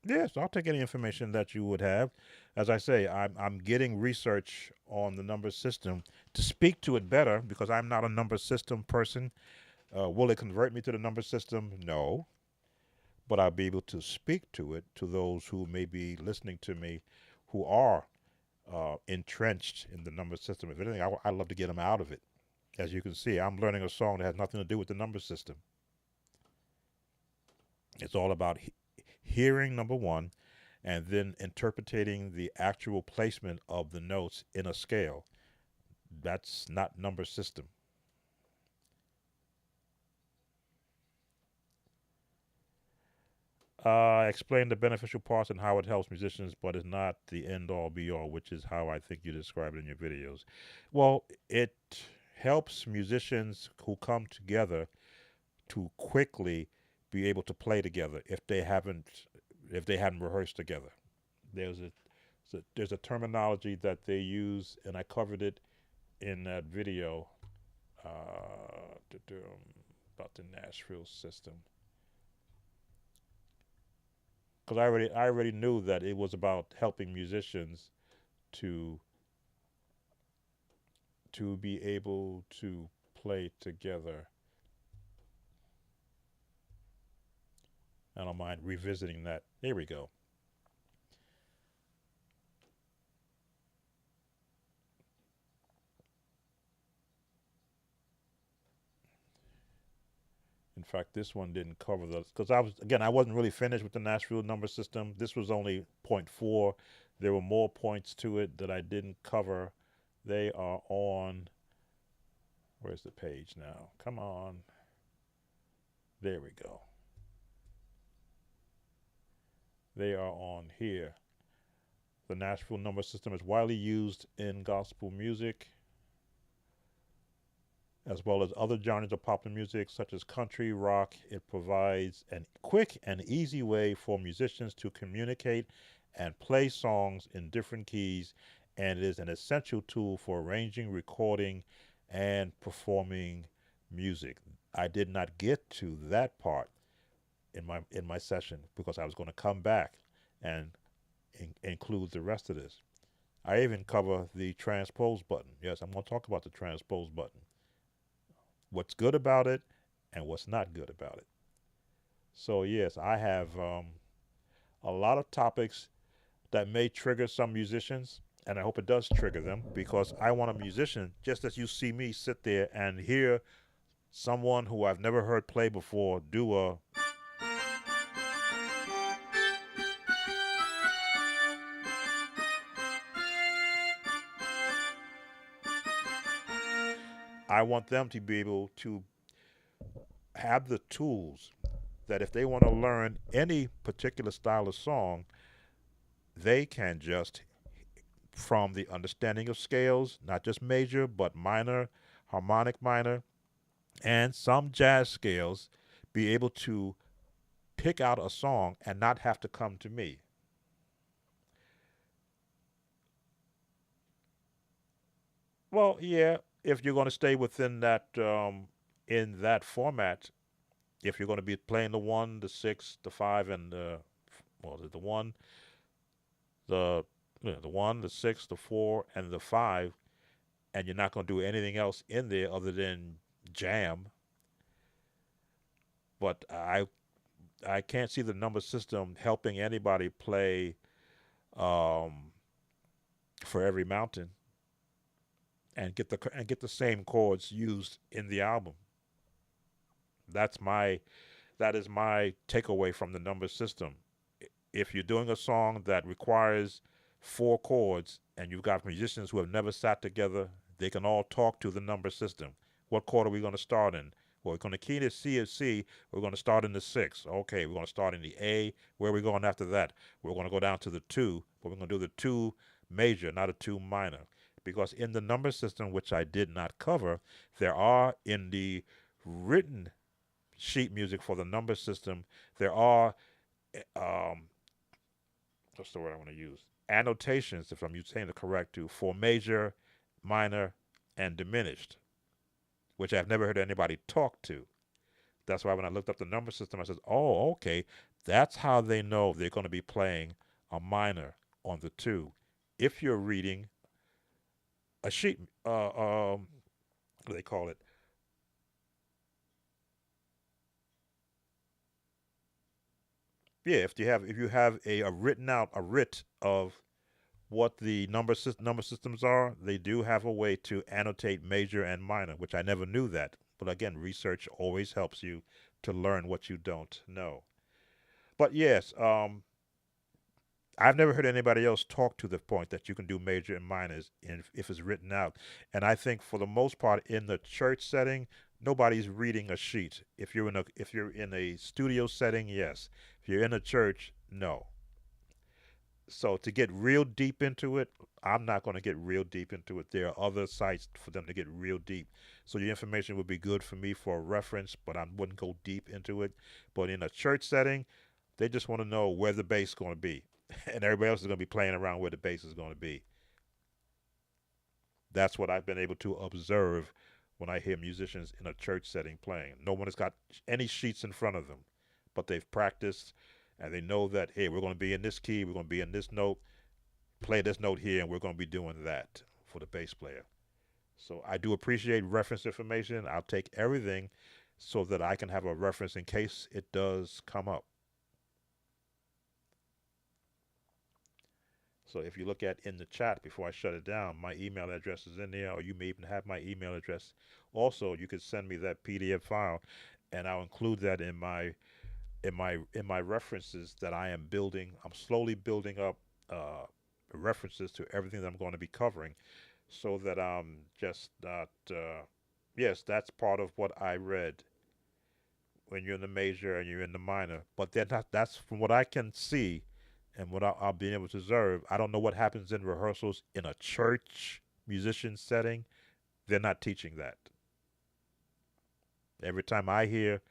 yes, I'll take any information that you would have. As I say, I'm getting research on the number system to speak to it better because I'm not a number system person. Will it convert me to the number system? No, but I'll be able to speak to it to those who may be listening to me, who are entrenched in the number system. If anything, I'd love to get them out of it. As you can see, I'm learning a song that has nothing to do with the number system. It's all about hearing, number one, and then interpreting the actual placement of the notes in a scale. That's not number system. Explain the beneficial parts and how it helps musicians, but it's not the end all be all, which is how I think you describe it in your videos. Well, it helps musicians who come together to quickly be able to play together if they hadn't rehearsed together. There's a terminology that they use, and I covered it in that video about the Nashville system. Because I already knew that it was about helping musicians to be able to play together. I don't mind revisiting that. There we go. In fact, this one didn't cover those because I wasn't really finished with the Nashville number system. This was only point 4. There were more points to it that I didn't cover. They are on. Where's the page now? Come on. There we go. They are on here. The Nashville number system is widely used in gospel music as well as other genres of popular music such as country, rock. It provides a quick and easy way for musicians to communicate and play songs in different keys, and it is an essential tool for arranging, recording, and performing music. I did not get to that part in my session because I was going to come back and include the rest of this. I even cover the transpose button. Yes, I'm going to talk about the transpose button. What's good about it and what's not good about it. So yes, I have a lot of topics that may trigger some musicians, and I hope it does trigger them because I want a musician, just as you see me sit there and hear someone who I've never heard play before do a. I want them to be able to have the tools that if they want to learn any particular style of song, they can just, from the understanding of scales, not just major, but minor, harmonic minor, and some jazz scales, be able to pick out a song and not have to come to me. Well, yeah, if you're going to stay within that in that format, if you're going to be playing the one, the six, the five, and the one, the the one, the six, the four, and the five, and you're not going to do anything else in there other than jam. But I can't see the number system helping anybody play um, for every mountain and get the same chords used in the album. That's my that is my takeaway from the number system. If you're doing a song that requires four chords and you've got musicians who have never sat together, they can all talk to the number system. What chord are we going to start in? Well, we're going to key to C or C. We're going to start in the six. Okay, we're going to start in the A. Where are we going after that? We're going to go down to the two, but we're going to do the two major, not a two minor. Because in the number system, which I did not cover, there are in the written sheet music for the number system, there are um, what's the word I want to use? Annotations, if I'm saying it correct, too, for major, minor, and diminished, which I've never heard anybody talk to. That's why when I looked up the number system, I said, oh, okay, that's how they know they're going to be playing a minor on the two. If you're reading a sheet, what do they call it? Yeah, if you have a written out a writ of what the number systems are, they do have a way to annotate major and minor, which I never knew that. But again, research always helps you to learn what you don't know. But yes, I've never heard anybody else talk to the point that you can do major and minors if it's written out. And I think for the most part in the church setting, nobody's reading a sheet. If you're in a studio setting, yes. If you're in a church, no. So to get real deep into it, I'm not going to get real deep into it. There are other sites for them to get real deep. So your information would be good for me for a reference, but I wouldn't go deep into it. But in a church setting, they just want to know where the bass is going to be. And everybody else is going to be playing around where the bass is going to be. That's what I've been able to observe when I hear musicians in a church setting playing. No one has got any sheets in front of them, but they've practiced and they know that, hey, we're going to be in this key, we're going to be in this note, play this note here, and we're going to be doing that for the bass player. So I do appreciate reference information. I'll take everything so that I can have a reference in case it does come up. So if you look at in the chat before I shut it down, my email address is in there, or you may even have my email address. Also, you could send me that PDF file, and I'll include that in my references that I am building. I'm slowly building up references to everything that I'm going to be covering, so that I'm just not. Yes, that's part of what I read when you're in the major and you're in the minor, but they're not. That's from what I can see and what I'll be able to observe. I don't know what happens in rehearsals in a church musician setting. They're not teaching that. Every time I hear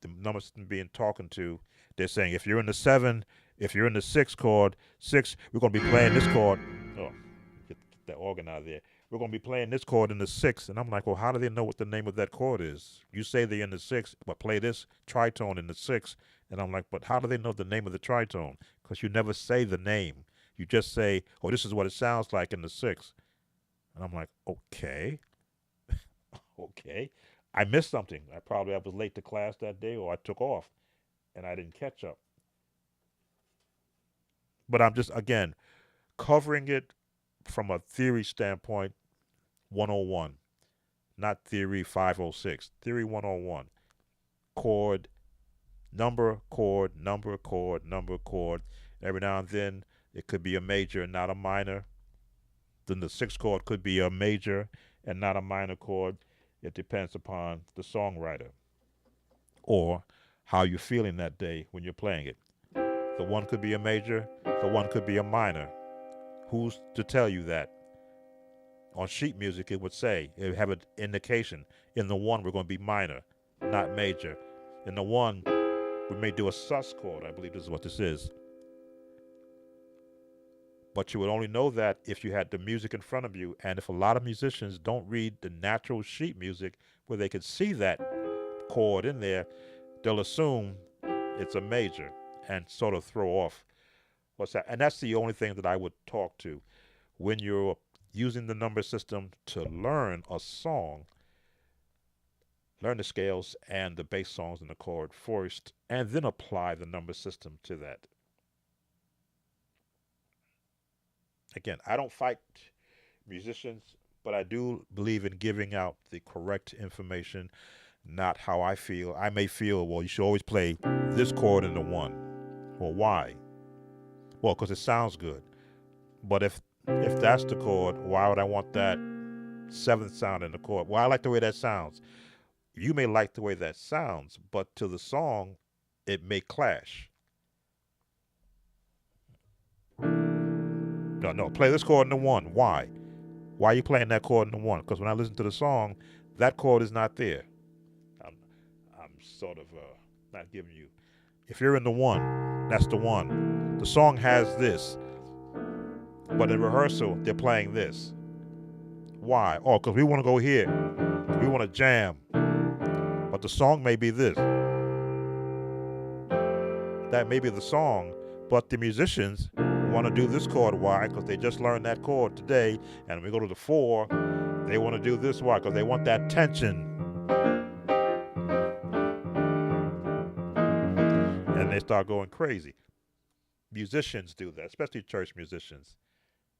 the number system being talking to, they're saying if you're in the seven, if you're in the six chord, six, we're going to be playing this chord. Oh, get that organ out of there. We're going to be playing this chord in the six. And I'm like, well, how do they know what the name of that chord is? You say they're in the six, but play this tritone in the six. And I'm like, but how do they know the name of the tritone? Because you never say the name. You just say, oh, this is what it sounds like in the six. And I'm like, okay, okay. I missed something. I was late to class that day, or I took off and I didn't catch up. But I'm just, again, covering it from a theory standpoint, 101, not theory 506, theory 101. Chord, number, chord, number, chord, number, chord. Every now and then it could be a major and not a minor. Then the sixth chord could be a major and not a minor chord. It depends upon the songwriter or how you're feeling that day when you're playing it. The one could be a major, the one could be a minor. Who's to tell you that? On sheet music, it would say, it would have an indication. In the one, we're going to be minor, not major. In the one, we may do a sus chord. I believe this is what this is. But you would only know that if you had the music in front of you. And if a lot of musicians don't read the natural sheet music where they could see that chord in there, they'll assume it's a major and sort of throw off what's that. And that's the only thing that I would talk to when you're using the number system to learn a song. Learn the scales and the bass songs and the chord first, and then apply the number system to that. Again, I don't fight musicians, but I do believe in giving out the correct information, not how I feel. I may feel, well, you should always play this chord in the one. Well, why? Well, because it sounds good. But if that's the chord, why would I want that seventh sound in the chord? Well, I like the way that sounds. You may like the way that sounds, but to the song, it may clash. No, no, play this chord in the one. Why? Why are you playing that chord in the one? Because when I listen to the song, that chord is not there. I'm, I'm sort of not giving you. If you're in the one, that's the one. The song has this, but in rehearsal, they're playing this. Why? Oh, because we want to go here. We want to jam. But the song may be this. That may be the song, but the musicians want to do this chord. Why? Because they just learned that chord today, and when we go to the four, they want to do this. Why? Because they want that tension. And they start going crazy. Musicians do that, especially church musicians.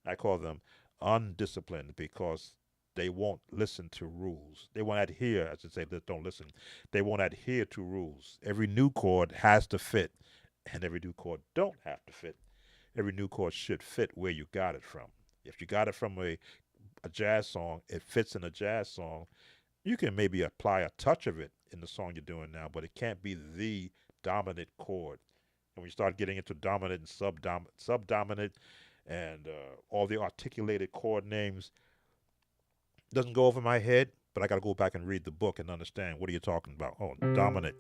I call them undisciplined because they won't listen to rules. They won't adhere, I should say, don't listen. They won't adhere to rules. Every new chord has to fit, and every new chord don't have to fit. Every new chord should fit where you got it from. If you got it from a jazz song, it fits in a jazz song. You can maybe apply a touch of it in the song you're doing now, but it can't be the dominant chord. And when you start getting into dominant and subdominant, and all the articulated chord names, doesn't go over my head, but I got to go back and read the book and understand what are you talking about. Oh, dominant,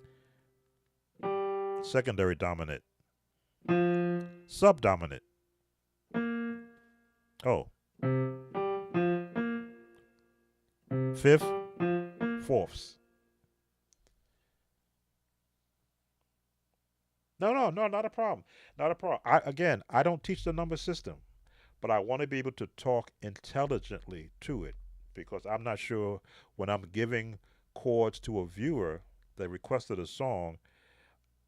secondary dominant, subdominant. Oh, fifth, fourths. No, no, no, not a problem. Not a problem. I don't teach the number system, but I want to be able to talk intelligently to it because I'm not sure when I'm giving chords to a viewer that requested a song,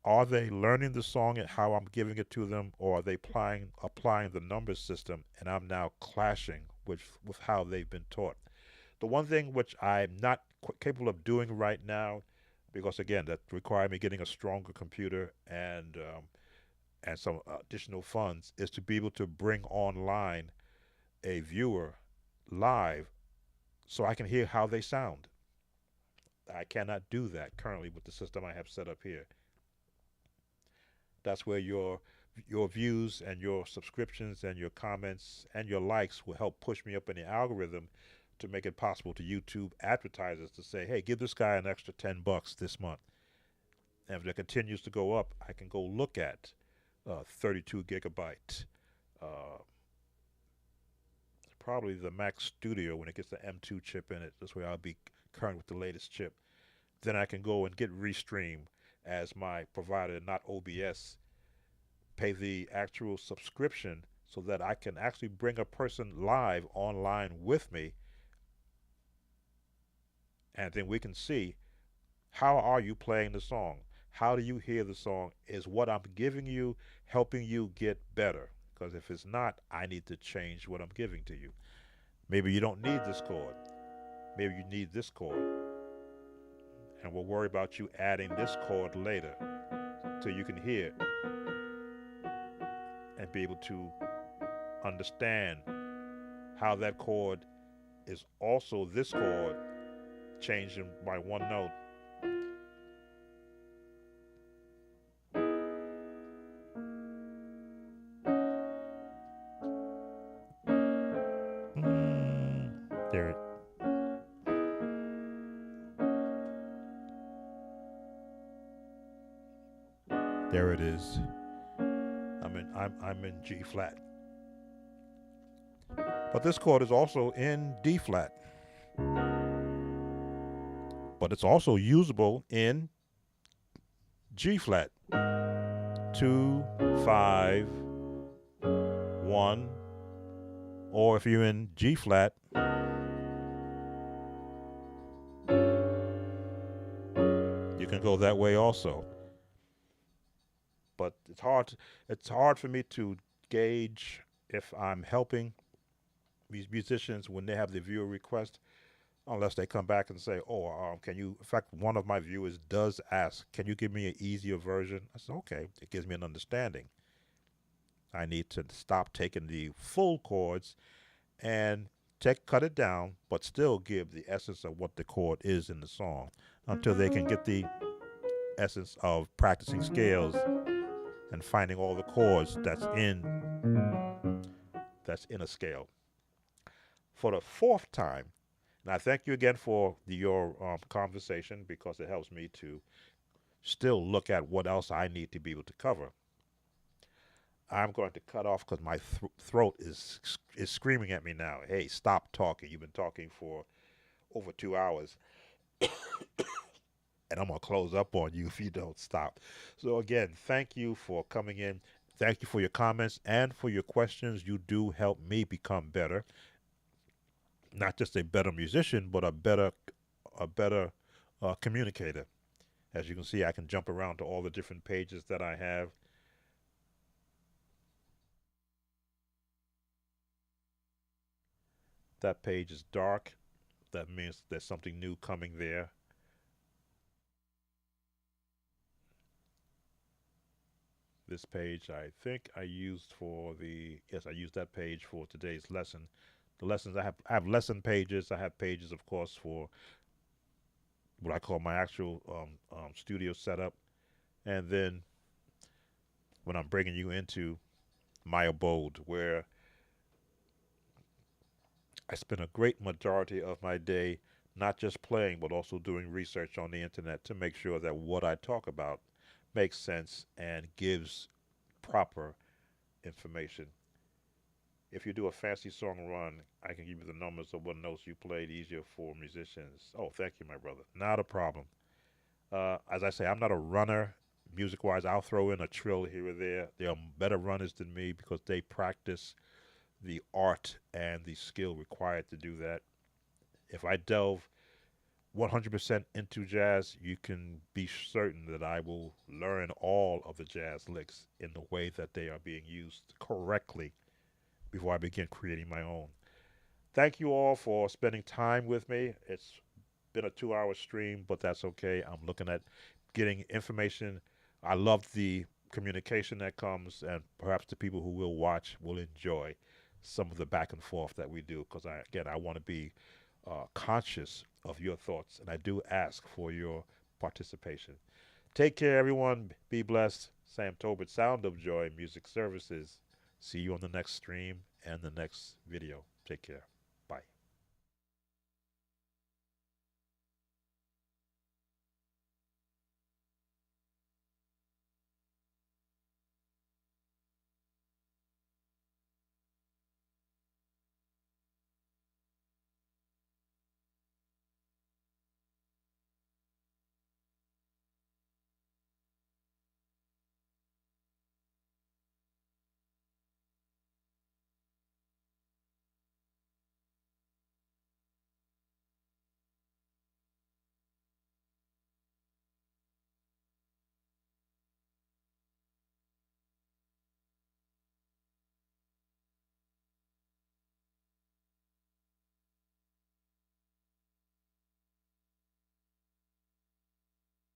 are they learning the song and how I'm giving it to them, or are they applying the number system and I'm now clashing with how they've been taught? The one thing which I'm not capable of doing right now, because again, that requires me getting a stronger computer and some additional funds, is to be able to bring online a viewer live so I can hear how they sound. I cannot do that currently with the system I have set up here. That's where your views and your subscriptions and your comments and your likes will help push me up in the algorithm to make it possible to YouTube advertisers to say, hey, give this guy an extra $10 this month. And if it continues to go up, I can go look at 32 gigabyte, probably the Mac Studio when it gets the M2 chip in it. This way I'll be current with the latest chip. Then I can go and get Restream as my provider, not OBS, pay the actual subscription so that I can actually bring a person live online with me, and then we can see how are you playing the song, how do you hear the song, is what I'm giving you helping you get better? Because if it's not, I need to change what I'm giving to you. Maybe you don't need this chord, maybe you need this chord, and we'll worry about you adding this chord later so you can hear and be able to understand how that chord is also this chord changing by one note. There it. There it is. I'm in G flat. But this chord is also in D flat. But it's also usable in G flat. 2, 5, 1. Or if you're in G flat, you can go that way also. But it's hard for me to gauge if I'm helping these musicians when they have the viewer request, unless they come back and say, "Oh, can you?" In fact, one of my viewers does ask, "Can you give me an easier version?" I said, "Okay." It gives me an understanding. I need to stop taking the full chords and cut it down, but still give the essence of what the chord is in the song until they can get the essence of practicing scales and finding all the chords that's in a scale. For the fourth time, and I thank you again for your conversation because it helps me to still look at what else I need to be able to cover. I'm going to cut off because my throat is screaming at me now. Hey, stop talking. You've been talking for over 2 hours, and I'm gonna close up on you if you don't stop. So again, thank you for coming in. Thank you for your comments and for your questions. You do help me become better, not just a better musician, but a better communicator. As you can see, I can jump around to all the different pages that I have. That page is dark. That means there's something new coming there. This page I think I used I used that page for today's lesson. The lessons I have lesson pages. I have pages, of course, for what I call my actual studio setup. And then when I'm bringing you into my abode, where I spend a great majority of my day not just playing, but also doing research on the internet to make sure that what I talk about makes sense and gives proper information. If you do a fancy song run, I can give you the numbers of what notes you played easier for musicians. Oh, thank you, my brother. Not a problem. As I say, I'm not a runner music wise. I'll throw in a trill here or there. They are better runners than me because they practice the art and the skill required to do that. If I delve 100% into jazz, you can be certain that I will learn all of the jazz licks in the way that they are being used correctly before I begin creating my own. Thank you all for spending time with me. It's been a 2 hour stream, but that's okay. I'm looking at getting information. I love the communication that comes, and perhaps the people who will watch will enjoy some of the back and forth that we do because I want to be conscious of your thoughts, and I do ask for your participation. Take care, everyone. Be blessed. Sam Tobit, Sound of Joy Music Services. See you on the next stream and the next video. Take care.